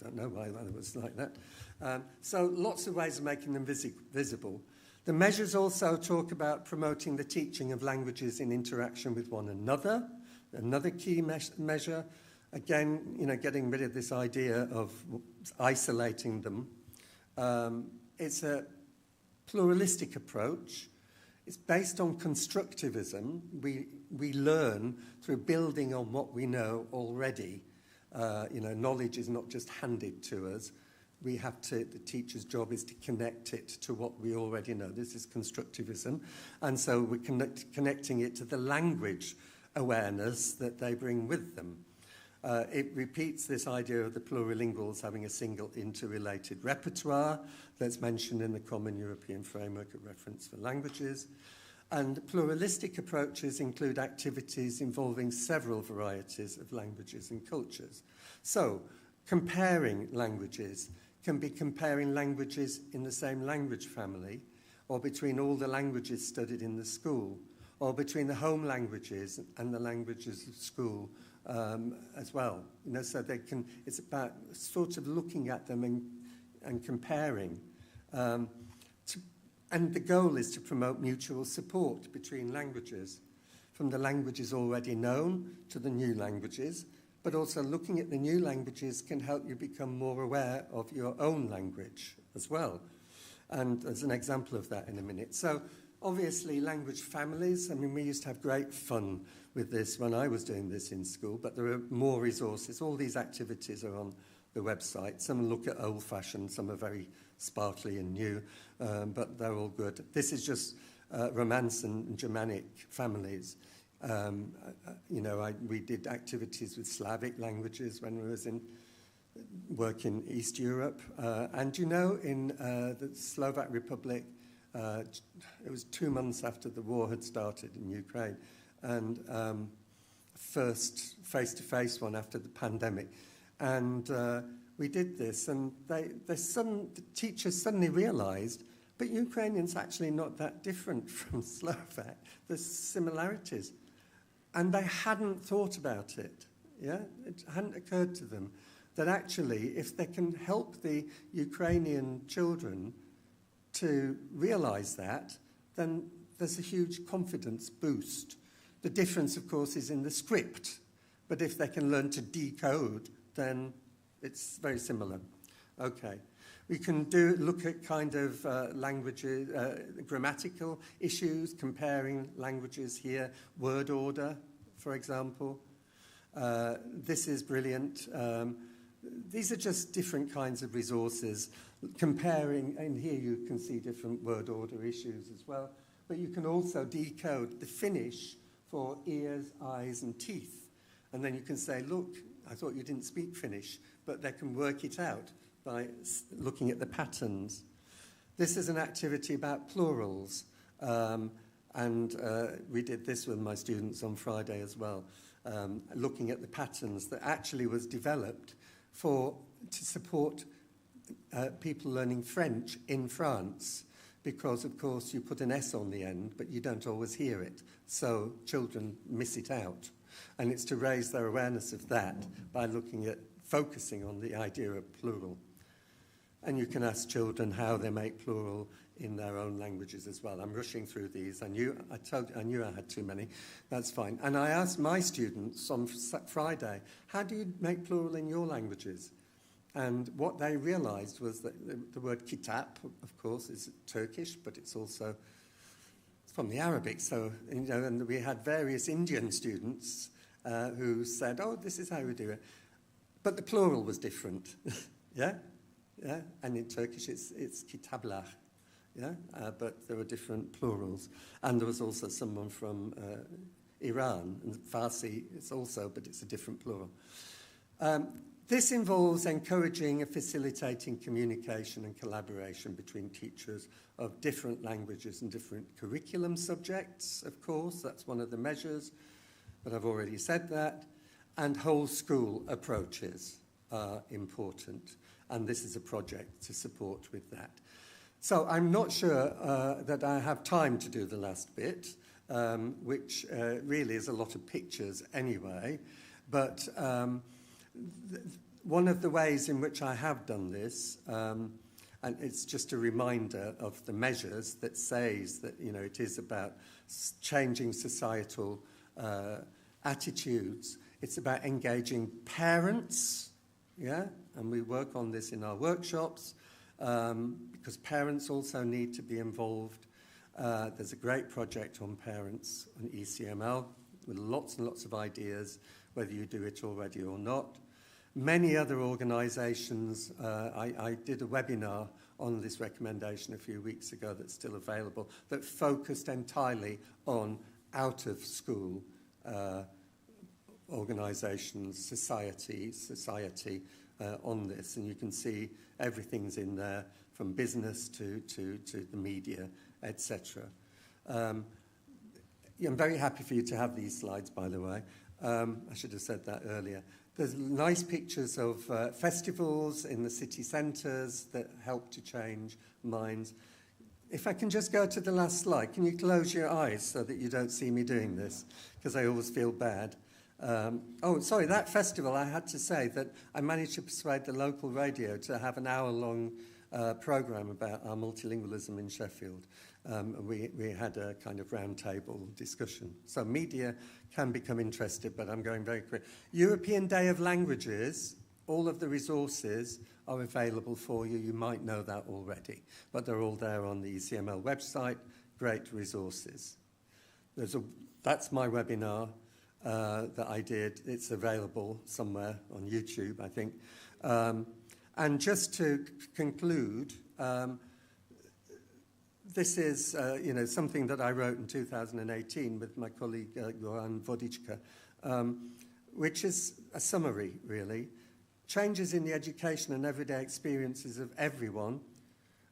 S4: don't know why that was like that. So lots of ways of making them visible. The measures also talk about promoting the teaching of languages in interaction with one another. Another key measure, again, getting rid of this idea of isolating them. It's a pluralistic approach. It's based on constructivism. We learn through building on what we know already. Knowledge is not just handed to us. The teacher's job is to connect it to what we already know. This is constructivism. And so we're connecting it to the language awareness that they bring with them. It repeats this idea of the plurilinguals having a single interrelated repertoire that's mentioned in the Common European Framework of Reference for Languages. And pluralistic approaches include activities involving several varieties of languages and cultures. So, comparing languages can be comparing languages in the same language family, or between all the languages studied in the school, or between the home languages and the languages of school as well. So it's about sort of looking at them and comparing. And the goal is to promote mutual support between languages, from the languages already known to the new languages, but also looking at the new languages can help you become more aware of your own language as well. And there's an example of that in a minute. So obviously language families, we used to have great fun with this when I was doing this in school, but there are more resources. All these activities are on the website. Some look at old-fashioned, some are very sparkly and new, but they're all good. This is just Romance and Germanic families. We did activities with Slavic languages when we was in work in East Europe. And in the Slovak Republic, it was 2 months after the war had started in Ukraine, and first face-to-face one after the pandemic. And we did this, and the teachers suddenly realized, but Ukrainians actually not that different from Slovak. There's similarities. And they hadn't thought about it. Yeah? It hadn't occurred to them that actually, if they can help the Ukrainian children to realize that, then there's a huge confidence boost. The difference, of course, is in the script. But if they can learn to decode, then it's very similar. Okay. We can look at kind of languages, grammatical issues, comparing languages here, word order, for example. This is brilliant. These are just different kinds of resources, comparing, and here you can see different word order issues as well, but you can also decode the Finnish for ears, eyes, and teeth. And then you can say, look, I thought you didn't speak Finnish, but they can work it out by looking at the patterns. This is an activity about plurals, and we did this with my students on Friday as well, looking at the patterns that actually was developed to support people learning French in France, because, of course, you put an S on the end, but you don't always hear it, so children miss it out. And it's to raise their awareness of that by focusing on the idea of plural. And you can ask children how they make plural in their own languages as well. I'm rushing through these. I knew I had too many. That's fine. And I asked my students on Friday, how do you make plural in your languages? And what they realized was that the word kitap, of course, is Turkish, but it's also from the Arabic. So, and we had various Indian students who said, oh, this is how we do it. But the plural was different. Yeah? Yeah? And in Turkish, it's kitablar. Yeah? But there were different plurals. And there was also someone from Iran, and Farsi it's also, but it's a different plural. This involves encouraging and facilitating communication and collaboration between teachers of different languages and different curriculum subjects, of course. That's one of the measures, but I've already said that. And whole school approaches are important. And this is a project to support with that. So I'm not sure that I have time to do the last bit, which really is a lot of pictures anyway. But one of the ways in which I have done this, and it's just a reminder of the measures that says that, it is about changing societal attitudes. It's about engaging parents, yeah? And we work on this in our workshops, because parents also need to be involved. There's a great project on parents on ECML with lots and lots of ideas, whether you do it already or not. Many other organisations, I did a webinar on this recommendation a few weeks ago that's still available, that focused entirely on out-of-school organisations, society on this. And you can see everything's in there, from business to the media, etc. I'm very happy for you to have these slides, by the way. I should have said that earlier. There's nice pictures of festivals in the city centres that help to change minds. If I can just go to the last slide, can you close your eyes so that you don't see me doing this? Because I always feel bad. Oh, sorry, that festival, I had to say that I managed to persuade the local radio to have an hour-long programme about our multilingualism in Sheffield. We had a kind of round-table discussion. So media can become interested, but I'm going very quick. European Day of Languages, all of the resources are available for you. You might know that already, but they're all there on the ECML website. Great resources. That's my webinar that I did. It's available somewhere on YouTube, I think. And just to conclude, this is something that I wrote in 2018 with my colleague Johan Vodička, which is a summary, really. Changes in the education and everyday experiences of everyone,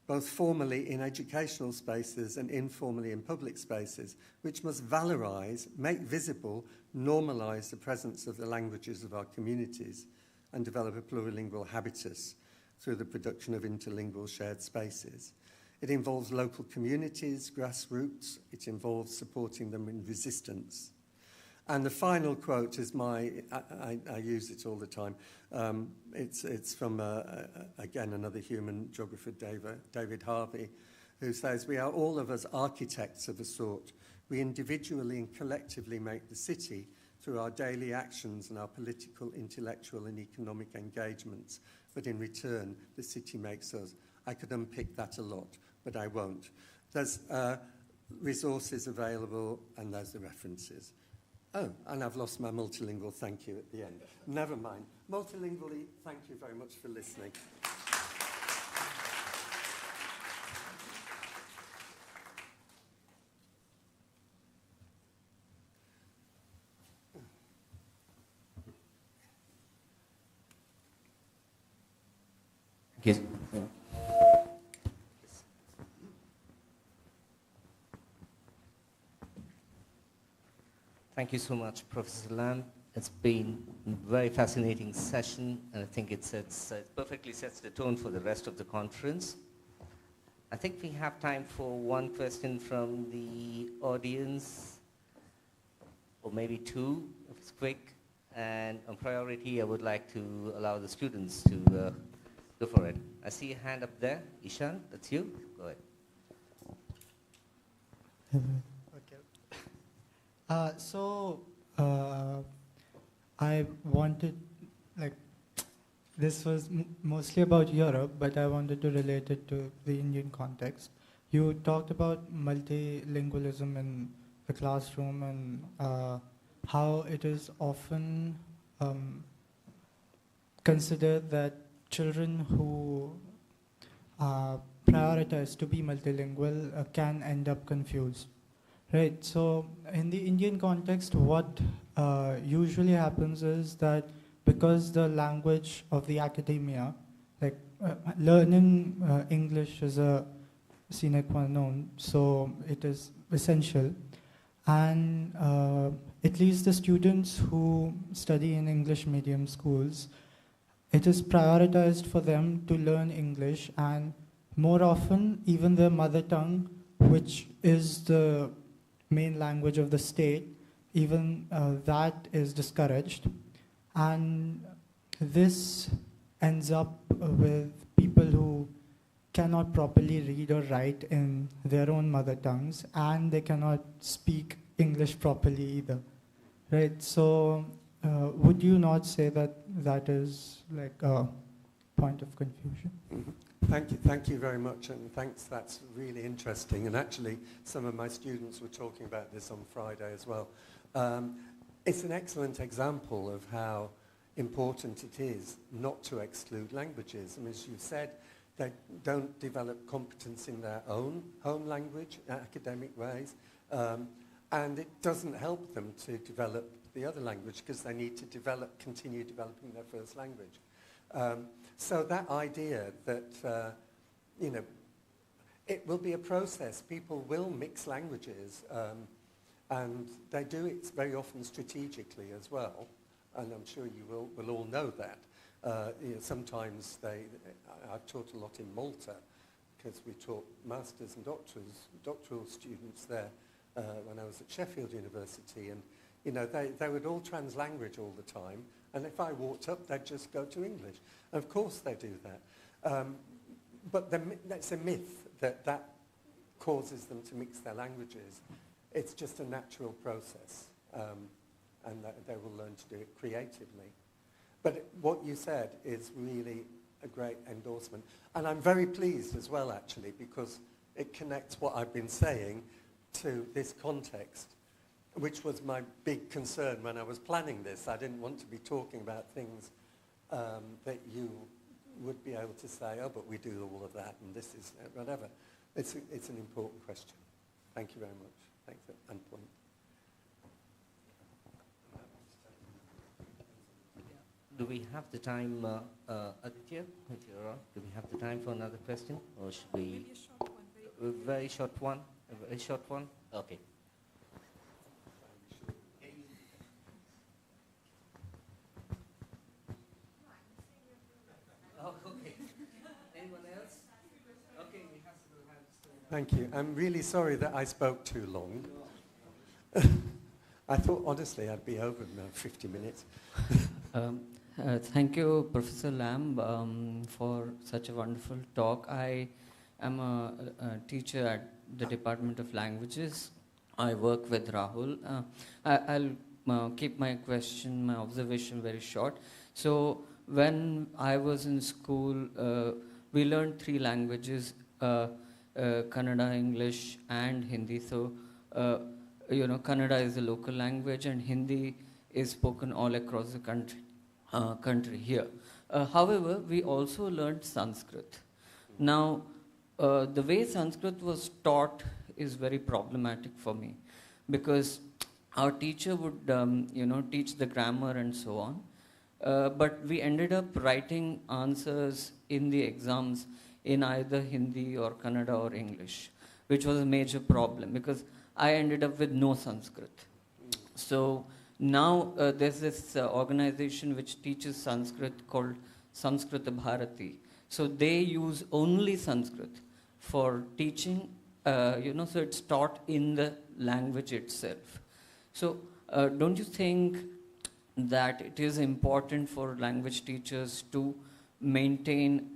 S4: both formally in educational spaces and informally in public spaces, which must valorise, make visible, normalise the presence of the languages of our communities and develop a plurilingual habitus through the production of interlingual shared spaces. It involves local communities, grassroots. It involves supporting them in resistance. And the final quote is I use it all the time. It's from, again, another human geographer, David Harvey, who says, "We are all of us architects of a sort. We individually and collectively make the city through our daily actions and our political, intellectual and economic engagements. But in return, the city makes us." I could unpick that a lot, but I won't. There's resources available, and there's the references. Oh, and I've lost my multilingual thank you at the end. Never mind. Multilingually, thank you very much for listening.
S3: Yes. Thank you so much, Professor Lam. It's been a very fascinating session, and I think it perfectly sets the tone for the rest of the conference. I think we have time for one question from the audience, or maybe two, if it's quick. And on priority, I would like to allow the students to go for it. I see a hand up there. Ishan, that's you. Go ahead.
S5: I wanted, this was mostly about Europe, but I wanted to relate it to the Indian context. You talked about multilingualism in the classroom and how it is often considered that children who prioritize to be multilingual can end up confused. Right, so in the Indian context, what usually happens is that because the language of the academia, learning English is a sine qua non, so it is essential. And at least the students who study in English medium schools, it is prioritized for them to learn English, and more often even their mother tongue, which is the main language of the state, even that is discouraged. And this ends up with people who cannot properly read or write in their own mother tongues, and they cannot speak English properly either. Right, so would you not say that that is like a point of confusion?
S4: Mm-hmm. Thank you very much, and thanks, that's really interesting. And actually, some of my students were talking about this on Friday as well. It's an excellent example of how important it is not to exclude languages. And as you said, they don't develop competence in their own home language, academic ways, and it doesn't help them to develop the other language because they need to continue developing their first language. So that idea that, it will be a process. People will mix languages, and they do it very often strategically as well, and I'm sure you will all know that. Sometimes I've taught a lot in Malta because we taught masters and doctoral students there when I was at Sheffield University, and they would all translanguage all the time, and if I walked up, they'd just go to English. And of course they do that. But that's a myth that causes them to mix their languages. It's just a natural process, and they will learn to do it creatively. But what you said is really a great endorsement. And I'm very pleased as well, actually, because it connects what I've been saying to this context, which was my big concern when I was planning this. I didn't want to be talking about things that you would be able to say, oh, but we do all of that, and this is whatever. It's an important question. Thank you very much. Thanks, and point.
S3: Do we have the time, Aditya, if you're on, do we have the time for another question? Or should we?
S1: Maybe a short one.
S3: A very short one? A very short one? Okay. Oh, okay. Anyone else? Okay, we have to have.
S4: Thank you. I'm really sorry that I spoke too long. I thought, honestly, I'd be over in 50 minutes.
S6: Thank you, Professor Lamb, for such a wonderful talk. I am a teacher at the Department of Languages. I work with Rahul. I'll keep my observation very short. So when I was in school, we learned 3 languages, Kannada, English, and Hindi. So, Kannada is the local language, and Hindi is spoken all across the country here. However, we also learned Sanskrit. Now, the way Sanskrit was taught is very problematic for me, because our teacher would, teach the grammar and so on. but we ended up writing answers in the exams in either Hindi or Kannada or English, which was a major problem because I ended up with no Sanskrit. So now there's this organization which teaches Sanskrit called Samskrita Bharati. So they use only Sanskrit for teaching, so it's taught in the language itself. So don't you think that it is important for language teachers to maintain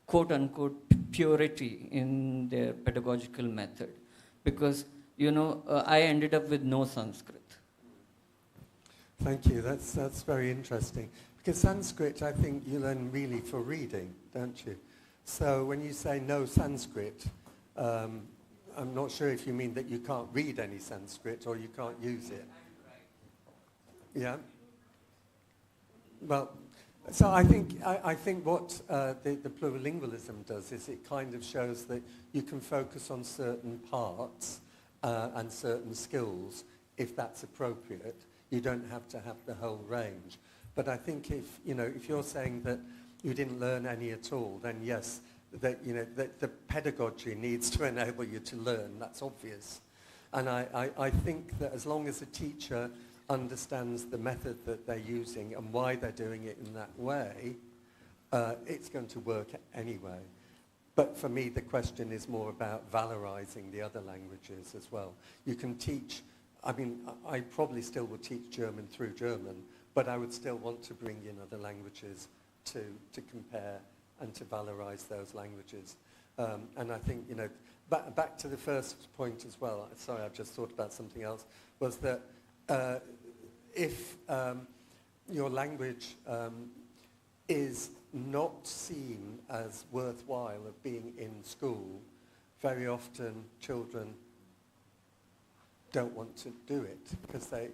S6: quote-unquote purity in their pedagogical method? Because, I ended up with no Sanskrit.
S4: Thank you. That's very interesting. Because Sanskrit, I think you learn really for reading, don't you? So when you say no Sanskrit, I'm not sure if you mean that you can't read any Sanskrit or you can't use it. Yeah. Well, so I think what the plurilingualism does is it kind of shows that you can focus on certain parts and certain skills if that's appropriate. You don't have to have the whole range. But I think if you're saying that you didn't learn any at all, then yes, that the pedagogy needs to enable you to learn. That's obvious. And I think that as long as a teacher understands the method that they're using and why they're doing it in that way, it's going to work anyway. But for me, the question is more about valorizing the other languages as well. You can teach, I probably still would teach German through German, but I would still want to bring in other languages to compare and to valorize those languages. And I think, back to the first point as well, sorry, I've just thought about something else, was that if your language is not seen as worthwhile of being in school, very often children don't want to do it because they,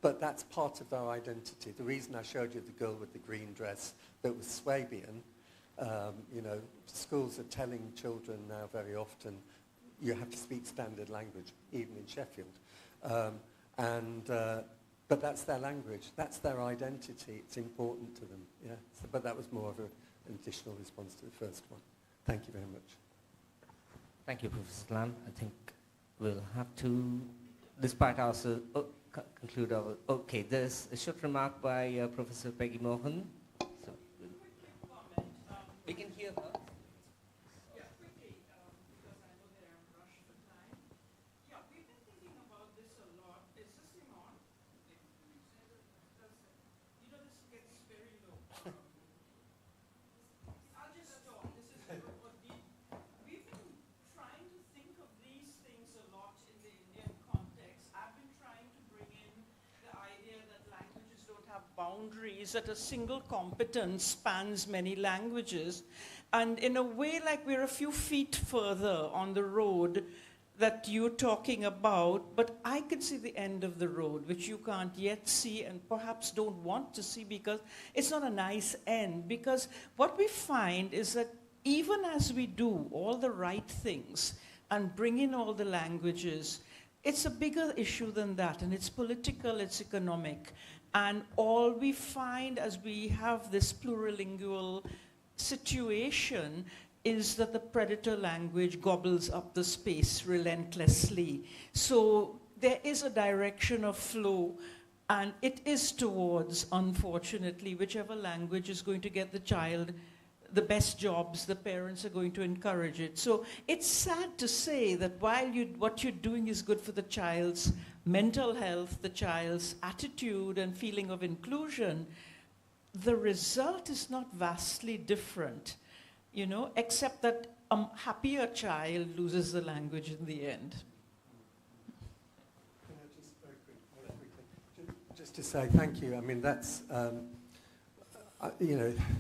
S4: but that's part of their identity. The reason I showed you the girl with the green dress that was Swabian, schools are telling children now very often you have to speak standard language, even in Sheffield. But that's their language, that's their identity, it's important to them, yeah. So, but that was more of an additional response to the first one. Thank you very much.
S3: Thank you, Professor Lam. I think we'll have to, despite ourselves, conclude our, okay, there's a short remark by Professor Peggy Mohan. So, we can hear her.
S7: Boundaries, that a single competence spans many languages, and in a way like we're a few feet further on the road that you're talking about, but I can see the end of the road, which you can't yet see and perhaps don't want to see because it's not a nice end. Because what we find is that even as we do all the right things and bring in all the languages, it's a bigger issue than that, and it's political, it's economic. And all we find as we have this plurilingual situation is that the predator language gobbles up the space relentlessly. So there is a direction of flow, and it is towards, unfortunately, whichever language is going to get the child the best jobs, the parents are going to encourage it. So it's sad to say that while what you're doing is good for the child's mental health, the child's attitude and feeling of inclusion, the result is not vastly different, except that a happier child loses the language in the end.
S4: Can I just very quickly, just to say thank you. I mean, that's,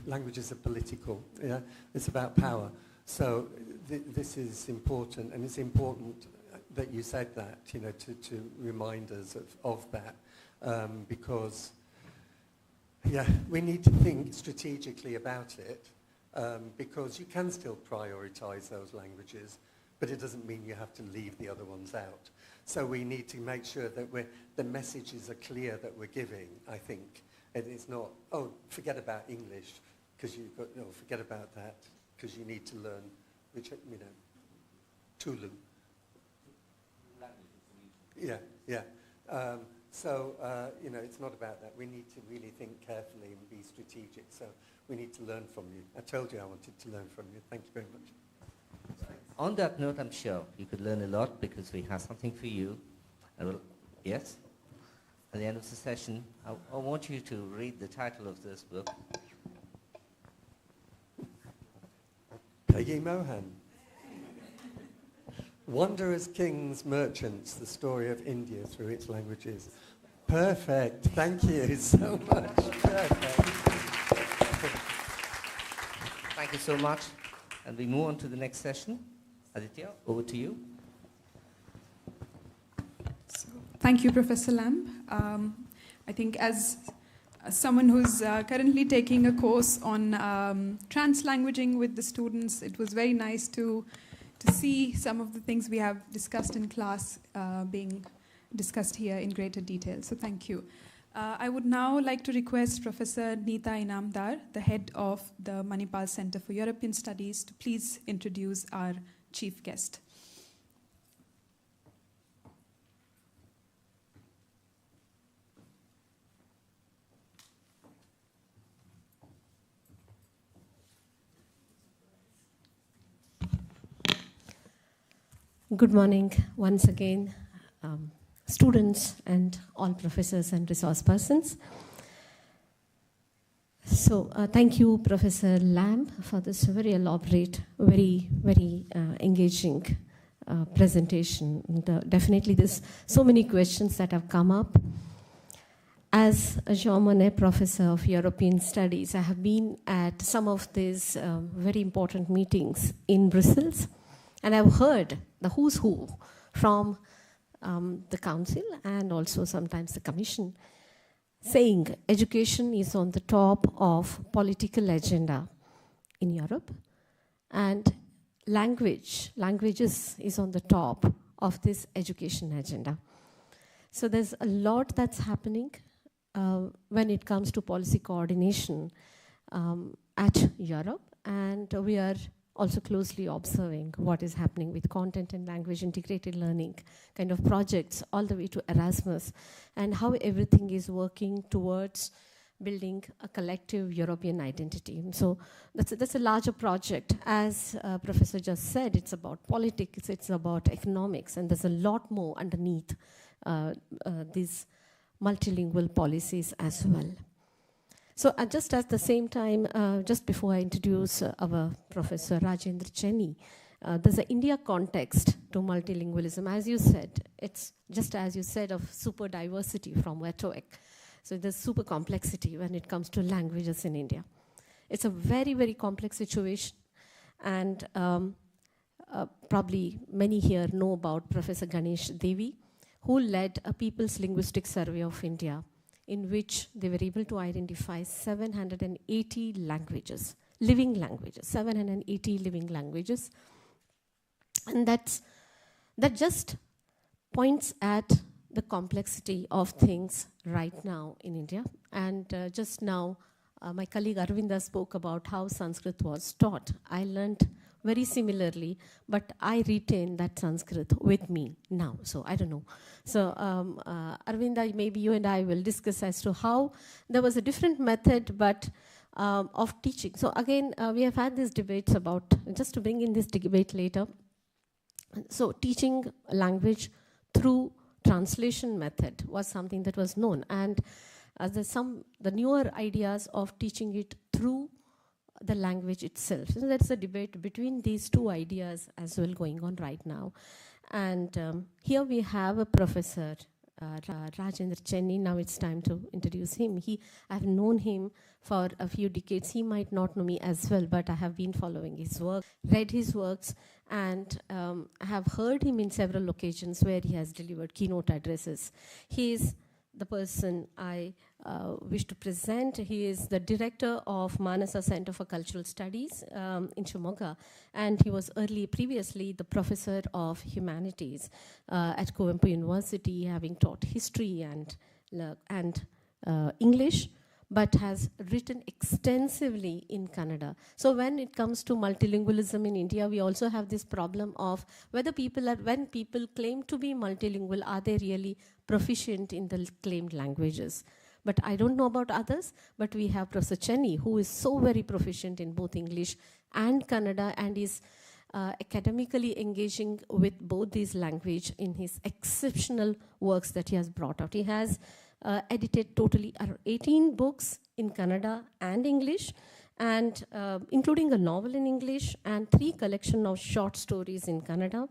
S4: languages are political. Yeah, it's about power. So this is important, and it's important that you said that, to remind us of that, because, yeah, we need to think strategically about it, because you can still prioritize those languages, but it doesn't mean you have to leave the other ones out. So we need to make sure that the messages are clear that we're giving, I think, It is not, oh, forget about English, because you've got, no, forget about that, because you need to learn, which, you know, Tulu. Yeah, yeah. You know, it's not about that. We need to really think carefully and be strategic. So we need to learn from you. I told you I wanted to learn from you. Thank you very much.
S3: On that note, I'm sure you could learn a lot because we have something for you. Yes? At the end of the session, I want you to read the title of this book.
S4: Peggy Mohan. Wanderers, Kings, Merchants, the story of India through its languages. Perfect. Thank you so much. Perfect.
S3: Thank you so much. And we move on to the next session. Aditya, over to you.
S1: So, thank you, Professor Lamb. I think as someone who's currently taking a course on translanguaging with the students, it was very nice to see some of the things we have discussed in class being discussed here in greater detail. So thank you. I would now like to request Professor Neeta Inamdar, the head of the Manipal Center for European Studies, to please introduce our chief guest.
S8: Good morning once again, students and all professors and resource persons. So thank you, Professor Lamb, for this very elaborate, very engaging presentation. And, definitely there's so many questions that have come up. As a Jean Monnet Professor of European Studies, I have been at some of these very important meetings in Brussels, and I've heard the who's who from the Council and also sometimes the Commission saying education is on the top of political agenda in Europe, and languages is on the top of this education agenda. So there's a lot that's happening when it comes to policy coordination at Europe, and we are also closely observing what is happening with content and language integrated learning kind of projects all the way to Erasmus, and how everything is working towards building a collective European identity. So that's a larger project. As Professor just said, it's about politics, it's about economics, and there's a lot more underneath these multilingual policies as well. So just at the same time, just before I introduce our Professor Rajendra Chenny, there's an India context to multilingualism. As you said, it's just as you said of super diversity from rhetoric. So there's super complexity when it comes to languages in India. It's a very complex situation. And probably many here know about Professor Ganesh Devi, who led a People's Linguistic Survey of India, in which they were able to identify 780 languages, living languages, 780 living languages. And that just points at the complexity of things right now in India. And just now, my colleague Arvinda spoke about how Sanskrit was taught. I learned very similarly, but I retain that Sanskrit with me now, so I don't know. So Arvinda, maybe you and I will discuss as to how there was a different method but of teaching. So again, we have had these debates about, just to bring in this debate later, so teaching language through translation method was something that was known, and the newer ideas of teaching it through the language itself. So that's a debate between these two ideas as well going on right now. And here we have a Professor Rajendra Chenny. Now it's time to introduce him. I've known him for a few decades. He might not know me as well, but I have been following his work, read his works, and I have heard him in several occasions where he has delivered keynote addresses. He is the person I wish to present. He is the director of Manasa Center for Cultural Studies in Shimoga, and he was previously the professor of humanities at Kuvempu University, having taught history and English, but has written extensively in Kannada. So when it comes to multilingualism in India, we also have this problem of whether when people claim to be multilingual, are they really proficient in the claimed languages? But I don't know about others, but we have Professor Chenny, who is so very proficient in both English and Kannada, and is academically engaging with both these languages in his exceptional works that he has brought out. He has edited totally 18 books in Kannada and English, and including a novel in English and 3 collections of short stories in Kannada.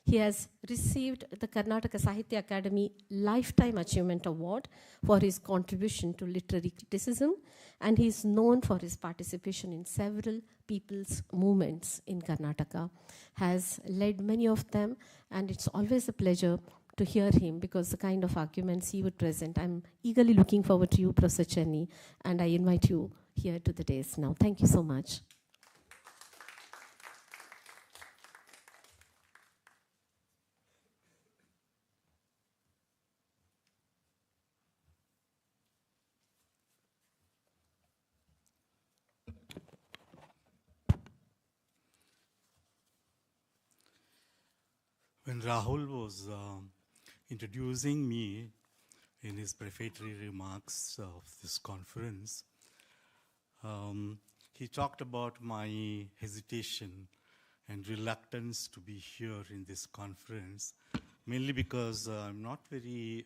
S8: He has received the Karnataka Sahitya Academy Lifetime Achievement Award for his contribution to literary criticism, and he is known for his participation in several people's movements in Karnataka, has led many of them, and it's always a pleasure to hear him because the kind of arguments he would present. I'm eagerly looking forward to you, Professor Chenny, and I invite you here to the dais now. Thank you so much.
S9: When Rahul was introducing me in his prefatory remarks of this conference, he talked about my hesitation and reluctance to be here in this conference, mainly because I'm not very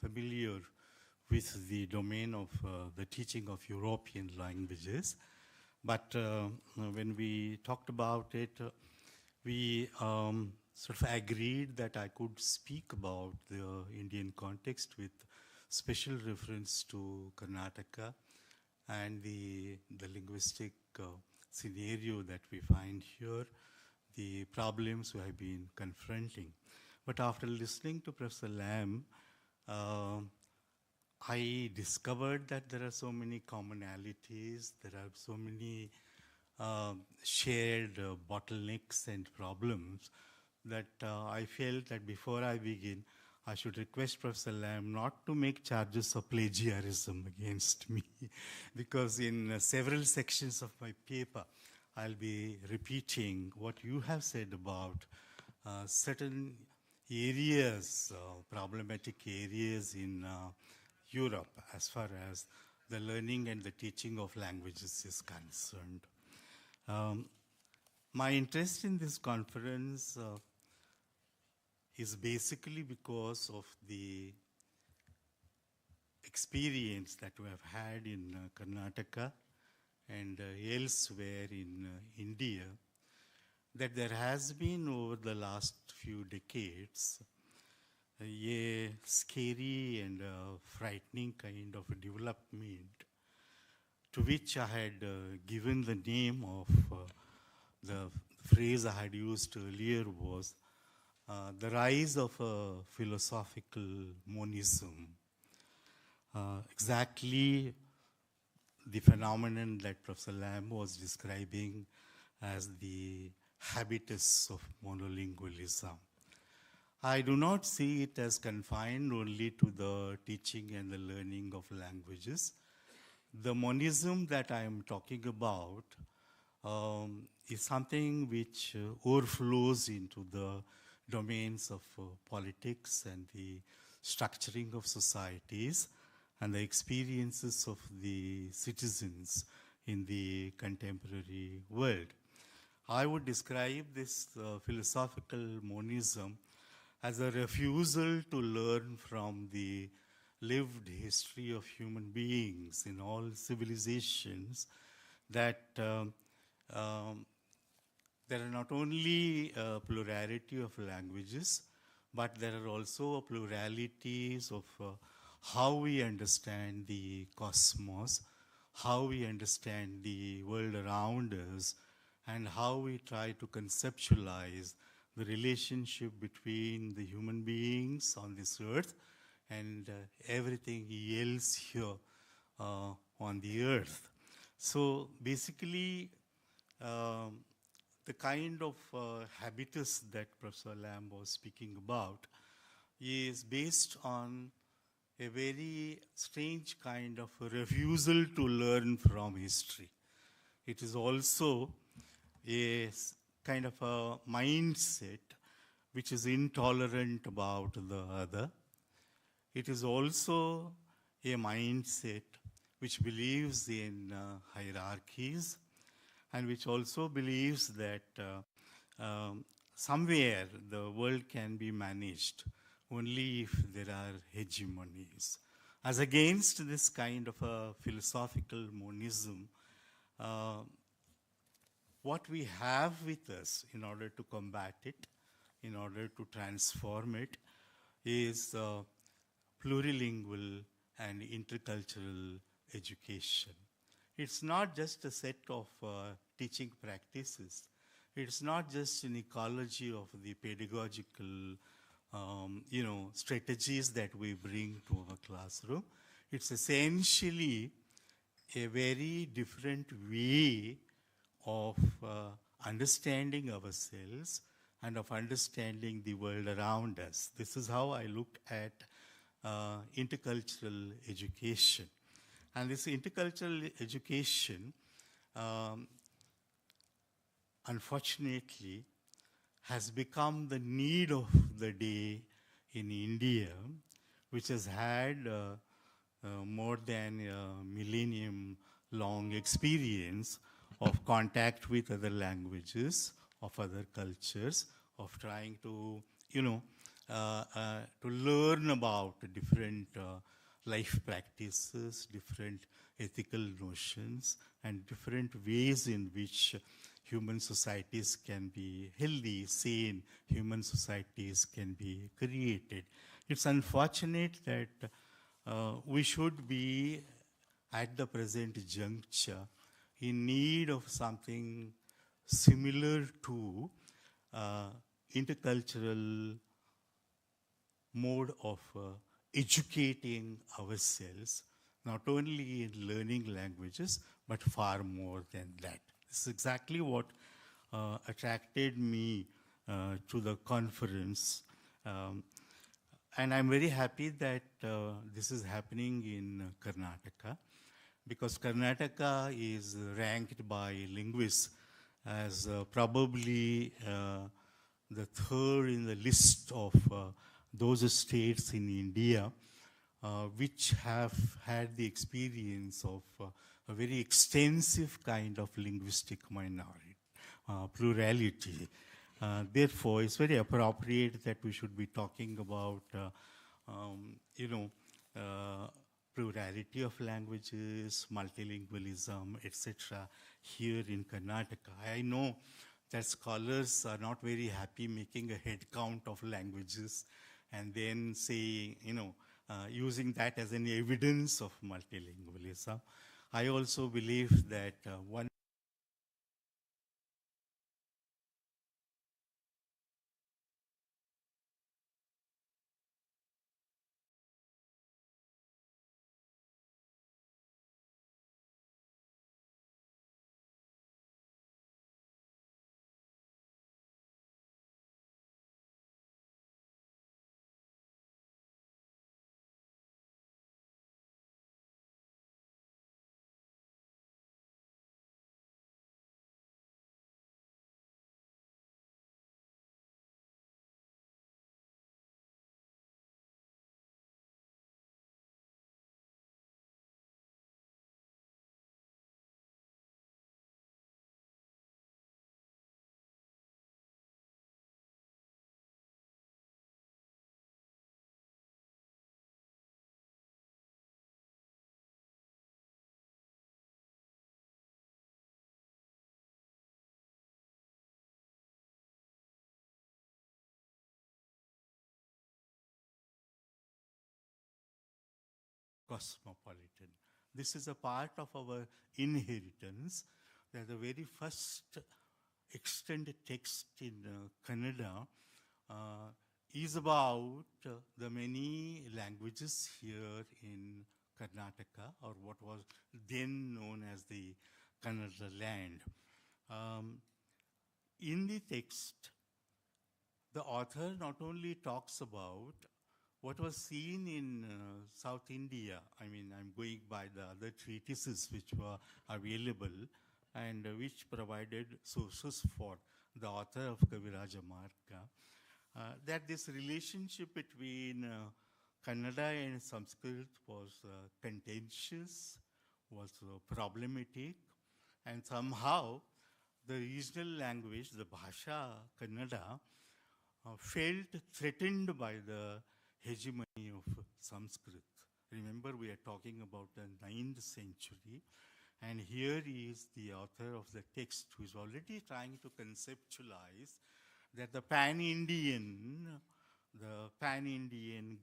S9: familiar with the domain of the teaching of European languages. But when we talked about it, we sort of agreed that I could speak about the Indian context with special reference to Karnataka and the linguistic scenario that we find here, the problems we have been confronting. But after listening to Professor Lam, I discovered that there are so many commonalities, there are so many shared bottlenecks and problems that I felt that before I begin, I should request Professor Lam not to make charges of plagiarism against me, because in several sections of my paper, I'll be repeating what you have said about certain areas, problematic areas in Europe as far as the learning and the teaching of languages is concerned. My interest in this conference is basically because of the experience that we have had in Karnataka and elsewhere in India, that there has been over the last few decades a scary and frightening kind of a development to which I had given the name of, the phrase I had used earlier was the rise of a philosophical monism. Exactly the phenomenon that Professor Lam was describing as the habitus of monolingualism. I do not see it as confined only to the teaching and the learning of languages. The monism that I am talking about is something which overflows into the domains of politics and the structuring of societies and the experiences of the citizens in the contemporary world. I would describe this philosophical monism as a refusal to learn from the lived history of human beings in all civilizations, that there are not only a plurality of languages, but there are also pluralities of how we understand the cosmos, how we understand the world around us, and how we try to conceptualize the relationship between the human beings on this earth and everything else here on the earth. So basically, the kind of habitus that Professor Lam was speaking about is based on a very strange kind of a refusal to learn from history. It is also a kind of a mindset which is intolerant about the other. It is also a mindset which believes in hierarchies and which also believes that somewhere the world can be managed only if there are hegemonies. As against this kind of a philosophical monism, what we have with us in order to combat it, in order to transform it, is plurilingual and intercultural education. It's not just a set of teaching practices. It's not just an ecology of the pedagogical strategies that we bring to our classroom. It's essentially a very different way of understanding ourselves and of understanding the world around us. This is how I look at intercultural education. And this intercultural education, unfortunately, has become the need of the day in India, which has had more than a millennium-long experience of contact with other languages, of other cultures, of trying to, to learn about different life practices, different ethical notions, and different ways in which human societies can be healthy, sane, human societies can be created. It's unfortunate that we should be, at the present juncture, in need of something similar to intercultural mode of educating ourselves, not only in learning languages, but far more than that. This is exactly what attracted me to the conference. And I'm very happy that this is happening in Karnataka, because Karnataka is ranked by linguists as probably the third in the list of those states in India which have had the experience of a very extensive kind of linguistic minority, plurality. Therefore, it's very appropriate that we should be talking about, plurality of languages, multilingualism, etc. here in Karnataka. I know that scholars are not very happy making a head count of languages and then saying, using that as an evidence of multilingualism. I also believe that one cosmopolitan. This is a part of our inheritance. That the very first extended text in Kannada is about the many languages here in Karnataka, or what was then known as the Kannada land. In the text, the author not only talks about what was seen in South India, I mean, I'm going by the other treatises which were available and which provided sources for the author of Kaviraja Marga, that this relationship between Kannada and Sanskrit was contentious, was problematic, and somehow the regional language, the Bhasha, Kannada, felt threatened by the hegemony of Sanskrit. Remember, we are talking about the 9th century, and here is the author of the text who is already trying to conceptualize that the pan-Indian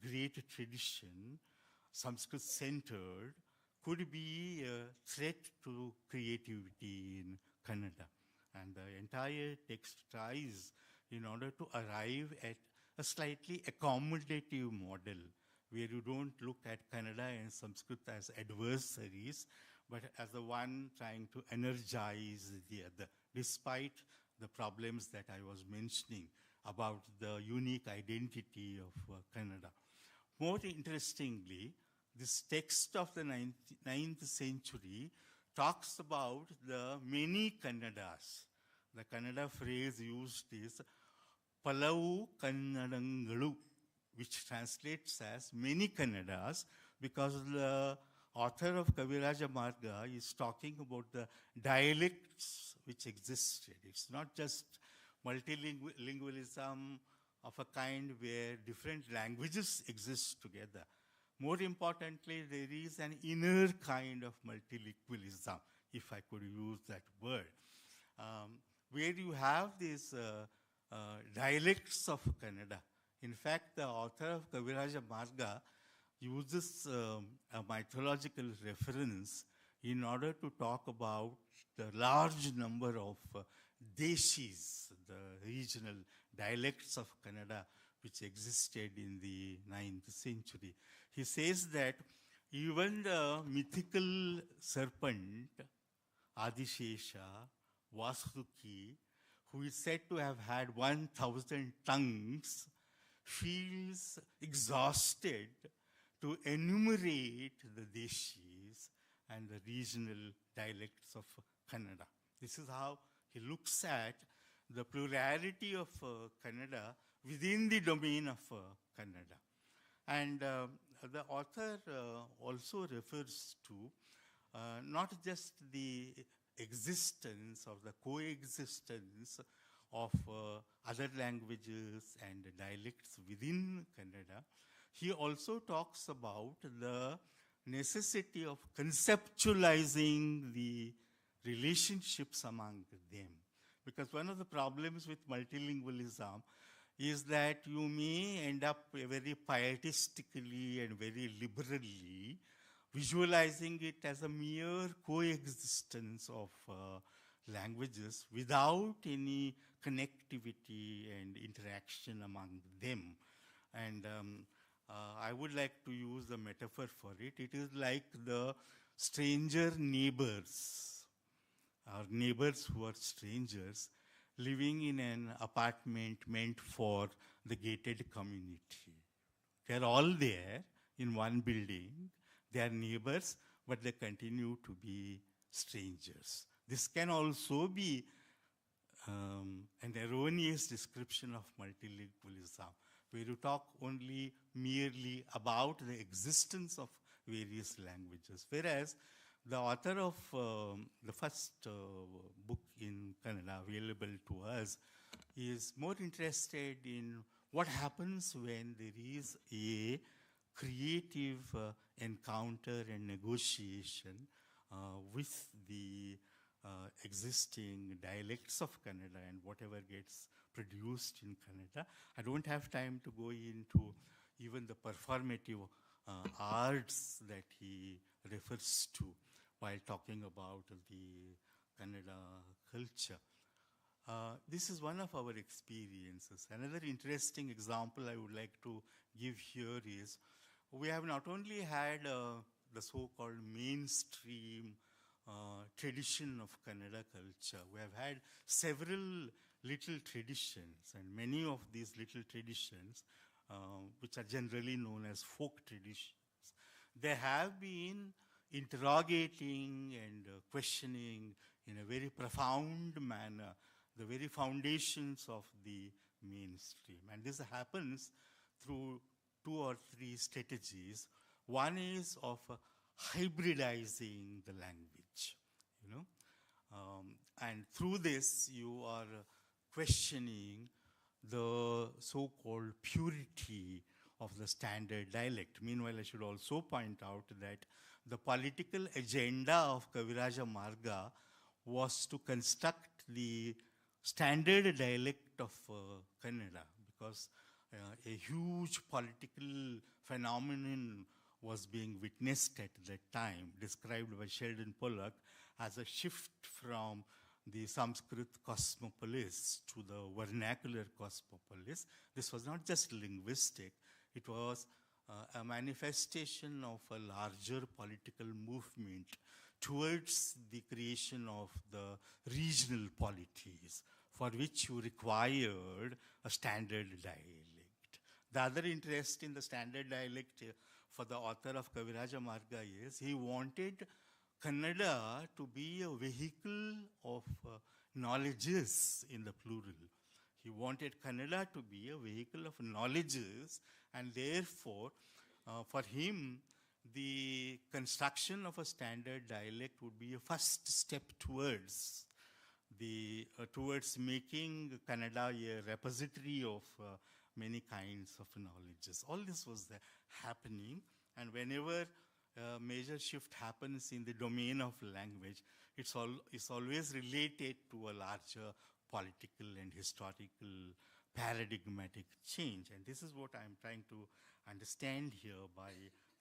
S9: great tradition, Sanskrit-centered, could be a threat to creativity in Kannada. And the entire text tries, in order to arrive at a slightly accommodative model, where you don't look at Kannada and Sanskrit as adversaries, but as the one trying to energize the other, despite the problems that I was mentioning about the unique identity of Kannada. More interestingly, this text of the 9th century talks about the many Kannadas. The Kannada phrase used is Palavu Kannadangalu, which translates as many Kannadas, because the author of Kaviraja Marga is talking about the dialects which existed. It's not just multilingualism of a kind where different languages exist together. More importantly, there is an inner kind of multilingualism, if I could use that word, where you have these dialects of Kannada. In fact, the author of Kaviraja Marga uses a mythological reference in order to talk about the large number of deshis, the regional dialects of Kannada, which existed in the 9th century. He says that even the mythical serpent, Adishesha, Vasuki, who is said to have had 1,000 tongues, feels exhausted to enumerate the deshis and the regional dialects of Kannada. This is how he looks at the plurality of Kannada within the domain of Kannada. And the author also refers to not just the existence or the coexistence of other languages and dialects within Kannada. He also talks about the necessity of conceptualizing the relationships among them. Because one of the problems with multilingualism is that you may end up very pietistically and very liberally visualizing it as a mere coexistence of languages without any connectivity and interaction among them. And I would like to use a metaphor for it. It is like the stranger neighbors, our neighbors who are strangers, living in an apartment meant for the gated community. They're all there in one building. They are neighbors, but they continue to be strangers. This can also be an erroneous description of multilingualism, where you talk only merely about the existence of various languages. Whereas the author of the first book in Kannada available to us is more interested in what happens when there is a creative encounter and negotiation with the existing dialects of Kannada and whatever gets produced in Kannada. I don't have time to go into even the performative arts that he refers to while talking about the Kannada culture. This is one of our experiences. Another interesting example I would like to give here is we have not only had the so-called mainstream tradition of Kannada culture, we have had several little traditions, and many of these little traditions which are generally known as folk traditions. They have been interrogating and questioning in a very profound manner the very foundations of the mainstream. And this happens through 2 or 3 strategies. One is of hybridizing the language, and through this you are questioning the so-called purity of the standard dialect. Meanwhile, I should also point out that the political agenda of Kaviraja Marga was to construct the standard dialect of Kannada, because a huge political phenomenon was being witnessed at that time, described by Sheldon Pollock as a shift from the Sanskrit cosmopolis to the vernacular cosmopolis. This was not just linguistic, it was a manifestation of a larger political movement towards the creation of the regional polities, for which you required a standard dialect. The other interest in the standard dialect for the author of Kaviraja Marga is he wanted Kannada to be a vehicle of knowledges in the plural. He wanted Kannada to be a vehicle of knowledges, and therefore, for him, the construction of a standard dialect would be a first step towards making Kannada a repository of many kinds of knowledges. All this was happening, and whenever a major shift happens in the domain of language, it's always related to a larger political and historical paradigmatic change. And this is what I'm trying to understand here by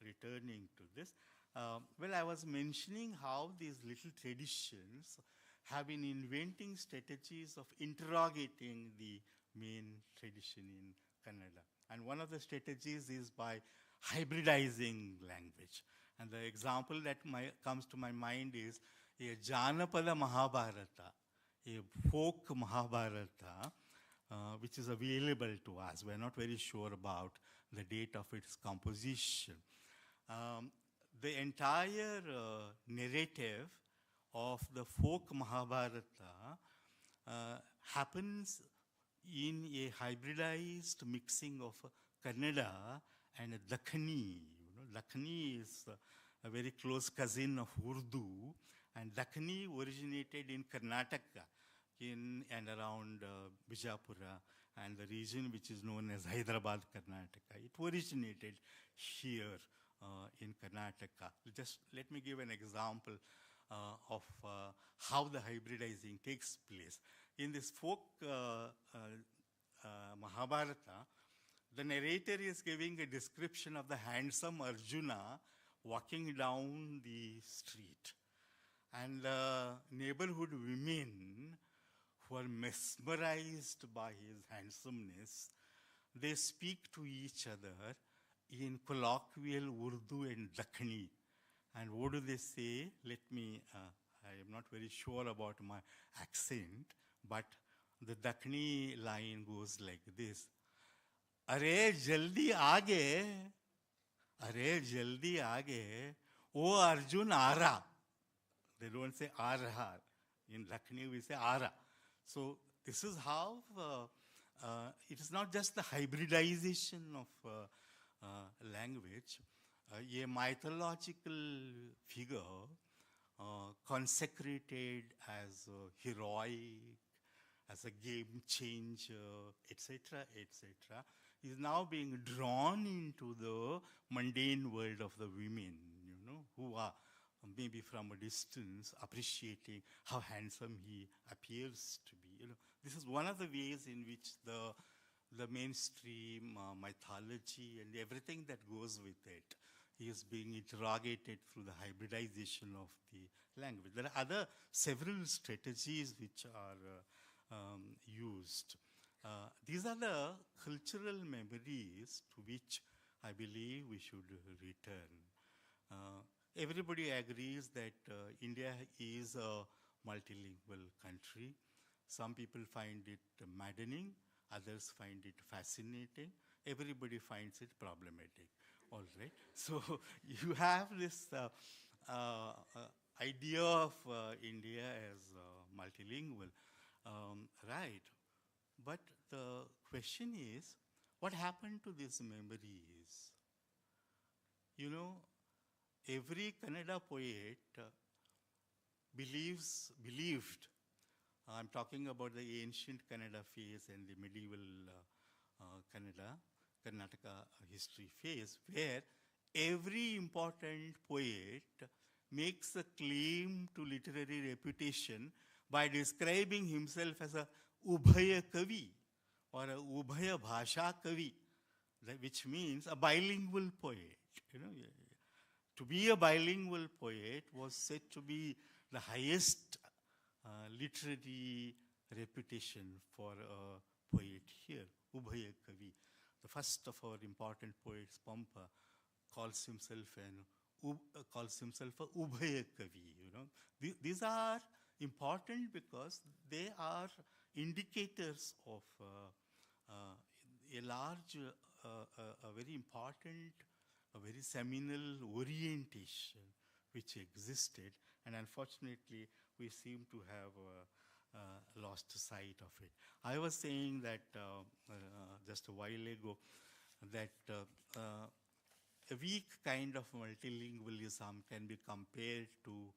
S9: returning to this. Well, I was mentioning how these little traditions have been inventing strategies of interrogating the main tradition in Kannada. And one of the strategies is by hybridizing language. And the example that comes to my mind is a Janapada Mahabharata, a folk Mahabharata, which is available to us. We're not very sure about the date of its composition. The entire narrative of the folk Mahabharata happens in a hybridized mixing of Kannada and Dakhini. Dakhini is a very close cousin of Urdu, and Dakhini originated in Karnataka, in and around Bijapura and the region which is known as Hyderabad, Karnataka. It originated here in Karnataka. Just let me give an example of how the hybridizing takes place. In this folk Mahabharata, the narrator is giving a description of the handsome Arjuna walking down the street. And the neighborhood women who are mesmerized by his handsomeness, they speak to each other in colloquial Urdu and Dakhini. And what do they say? I am not very sure about my accent, but the Dakhini line goes like this. Are jaldi aage, O Arjun ara. They don't say arha. In Dakhini we say ara. So this is how, it is not just the hybridization of language. A mythological figure consecrated as heroic, as a game changer, etc., etc., is now being drawn into the mundane world of the women, who are maybe from a distance appreciating how handsome he appears to be. This is one of the ways in which the mainstream mythology and everything that goes with it is being interrogated through the hybridization of the language. There are several strategies which are used. These are the cultural memories to which I believe we should return. Everybody agrees that India is a multilingual country. Some people find it maddening, others find it fascinating. everybody finds it problematic. All right. So you have this idea of India as multilingual, right? But the question is, what happened to these memories? You know, every Kannada poet believed, I'm talking about the ancient Kannada phase and the medieval Karnataka history phase, where every important poet makes a claim to literary reputation by describing himself as a Ubhaya Kavi or a Ubhaya Bhasha Kavi, which means a bilingual poet. You know, to be a bilingual poet was said to be the highest literary reputation for a poet here, Ubhaya Kavi. The first of our important poets, Pampa, calls himself a Ubhaya Kavi. You know, these are important because they are indicators of a large, a very important, a very seminal orientation which existed, and unfortunately we seem to have lost sight of it. I was saying that just a while ago that a weak kind of multilingualism can be compared to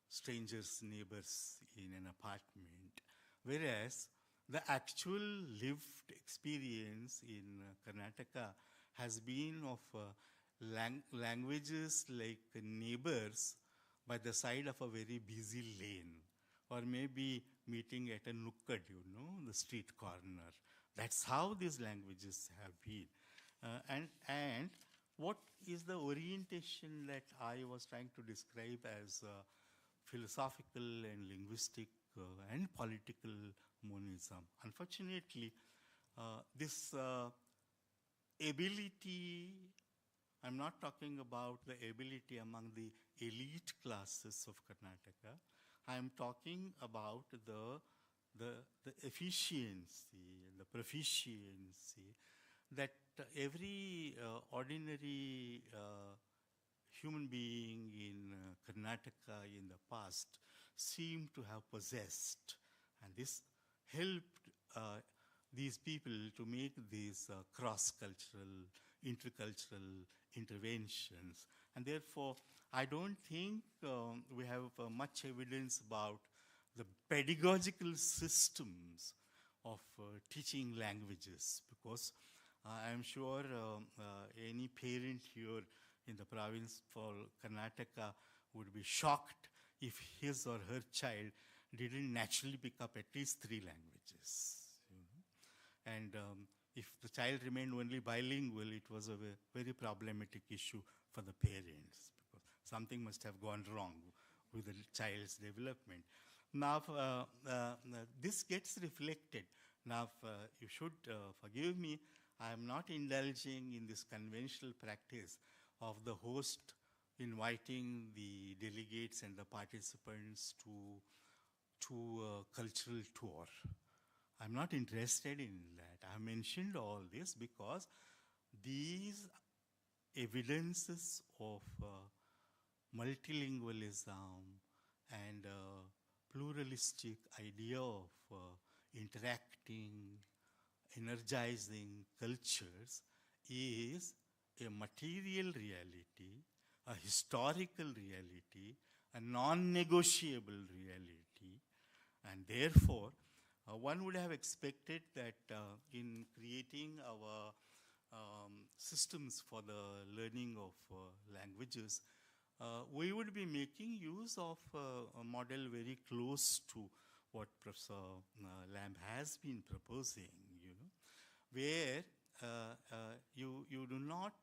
S9: strangers' neighbors in an apartment, whereas the actual lived experience in Karnataka has been of languages like neighbors by the side of a very busy lane, or maybe meeting at a nukkad, you know, the street corner. That's how these languages have been. And what is the orientation that I was trying to describe as philosophical and linguistic and political monism? Unfortunately, this ability, I'm not talking about the ability among the elite classes of Karnataka. I'm talking about the efficiency and the proficiency that every ordinary human being in Karnataka in the past seemed to have possessed. And this helped these people to make these cross-cultural, intercultural interventions. And therefore, I don't think we have much evidence about the pedagogical systems of teaching languages, because I'm sure any parent here in the province for Karnataka would be shocked if his or her child didn't naturally pick up at least 3 languages. You know? And if the child remained only bilingual, it was a very problematic issue for the parents, because something must have gone wrong with the child's development. Now, this gets reflected. Now, you should forgive me, I am not indulging in this conventional practice of the host inviting the delegates and the participants to a cultural tour. I'm not interested in that. I have mentioned all this because these evidences of multilingualism and pluralistic idea of interacting, energizing cultures is a material reality, a historical reality, a non-negotiable reality, and therefore one would have expected that in creating our systems for the learning of languages, we would be making use of a model very close to what Professor Lamb has been proposing, you know, where you do not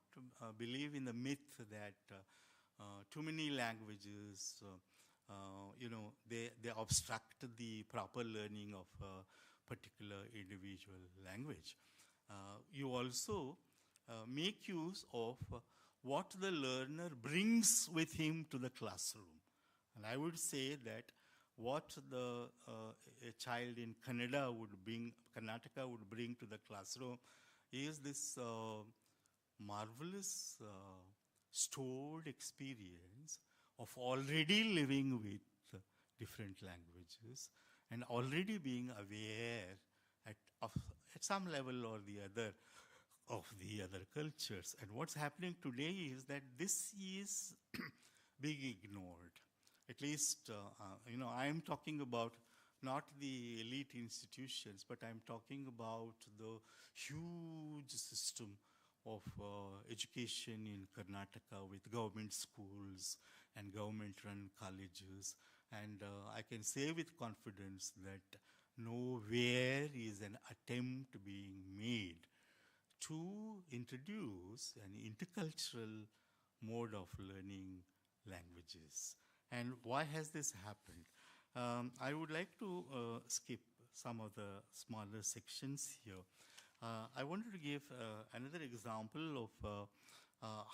S9: believe in the myth that too many languages, you know, they obstruct the proper learning of a particular individual language. You also make use of what the learner brings with him to the classroom. And I would say that what a child in Karnataka would bring to the classroom is this marvelous stored experience of already living with different languages and already being aware at some level or the other of the other cultures. And what's happening today is that this is being ignored. At least, I am talking about not the elite institutions, but I'm talking about the huge system of education in Karnataka with government schools and government-run colleges. And I can say with confidence that nowhere is an attempt being made to introduce an intercultural mode of learning languages. And why has this happened? I would like to skip some of the smaller sections here. I wanted to give another example of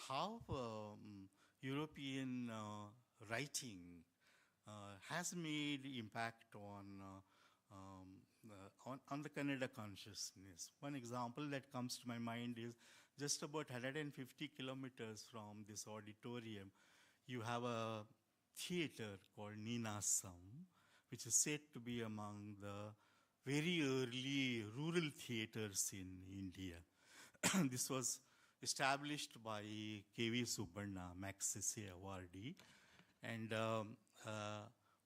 S9: how European writing has made impact on the Kannada consciousness. One example that comes to my mind is just about 150 kilometers from this auditorium, you have a theater called Ninasam, which is said to be among the very early rural theaters in India. This was established by K.V. Subbanna, Magsaysay awardee. And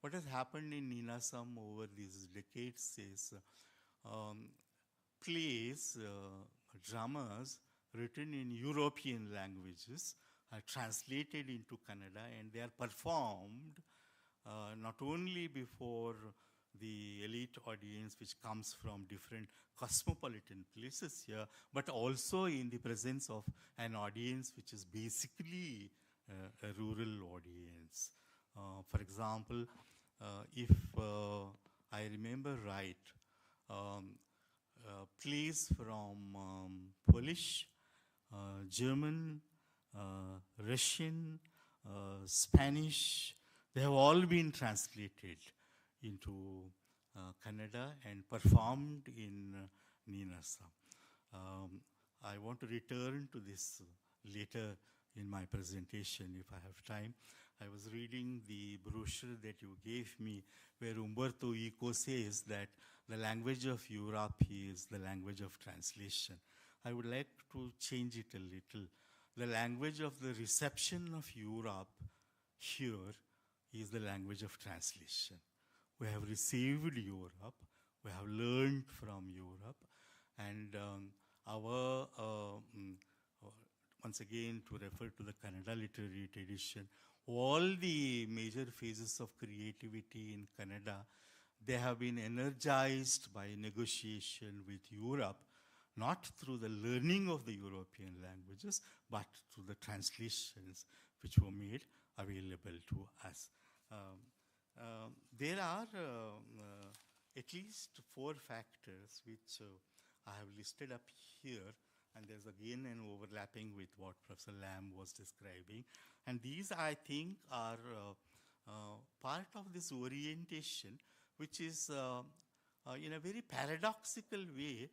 S9: what has happened in Ninasam over these decades is plays, dramas written in European languages are translated into Kannada, and they are performed not only before the elite audience which comes from different cosmopolitan places here, but also in the presence of an audience which is basically a rural audience. For example, if I remember right, plays from Polish, German, Russian, Spanish, they have all been translated into Kannada and performed in Ninasam. I want to return to this later in my presentation if I have time. I was reading the brochure that you gave me where Umberto Eco says that the language of Europe is the language of translation. I would like to change it a little. The language of the reception of Europe here is the language of translation. We have received Europe, we have learned from Europe, and once again to refer to the Kannada literary tradition, all the major phases of creativity in Kannada, they have been energized by negotiation with Europe, not through the learning of the European languages, but through the translations which were made available to us. There are at least 4 factors which I have listed up here, and there's again an overlapping with what Professor Lamb was describing. And these, I think, are part of this orientation, which is in a very paradoxical way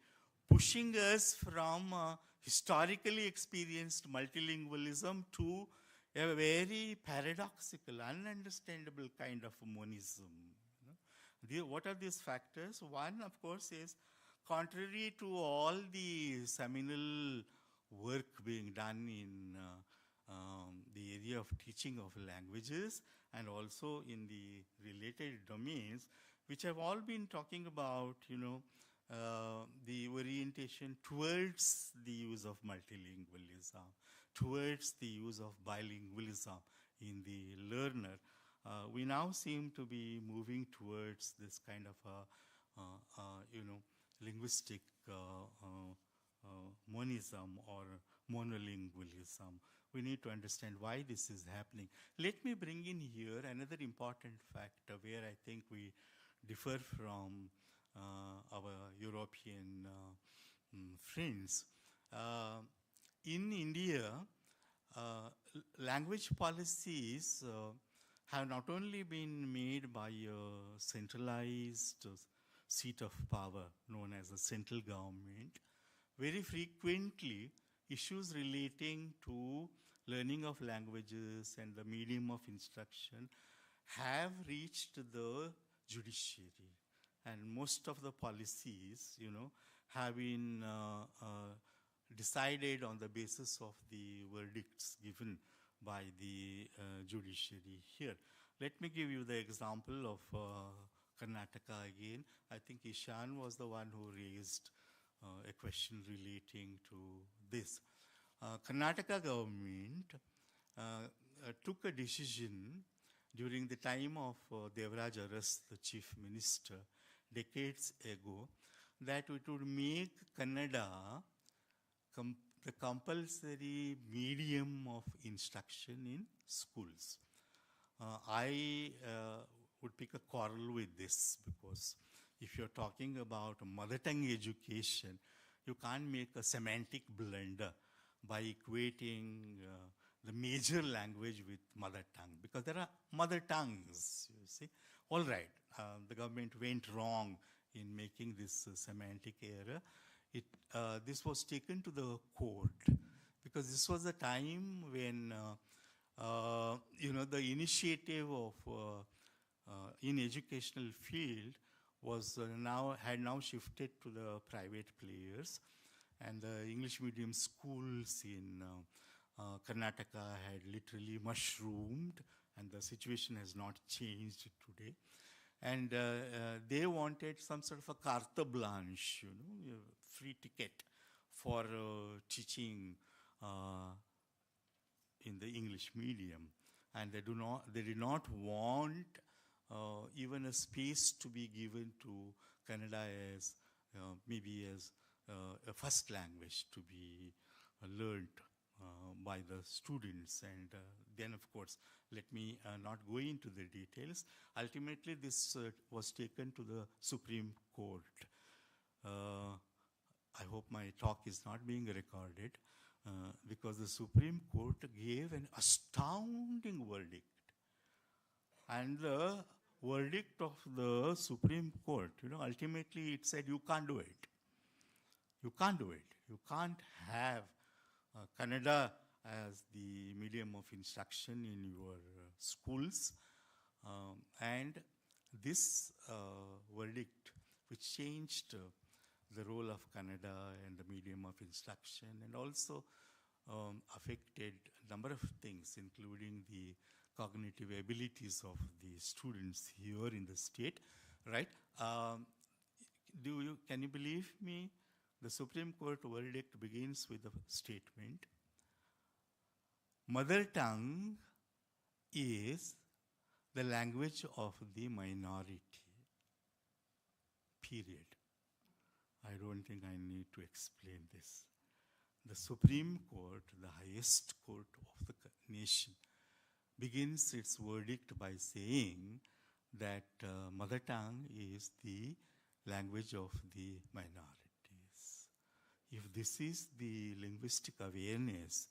S9: pushing us from historically experienced multilingualism to a very paradoxical, ununderstandable kind of monism. What are these factors? One, of course, is contrary to all the seminal work being done in the area of teaching of languages and also in the related domains, which have all been talking about, the orientation towards the use of multilingualism, towards the use of bilingualism in the learner. We now seem to be moving towards this kind of linguistic monism or monolingualism. We need to understand why this is happening. Let me bring in here another important factor where I think we differ from our European friends. In India, language policies have not only been made by a centralized seat of power known as the central government, very frequently issues relating to learning of languages and the medium of instruction have reached the judiciary. And most of the policies, have been decided on the basis of the verdicts given by the judiciary here. Let me give you the example of Karnataka again. I think Ishan was the one who raised a question relating to this. Karnataka government took a decision during the time of Devraj Aras, the chief minister, decades ago, that it would make Kannada the compulsory medium of instruction in schools. I would pick a quarrel with this, because if you're talking about mother tongue education, you can't make a semantic blunder by equating the major language with mother tongue, because there are mother tongues, you see. All right, the government went wrong in making this semantic error. This was taken to the court, because this was a time when the initiative of in educational field was had now shifted to the private players, and the English medium schools in Karnataka had literally mushroomed, and the situation has not changed today. And they wanted some sort of a carte blanche, free ticket for teaching in the English medium. And they did not want even a space to be given to Kannada as maybe as a first language to be learned by the students. And then, of course, let me not go into the details. Ultimately, this was taken to the Supreme Court. I hope my talk is not being recorded, because the Supreme Court gave an astounding verdict. And the verdict of the Supreme Court, ultimately it said, you can't do it. You can't do it. You can't have Kannada as the medium of instruction in your schools. And this verdict, which changed the role of Kannada and the medium of instruction, and also affected a number of things, including the cognitive abilities of the students here in the state, right? Can you believe me? The Supreme Court verdict begins with a statement: mother tongue is the language of the minority. Period. I don't think I need to explain this. The Supreme Court, the highest court of the nation, begins its verdict by saying that mother tongue is the language of the minorities. If this is the linguistic awareness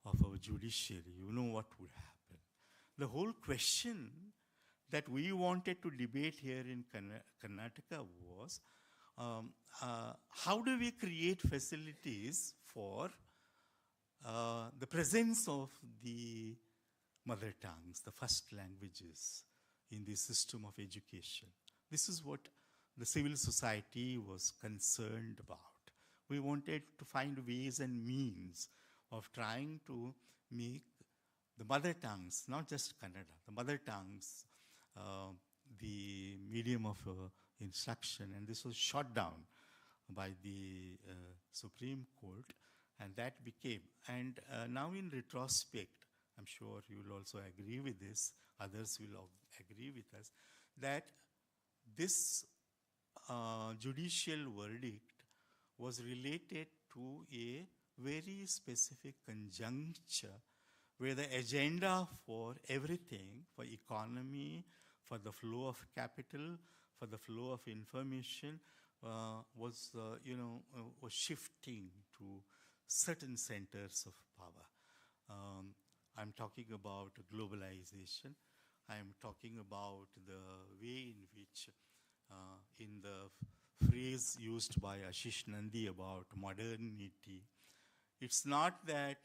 S9: of our judiciary, you know what would happen. The whole question that we wanted to debate here in Karnataka was, how do we create facilities for the presence of the mother tongues, the first languages in the system of education? This is what the civil society was concerned about. We wanted to find ways and means of trying to make the mother tongues, not just Kannada, the mother tongues, the medium of instruction. And this was shot down by the Supreme Court, and that became, and now in retrospect, I'm sure you will also agree with this, others will agree with us, that this judicial verdict was related to a very specific conjuncture where the agenda for everything, for economy, for the flow of capital, for the flow of information, was shifting to certain centers of power. I'm talking about globalization. I'm talking about the way in which in the phrase used by Ashish Nandi about modernity. It's not that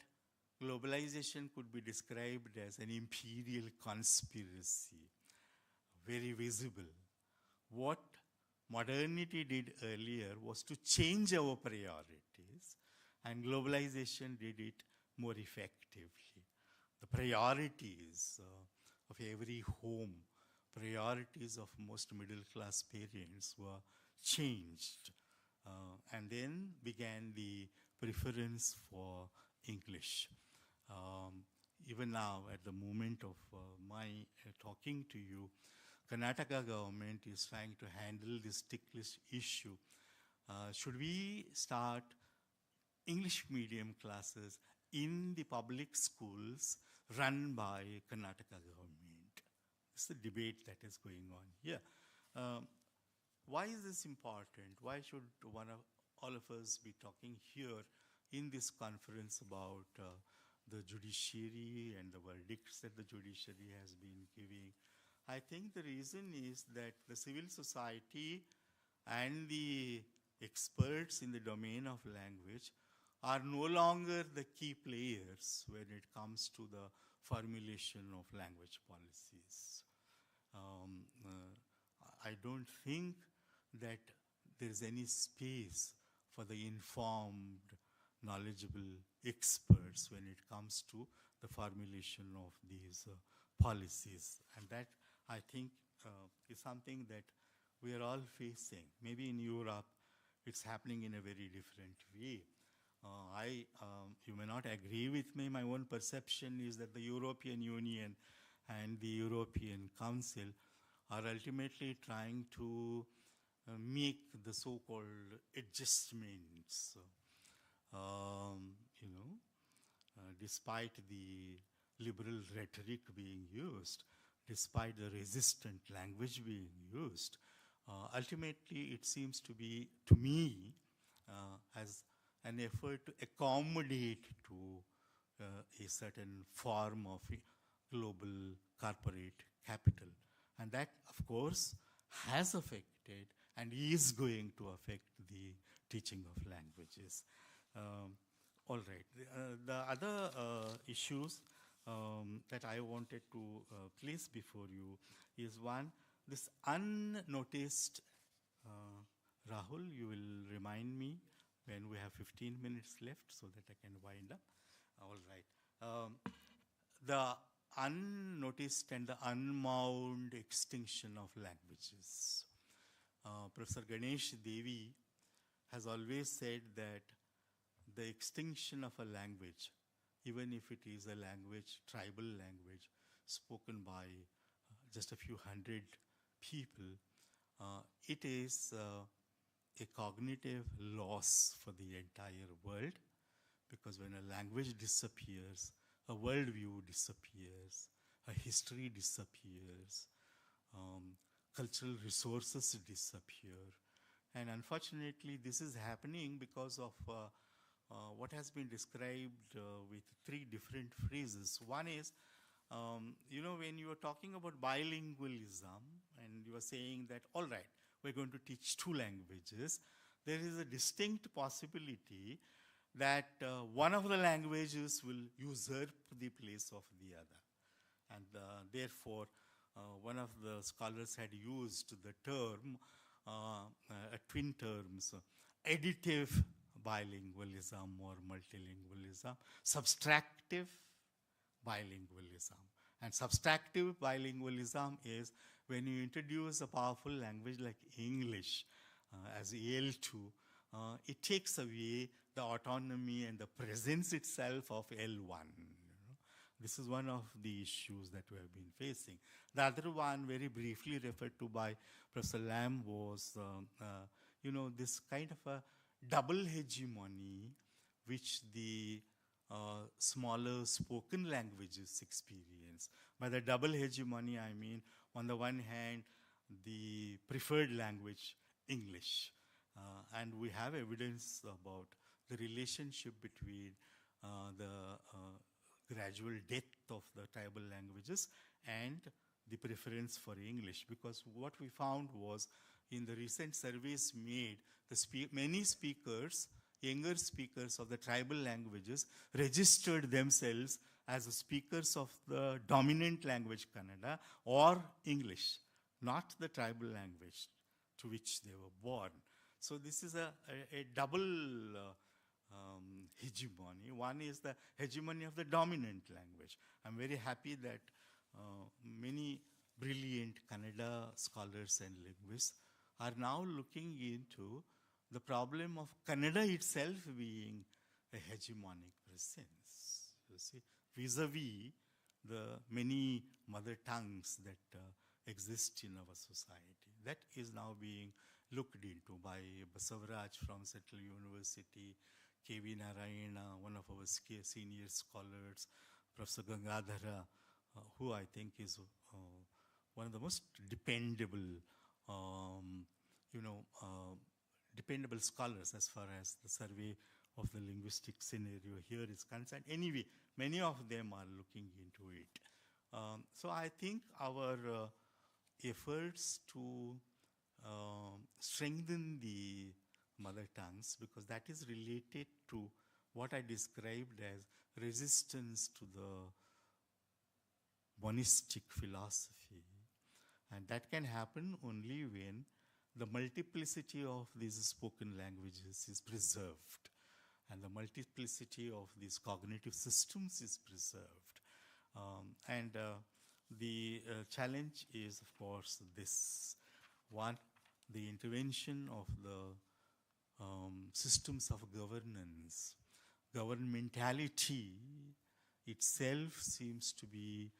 S9: globalization could be described as an imperial conspiracy, very visible. What modernity did earlier was to change our priorities, and globalization did it more effectively. The priorities of every home, priorities of most middle-class parents were changed. And then began the preference for English. Even now, at the moment of my talking to you, Karnataka government is trying to handle this ticklish issue. Should we start English medium classes in the public schools run by Karnataka government? It's the debate that is going on here. Why is this important? Why should all of us be talking here in this conference about the judiciary and the verdicts that the judiciary has been giving? I think the reason is that the civil society and the experts in the domain of language are no longer the key players when it comes to the formulation of language policies. I don't think that there's any space for the informed, knowledgeable experts when it comes to the formulation of these policies. And that, I think, is something that we are all facing. Maybe in Europe, it's happening in a very different way. You may not agree with me. My own perception is that the European Union and the European Council are ultimately trying to make the so-called adjustments, despite the liberal rhetoric being used, despite the resistant language being used. Ultimately, it seems to be, to me, as an effort to accommodate to a certain form of global corporate capital. And that, of course, has affected and is going to affect the teaching of languages. All right. The other issues that I wanted to place before you is one, this unnoticed, Rahul, you will remind me when we have 15 minutes left so that I can wind up. All right. The unnoticed and the unmourned extinction of languages. Professor Ganesh Devi has always said that the extinction of a language, even if it is a language, tribal language, spoken by just a few hundred people, it is a cognitive loss for the entire world, because when a language disappears, a worldview disappears, a history disappears, cultural resources disappear. And unfortunately, this is happening because of what has been described with three different phrases. One is, when you are talking about bilingualism and you are saying that, all right, we're going to teach two languages, there is a distinct possibility that one of the languages will usurp the place of the other. And therefore, one of the scholars had used the term, twin terms, additive bilingualism or multilingualism, subtractive bilingualism. And subtractive bilingualism is when you introduce a powerful language like English as AL2, it takes away the autonomy and the presence itself of L1. This is one of the issues that we have been facing. The other one, very briefly referred to by Professor Lamb, was this kind of a double hegemony which the smaller spoken languages experience. By the double hegemony, I mean, on the one hand, the preferred language, English. And we have evidence about the relationship between the gradual death of the tribal languages and the preference for English. Because what we found was in the recent surveys made, many speakers, younger speakers of the tribal languages, registered themselves as speakers of the dominant language Kannada or English, not the tribal language to which they were born. So this is a double hegemony. One is the hegemony of the dominant language. I'm very happy that many brilliant Kannada scholars and linguists are now looking into the problem of Kannada itself being a hegemonic presence, you see, vis-a-vis the many mother tongues that exist in our society. That is now being looked into by Basavaraj from Central University, K.V. Narayana, one of our senior scholars, Professor Gangadhara, who I think is one of the most dependable, dependable scholars as far as the survey of the linguistic scenario here is concerned. Anyway, many of them are looking into it. So I think our efforts to strengthen the mother tongues, because that is related to what I described as resistance to the monistic philosophy. And that can happen only when the multiplicity of these spoken languages is preserved and the multiplicity of these cognitive systems is preserved. The challenge is, of course, this. One, the intervention of the systems of governance. Governmentality itself seems to be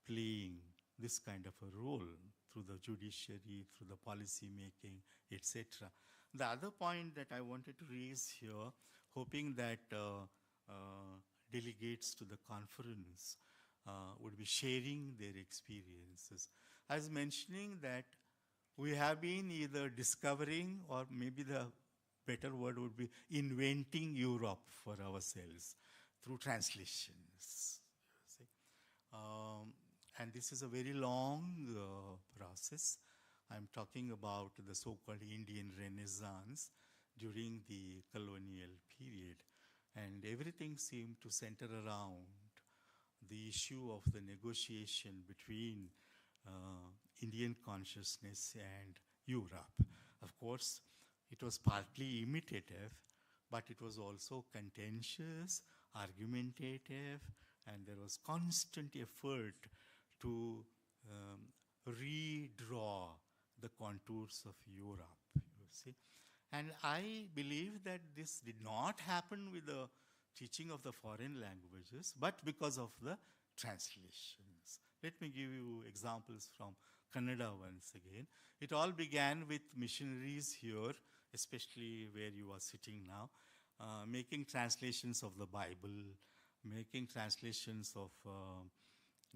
S9: playing this kind of a role through the judiciary, through the policy making, etc. The other point that I wanted to raise here, hoping that delegates to the conference would be sharing their experiences. I was mentioning that we have been either discovering, or maybe the better word would be inventing Europe for ourselves through translations. See? And this is a very long process. I'm talking about the so-called Indian Renaissance during the colonial period. And everything seemed to center around the issue of the negotiation between Indian consciousness and Europe. Of course, it was partly imitative, but it was also contentious, argumentative, and there was constant effort to redraw the contours of Europe, you see. And I believe that this did not happen with the teaching of the foreign languages, but because of the translations. Let me give you examples from Kannada once again. It all began with missionaries here, especially where you are sitting now, making translations of the Bible, making translations of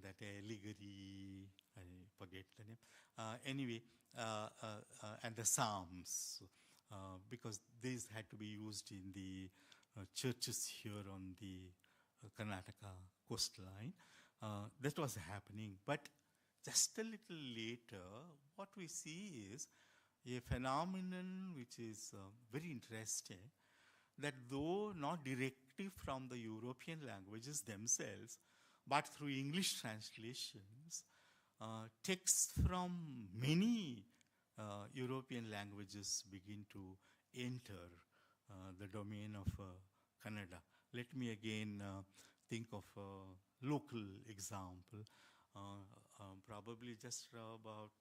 S9: that allegory, I forget the name. And the Psalms, because these had to be used in the churches here on the Karnataka coastline. That was happening. But just a little later, what we see is a phenomenon which is very interesting, that though not directly from the European languages themselves, but through English translations, texts from many European languages begin to enter the domain of Kannada. Let me again think of a local example. Probably just about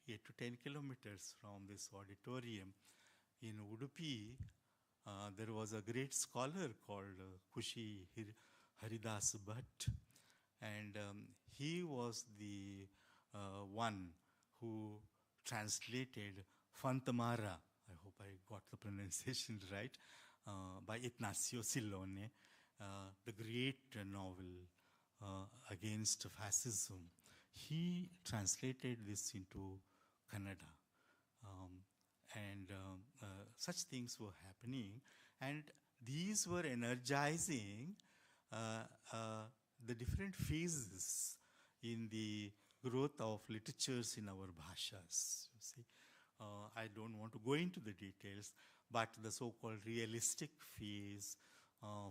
S9: 8 to 10 kilometers from this auditorium in Udupi, there was a great scholar called Kushi Haridas Bhatt, and he was the one who translated Fantamara, I hope I got the pronunciation right, by Ignacio Sillone, the great novel against fascism. He translated this into Kannada. Such things were happening, and these were energizing the different phases in the growth of literatures in our bhashas. You see, I don't want to go into the details, but the so-called realistic phase,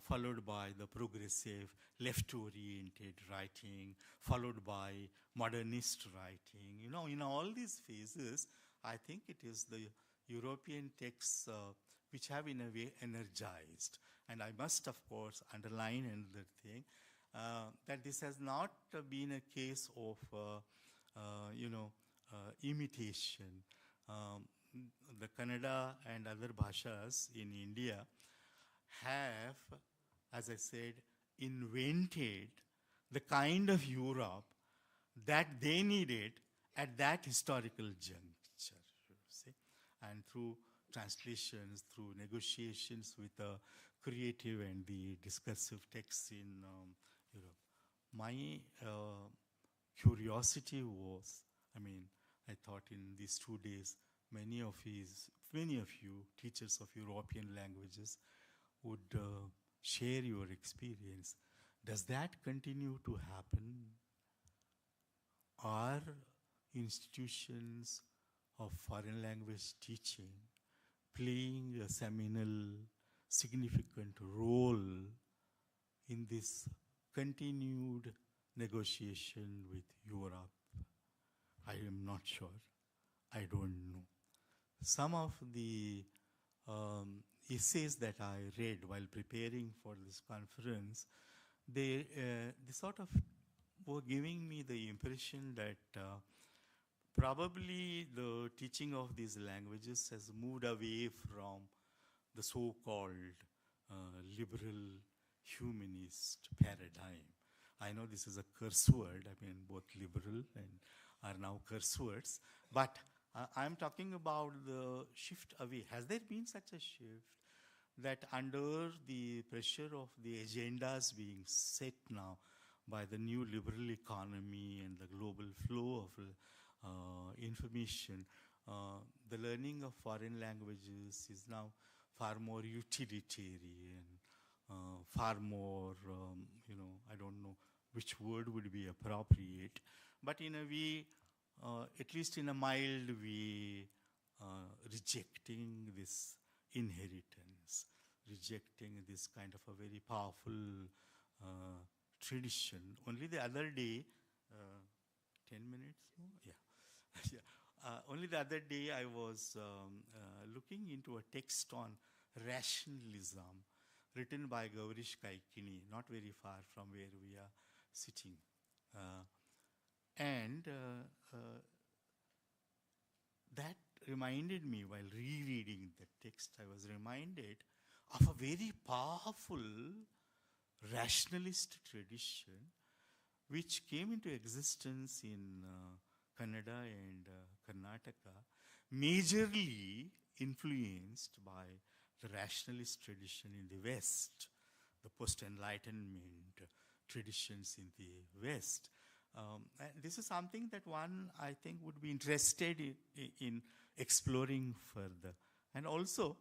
S9: followed by the progressive left-oriented writing, followed by modernist writing. You know, in all these phases, I think it is the European texts which have in a way energized. And I must, of course, underline another thing, that this has not been a case of, imitation. The Kannada and other bhashas in India have, as I said, invented the kind of Europe that they needed at that historical juncture, you see. And through translations, through negotiations with the creative and the discursive texts in Europe. My curiosity was, I thought in these 2 days, many of you, teachers of European languages, would share your experience. Does that continue to happen? Are institutions of foreign language teaching playing a seminal, significant role in this continued negotiation with Europe? I am not sure. I don't know. Some of the essays that I read while preparing for this conference, they sort of were giving me the impression that probably the teaching of these languages has moved away from the so-called liberal humanist paradigm. I know this is a curse word. Both liberal and are now curse words. But I'm talking about the shift away. Has there been such a shift that under the pressure of the agendas being set now by the new liberal economy and the global flow of information, the learning of foreign languages is now far more utilitarian, far more, I don't know which word would be appropriate, but in a way, at least in a mild way, rejecting this inheritance, rejecting this kind of a very powerful tradition. Only the other day, 10 minutes more? Yeah. Only the other day I was looking into a text on rationalism written by Gaurish Kaikini, not very far from where we are sitting. That reminded me, while rereading the text, I was reminded of a very powerful rationalist tradition which came into existence in Kannada and Karnataka, majorly influenced by the rationalist tradition in the West, the post-Enlightenment traditions in the West. And this is something that one, I think, would be interested in exploring further. And also,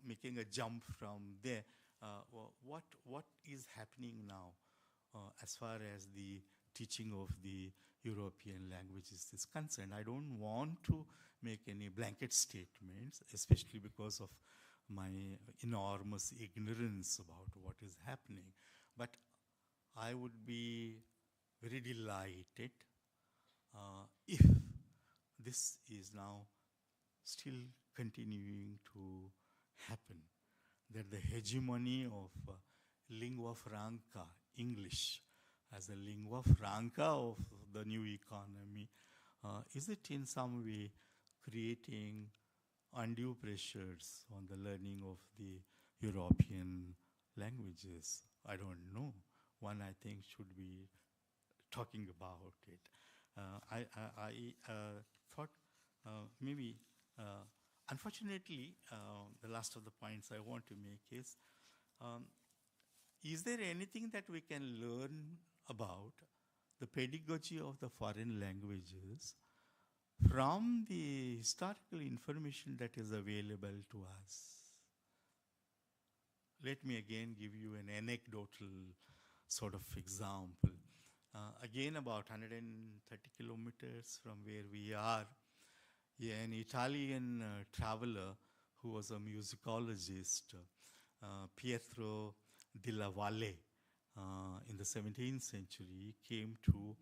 S9: making a jump from there, what is happening now as far as the teaching of the European languages is concerned? I don't want to make any blanket statements, especially because of my enormous ignorance about what is happening. But I would be very delighted if this is now still continuing to happen, that the hegemony of lingua franca, English, as a lingua franca of the new economy, is it in some way creating undue pressures on the learning of the European languages? I don't know. One, I think, should be talking about it. I thought maybe, unfortunately, the last of the points I want to make is there anything that we can learn about the pedagogy of the foreign languages from the historical information that is available to us? Let me again give you an anecdotal sort of example. Again, about 130 kilometers from where we are Yeah, an Italian traveler who was a musicologist, Pietro della Valle, in the 17th century, came to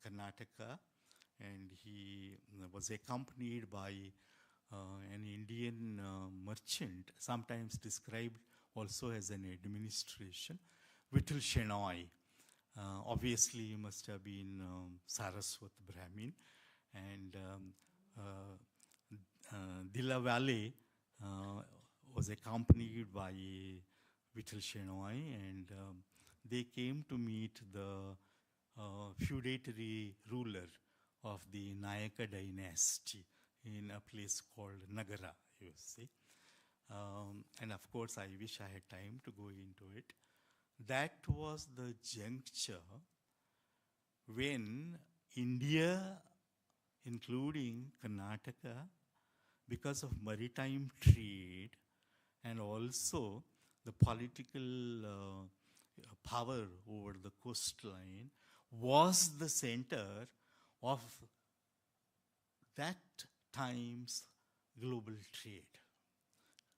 S9: Karnataka, and he was accompanied by an Indian merchant, sometimes described also as an administration, Vittal Shenoy. Obviously, he must have been Saraswat Brahmin, and Dilla Valle was accompanied by Vittal Shenoy, and they came to meet the feudatory ruler of the Nayaka dynasty in a place called Nagara, you see. And of course, I wish I had time to go into it. That was the juncture when India, including Karnataka, because of maritime trade and also the political power over the coastline, was the center of that time's global trade.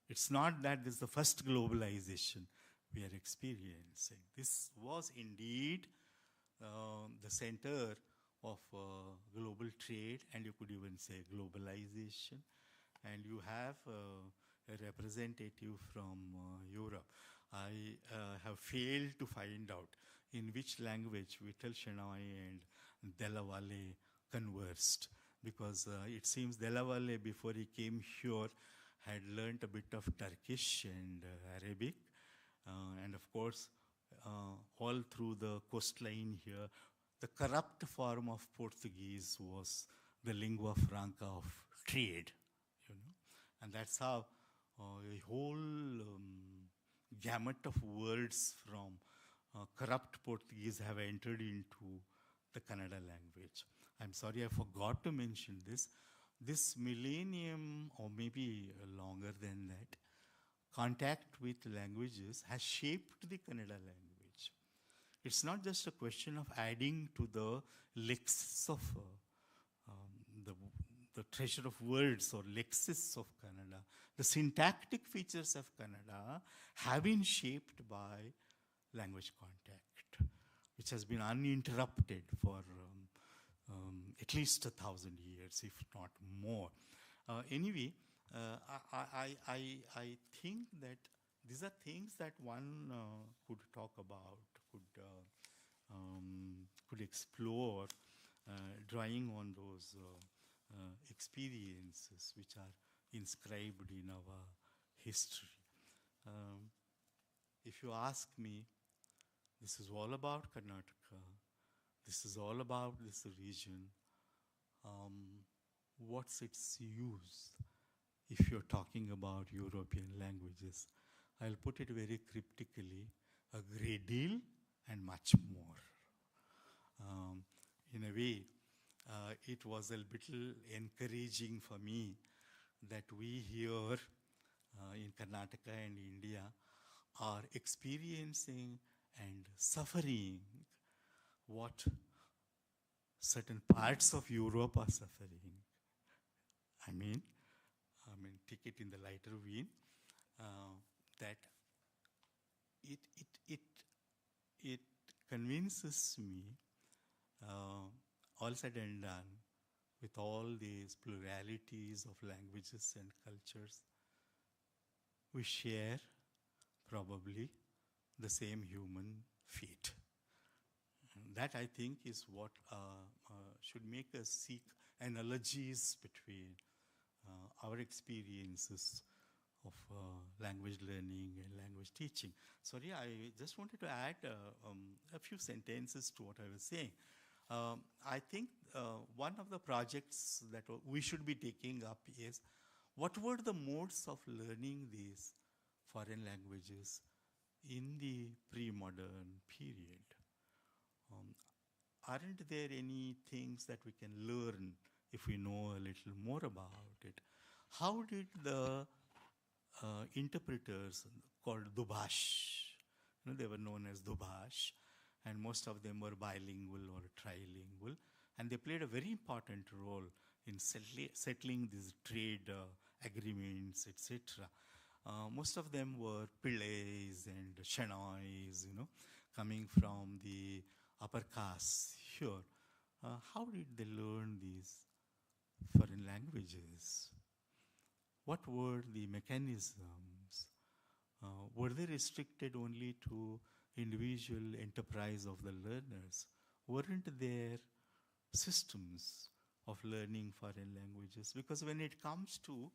S9: It's not that this is the first globalization we are experiencing. This was indeed the center of global trade, and you could even say globalization. And you have a representative from Europe. I have failed to find out in which language Vittal Shenoy and Della Valle conversed, because it seems Della Valle, before he came here, had learnt a bit of Turkish and Arabic. And of course, all through the coastline here, the corrupt form of Portuguese was the lingua franca of trade, you know. And that's how a whole gamut of words from corrupt Portuguese have entered into the Kannada language. I'm sorry I forgot to mention this. This millennium, or maybe longer than that, contact with languages has shaped the Kannada language. It's not just a question of adding to the lexis of the treasure of words or lexis of Kannada. The syntactic features of Kannada have been shaped by language contact, which has been uninterrupted for at least 1,000 years, if not more. Anyway, I think that these are things that one could talk about, could explore, drawing on those experiences which are inscribed in our history. If you ask me, this is all about Karnataka, this is all about this region, what's its use if you're talking about European languages? I'll put it very cryptically, a great deal and much more. In a way, it was a little encouraging for me that we here in Karnataka and India are experiencing and suffering what certain parts of Europe are suffering. I mean, take it in the lighter vein, that it convinces me, all said and done, with all these pluralities of languages and cultures, we share probably the same human fate. And that, I think, is what should make us seek analogies between our experiences of language learning and language teaching. Sorry, I just wanted to add a few sentences to what I was saying. I think one of the projects that we should be taking up is, what were the modes of learning these foreign languages in the pre-modern period? Aren't there any things that we can learn if we know a little more about it? How did the interpreters called Dubhash, they were known as Dubhash, and most of them were bilingual or trilingual, and they played a very important role in settling these trade agreements, etc. Most of them were Pillays and Shenoys, coming from the upper castes here. How did they learn these foreign languages? What were the mechanisms? Were they restricted only to individual enterprise of the learners? Weren't there systems of learning foreign languages? Because when it comes to,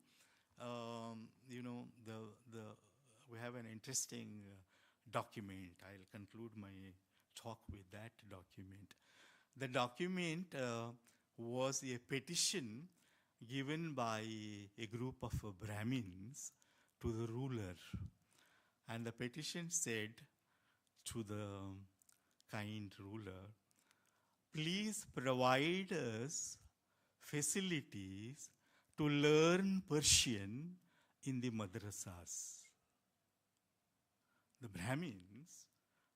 S9: we have an interesting document. I'll conclude my talk with that document. The document was a petition given by a group of Brahmins to the ruler. And the petition said to the kind ruler, please provide us facilities to learn Persian in the madrasas. The Brahmins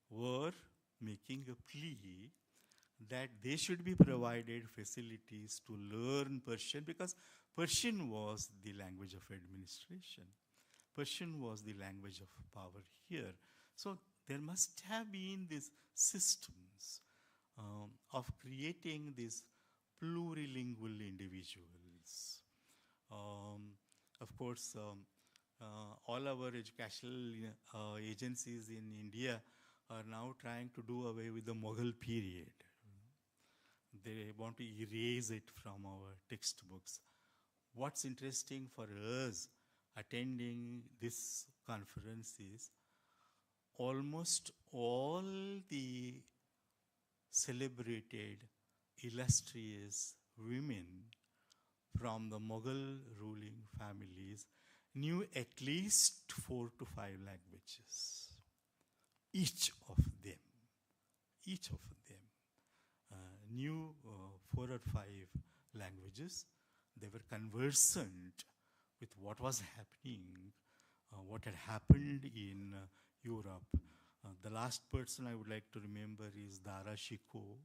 S9: were making a plea that they should be provided facilities to learn Persian, because Persian was the language of administration. Persian was the language of power here. So there must have been these systems of creating these plurilingual individuals. Of course, all our educational agencies in India are now trying to do away with the Mughal period. They want to erase it from our textbooks. What's interesting for us attending this conference is almost all the celebrated, illustrious women from the Mughal ruling families knew at least 4 to 5 languages. Each of them knew 4 or 5 languages. They were conversant with what was happening, what had happened in Europe. The last person I would like to remember is Dara Shikoh.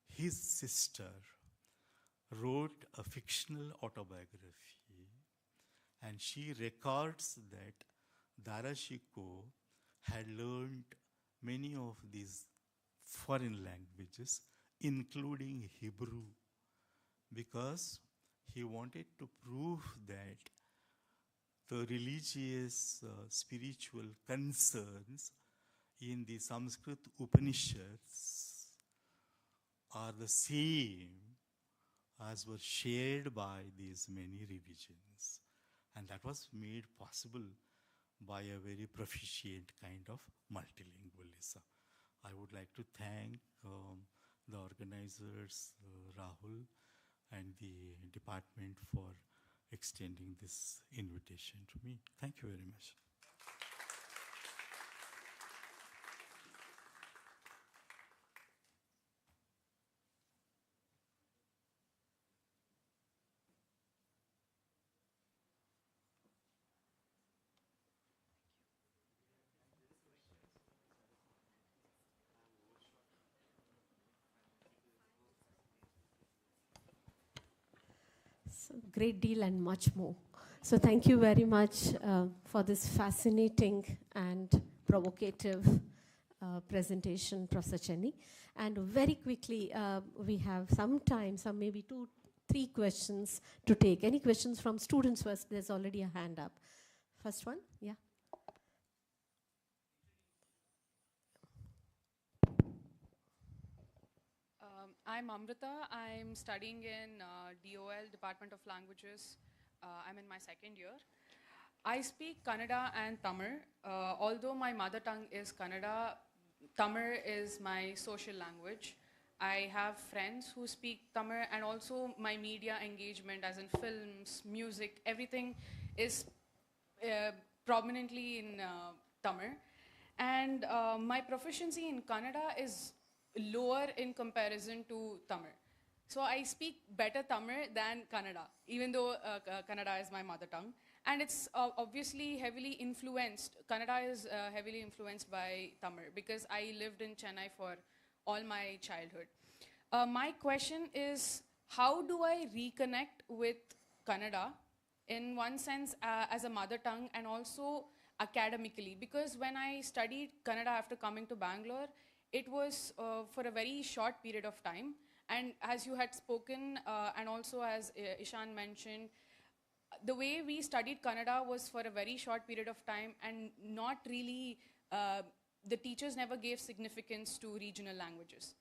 S9: His sister wrote a fictional autobiography, and she records that Dara Shikoh had learned many of these foreign languages, including Hebrew, because he wanted to prove that the religious, spiritual concerns in the Sanskrit Upanishads are the same as were shared by these many religions. And that was made possible by a very proficient kind of multilingualism. I would like to thank the organizers, Rahul, and the department for extending this invitation to me. Thank you very much.
S8: So, great deal and much more. So thank you very much for this fascinating and provocative presentation, Professor Chenny. And very quickly, we have some time, some maybe 2-3 questions to take. Any questions from students first? There's already a hand up. First one, yeah.
S10: I'm Amrita. I'm studying in DOL, Department of Languages. I'm in my 2nd year. I speak Kannada and Tamil. Although my mother tongue is Kannada, Tamil is my social language. I have friends who speak Tamil, and also my media engagement, as in films, music, everything is prominently in Tamil. And my proficiency in Kannada is lower in comparison to Tamil. So I speak better Tamil than Kannada, even though Kannada is my mother tongue. And it's obviously heavily influenced, Kannada is heavily influenced by Tamil, because I lived in Chennai for all my childhood. My question is, how do I reconnect with Kannada in one sense as a mother tongue and also academically? Because when I studied Kannada after coming to Bangalore, it was for a very short period of time. And as you had spoken, and also as Ishan mentioned, the way we studied Kannada was for a very short period of time and not really, the teachers never gave significance to regional languages.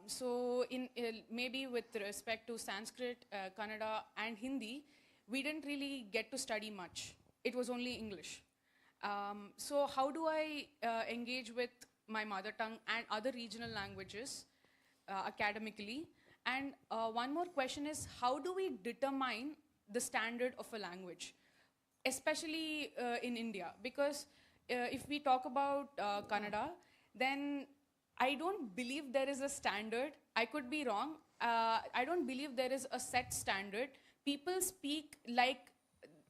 S10: So maybe with respect to Sanskrit, Kannada and Hindi, we didn't really get to study much. It was only English. So how do I engage with my mother tongue and other regional languages academically? And one more question is, how do we determine the standard of a language, especially in India? Because if we talk about Kannada, then I don't believe there is a standard. I could be wrong. I don't believe there is a set standard. People speak like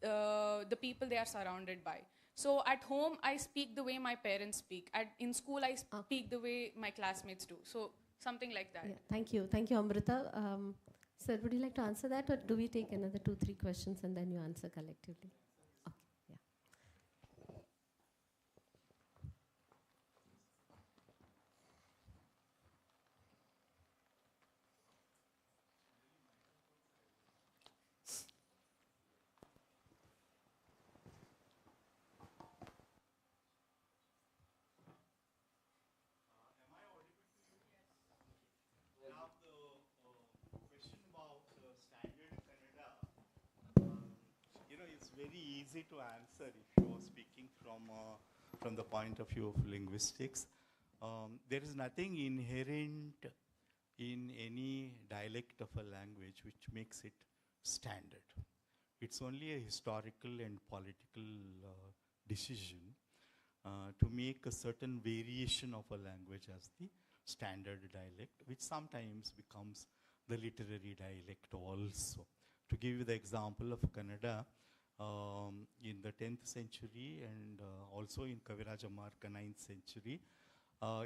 S10: the people they are surrounded by. So at home, I speak the way my parents speak. In school, I speak the way my classmates do. So something like that.
S8: Yeah, thank you. Thank you, Amrita. Sir, would you like to answer that, or do we take another 2-3 questions and then you answer collectively? Okay, yeah.
S9: It's very easy to answer if you're speaking from the point of view of linguistics. There is nothing inherent in any dialect of a language which makes it standard. It's only a historical and political decision to make a certain variation of a language as the standard dialect, which sometimes becomes the literary dialect also. To give you the example of Kannada, in the 10th century and also in Kaviraja Marka 9th century,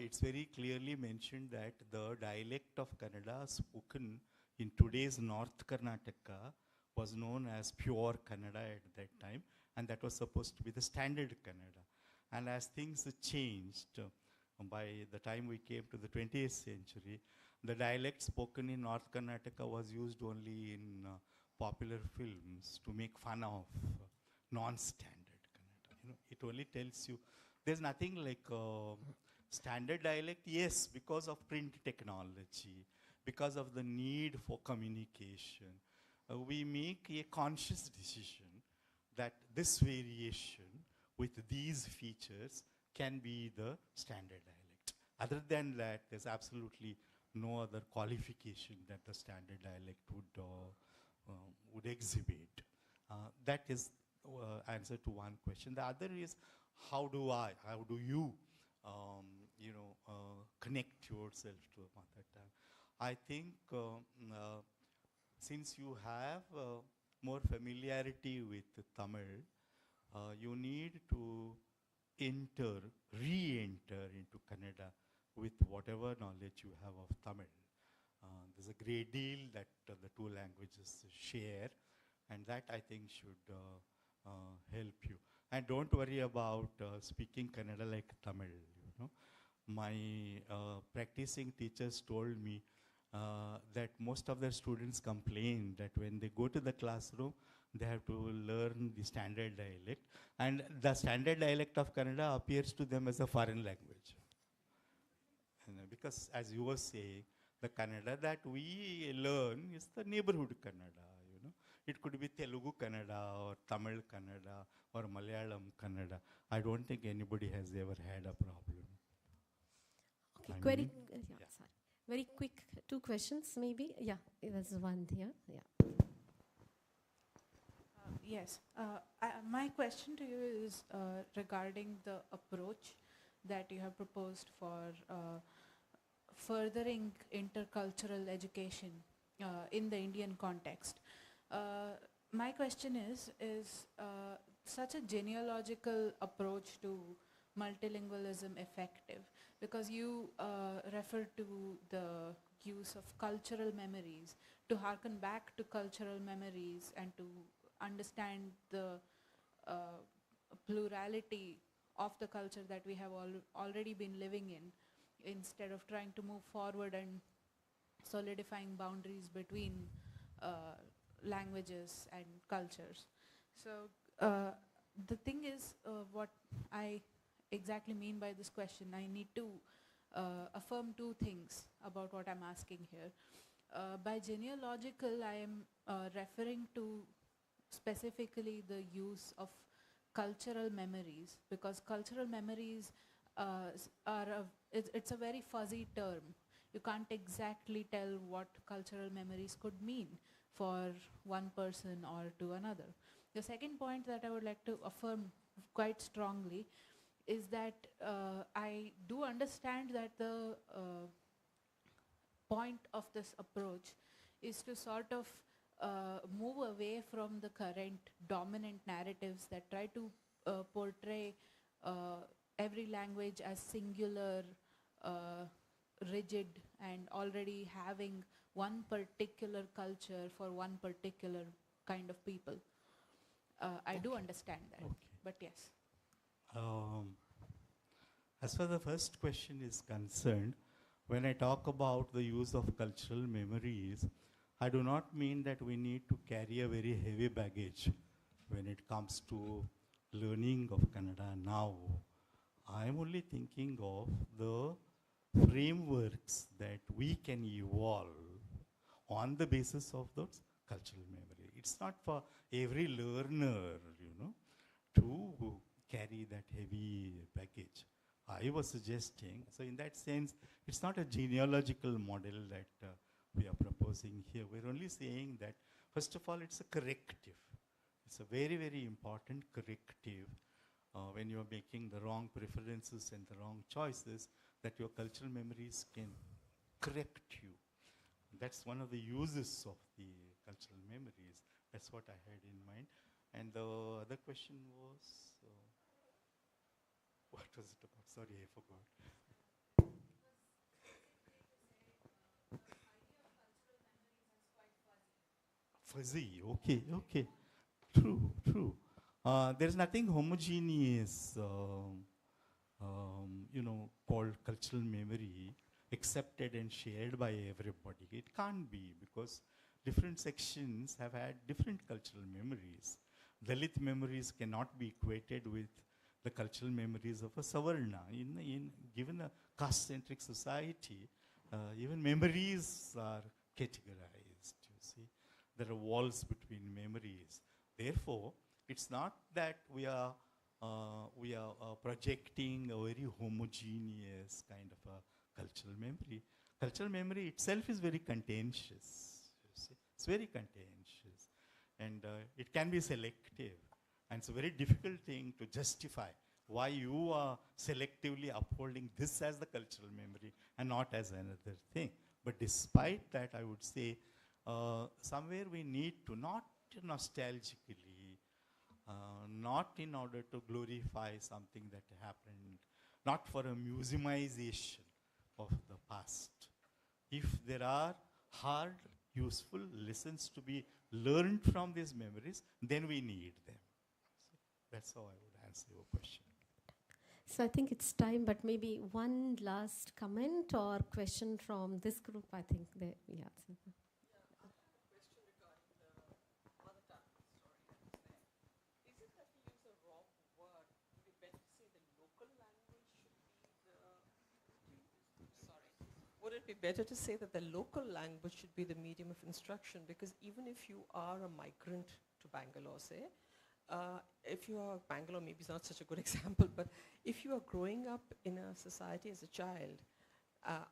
S9: it's very clearly mentioned that the dialect of Kannada spoken in today's North Karnataka was known as pure Kannada at that time, and that was supposed to be the standard Kannada. And as things changed, by the time we came to the 20th century, the dialect spoken in North Karnataka was used only in popular films to make fun of non-standard Kannada. It only tells you there's nothing like standard dialect. Yes, because of print technology, because of the need for communication, we make a conscious decision that this variation with these features can be the standard dialect. Other than that, there's absolutely no other qualification that the standard dialect would exhibit. That is answer to one question. The other is, how do you connect yourself to a mother tongue? I think since you have more familiarity with Tamil, you need to re-enter into Kannada with whatever knowledge you have of Tamil. There's a great deal that the two languages share, and that I think should help you. And don't worry about speaking Kannada like Tamil. My practicing teachers told me that most of their students complain that when they go to the classroom, they have to learn the standard dialect, and the standard dialect of Kannada appears to them as a foreign language. Because as you were saying, the Kannada that we learn is the neighborhood Kannada. It could be Telugu Kannada or Tamil Kannada or Malayalam Kannada. I don't think anybody has ever had a problem.
S8: Okay, sorry. Very quick 2 questions maybe. Yeah, there's one here. Yeah.
S11: Yes. My question to you is regarding the approach that you have proposed for furthering intercultural education in the Indian context. My question is such a genealogical approach to multilingualism effective? because you refer to the use of cultural memories, to harken back to cultural memories and to understand the plurality of the culture that we have already been living in, instead of trying to move forward and solidifying boundaries between languages and cultures. So the thing is, what I exactly mean by this question, I need to affirm two things about what I'm asking here. By genealogical, I am referring to specifically the use of cultural memories, because cultural memories it's a very fuzzy term. You can't exactly tell what cultural memories could mean for one person or to another. The second point that I would like to affirm quite strongly is that I do understand that the point of this approach is to sort of move away from the current dominant narratives that try to portray every language as singular, rigid, and already having one particular culture for one particular kind of people. I do understand that, but yes.
S9: As far as the first question is concerned, when I talk about the use of cultural memories, I do not mean that we need to carry a very heavy baggage when it comes to learning of Kannada now. I am only thinking of the frameworks that we can evolve on the basis of those cultural memory. It's not for every learner, to carry that heavy baggage. I was suggesting, so in that sense, it's not a genealogical model that we are proposing here. We're only saying that, first of all, it's a corrective. It's a very, very important corrective when you're making the wrong preferences and the wrong choices, that your cultural memories can correct you. That's one of the uses of the cultural memories. That's what I had in mind. And the other question was, what was it about? Sorry, I forgot. Fuzzy, okay. True. There's nothing homogeneous, called cultural memory, accepted and shared by everybody. It can't be, because different sections have had different cultural memories. Dalit memories cannot be equated with the cultural memories of a Savarna. Given a caste-centric society, even memories are categorized, you see. There are walls between memories. Therefore, it's not that we are projecting a very homogeneous kind of a cultural memory. Cultural memory itself is very contentious, you see. It's very contentious. And it can be selective. And it's a very difficult thing to justify why you are selectively upholding this as the cultural memory and not as another thing. But despite that, I would say, somewhere we need to, not nostalgically, not in order to glorify something that happened, not for a museumization of the past. If there are hard, useful lessons to be learned from these memories, then we need them. So that's how I would answer your question.
S8: So I think it's time, but maybe one last comment or question from this group. I think they, yeah.
S12: Would it be better to say that the local language should be the medium of instruction? Because even if you are a migrant to Bangalore, say, if you are, Bangalore maybe is not such a good example, but if you are growing up in a society as a child,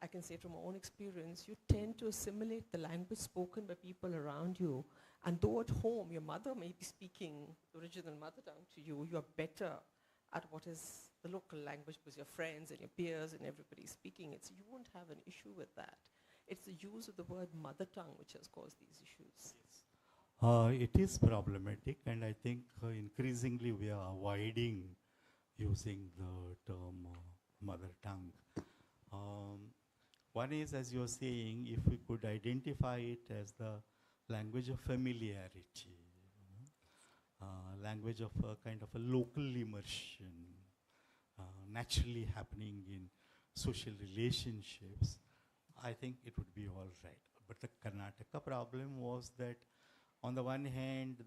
S12: I can say from my own experience, you tend to assimilate the language spoken by people around you. And though at home your mother may be speaking the original mother tongue to you, you are better at what is the local language because your friends and your peers and everybody is speaking it. So you won't have an issue with that. It's the use of the word mother tongue which has caused these issues.
S9: Yes. It is problematic, and I think increasingly we are avoiding using the term mother tongue. One is, as you're saying, if we could identify it as the language of familiarity, language of a kind of a local immersion, naturally happening in social relationships, I think it would be all right. But the Karnataka problem was that on the one hand,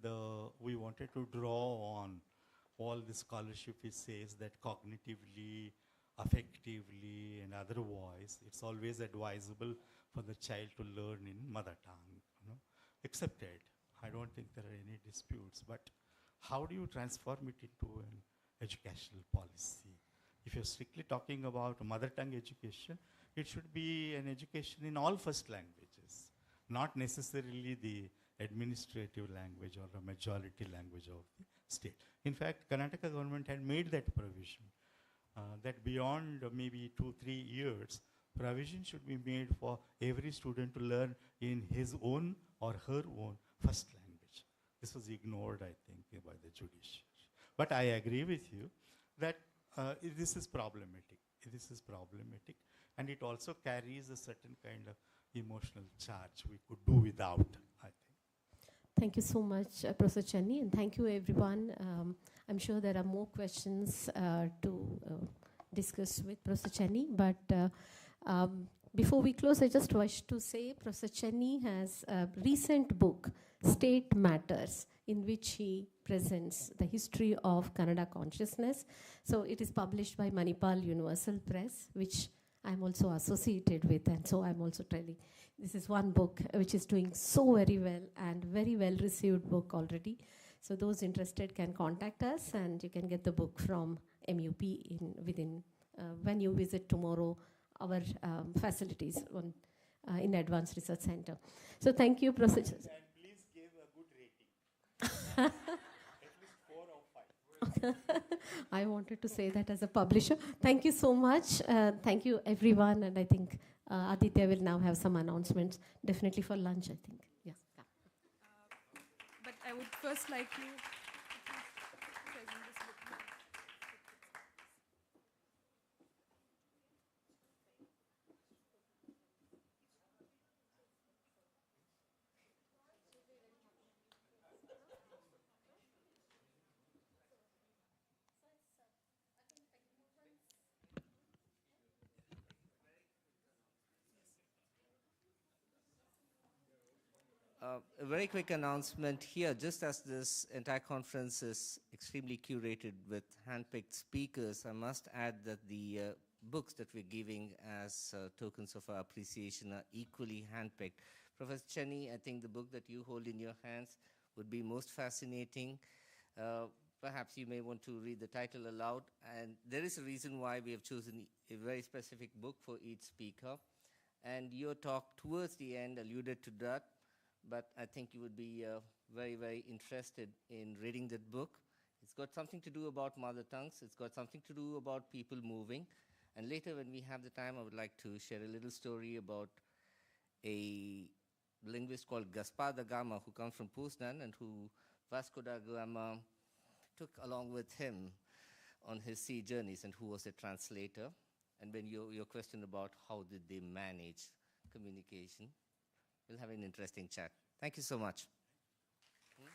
S9: we wanted to draw on all the scholarship which says that cognitively, affectively, and otherwise, it's always advisable for the child to learn in mother tongue, accepted. I don't think there are any disputes, but how do you transform it into an educational policy? If you're strictly talking about mother tongue education, it should be an education in all first languages, not necessarily the administrative language or the majority language of the state. In fact, Karnataka government had made that provision, that beyond maybe 2-3 years, provision should be made for every student to learn in his own or her own first language. This was ignored, I think, by the judiciary. But I agree with you that this is problematic. This is problematic. And it also carries a certain kind of emotional charge we could do without, I think.
S8: Thank you so much, Professor Chenny, and thank you, everyone. I'm sure there are more questions to discuss with Professor Chenny, but before we close, I just wish to say Professor Chenny has a recent book, State Matters, in which he presents the history of Kannada consciousness. So it is published by Manipal Universal Press, which I'm also associated with, and so I'm also telling. This is one book which is doing so very well and very well received book already. So those interested can contact us, and you can get the book from MUP within when you visit tomorrow our facilities in Advanced Research Center. So thank you, Professor.
S9: And please give a good rating. At least 4 or 5.
S8: I wanted to say that as a publisher. Thank you so much. Thank you, everyone. And I think Aditya will now have some announcements, definitely for lunch, I think. Yeah.
S1: But I would first like you to present this book.
S3: A very quick announcement here, just as this entire conference is extremely curated with handpicked speakers, I must add that the books that we're giving as tokens of our appreciation are equally handpicked. Professor Chenny, I think the book that you hold in your hands would be most fascinating. Perhaps you may want to read the title aloud. And there is a reason why we have chosen a very specific book for each speaker. And your talk towards the end alluded to that. But I think you would be very, very interested in reading that book. It's got something to do about mother tongues. It's got something to do about people moving. And later, when we have the time, I would like to share a little story about a linguist called Gaspar da Gama, who comes from Poznan and who Vasco da Gama took along with him on his sea journeys, and who was a translator. And when your question about how did they manage communication, we'll have an interesting chat. Thank you so much.
S1: Okay.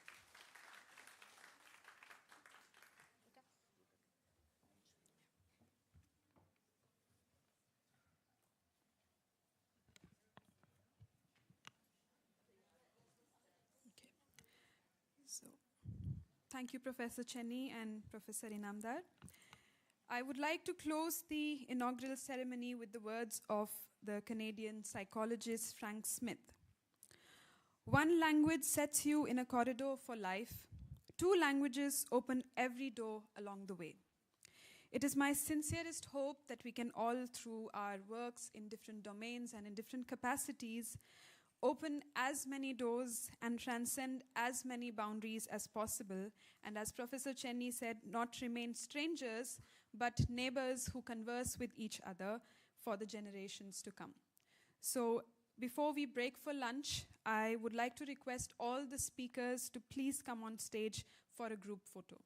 S1: So, thank you, Professor Chenny and Professor Inamdar. I would like to close the inaugural ceremony with the words of the Canadian psychologist Frank Smith. One language sets you in a corridor for life. 2 languages open every door along the way. It is my sincerest hope that we can all, through our works in different domains and in different capacities, open as many doors and transcend as many boundaries as possible. And as Professor Chenny said, not remain strangers, but neighbors who converse with each other for the generations to come. So before we break for lunch, I would like to request all the speakers to please come on stage for a group photo.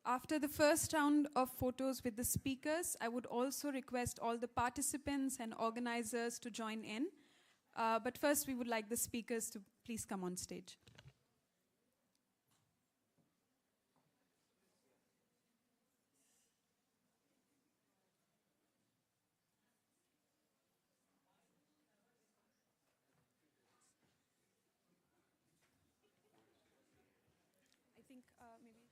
S1: After the first round of photos with the speakers, I would also request all the participants and organizers to join in. But first, we would like the speakers to please come on stage. I think maybe...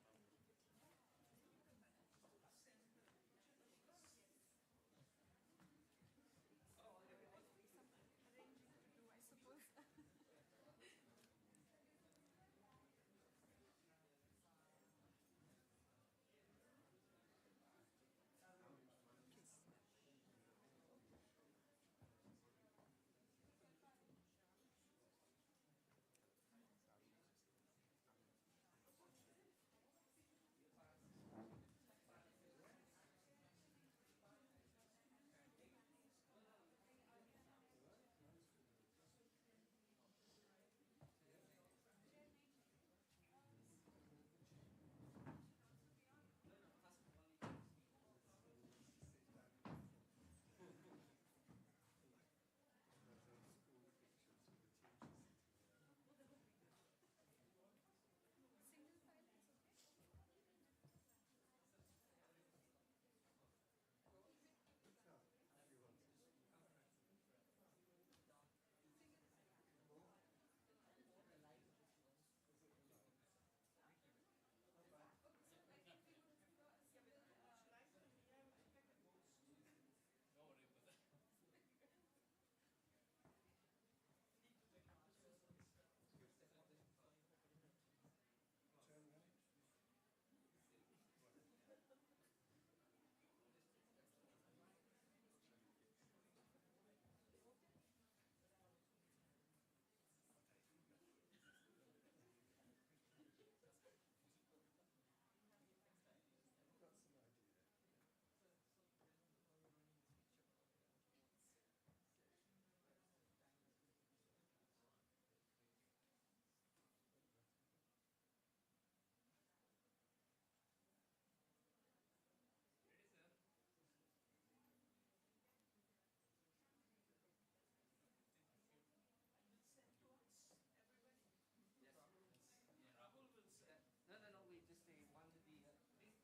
S3: No, we just say one with the, please,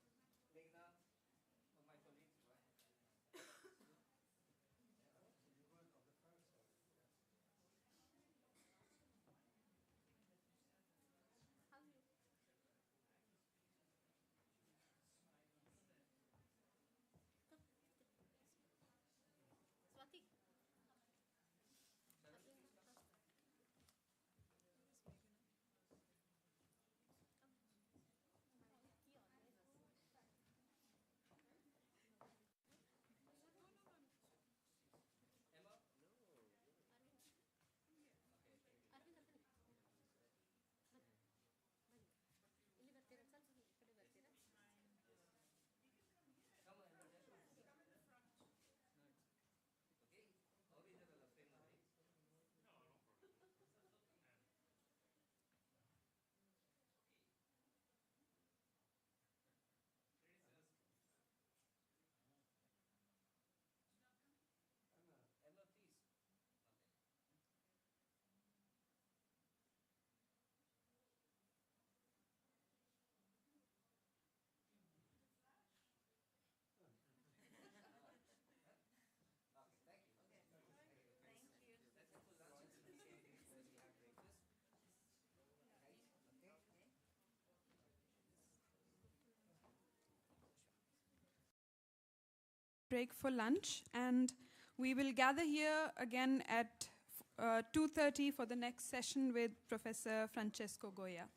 S3: Lena, or my colleagues, right?
S8: Swati.
S3: Emma, please.
S1: Break for lunch, and we will gather here again at 2:30 for the next session with Professor Francesco Goya.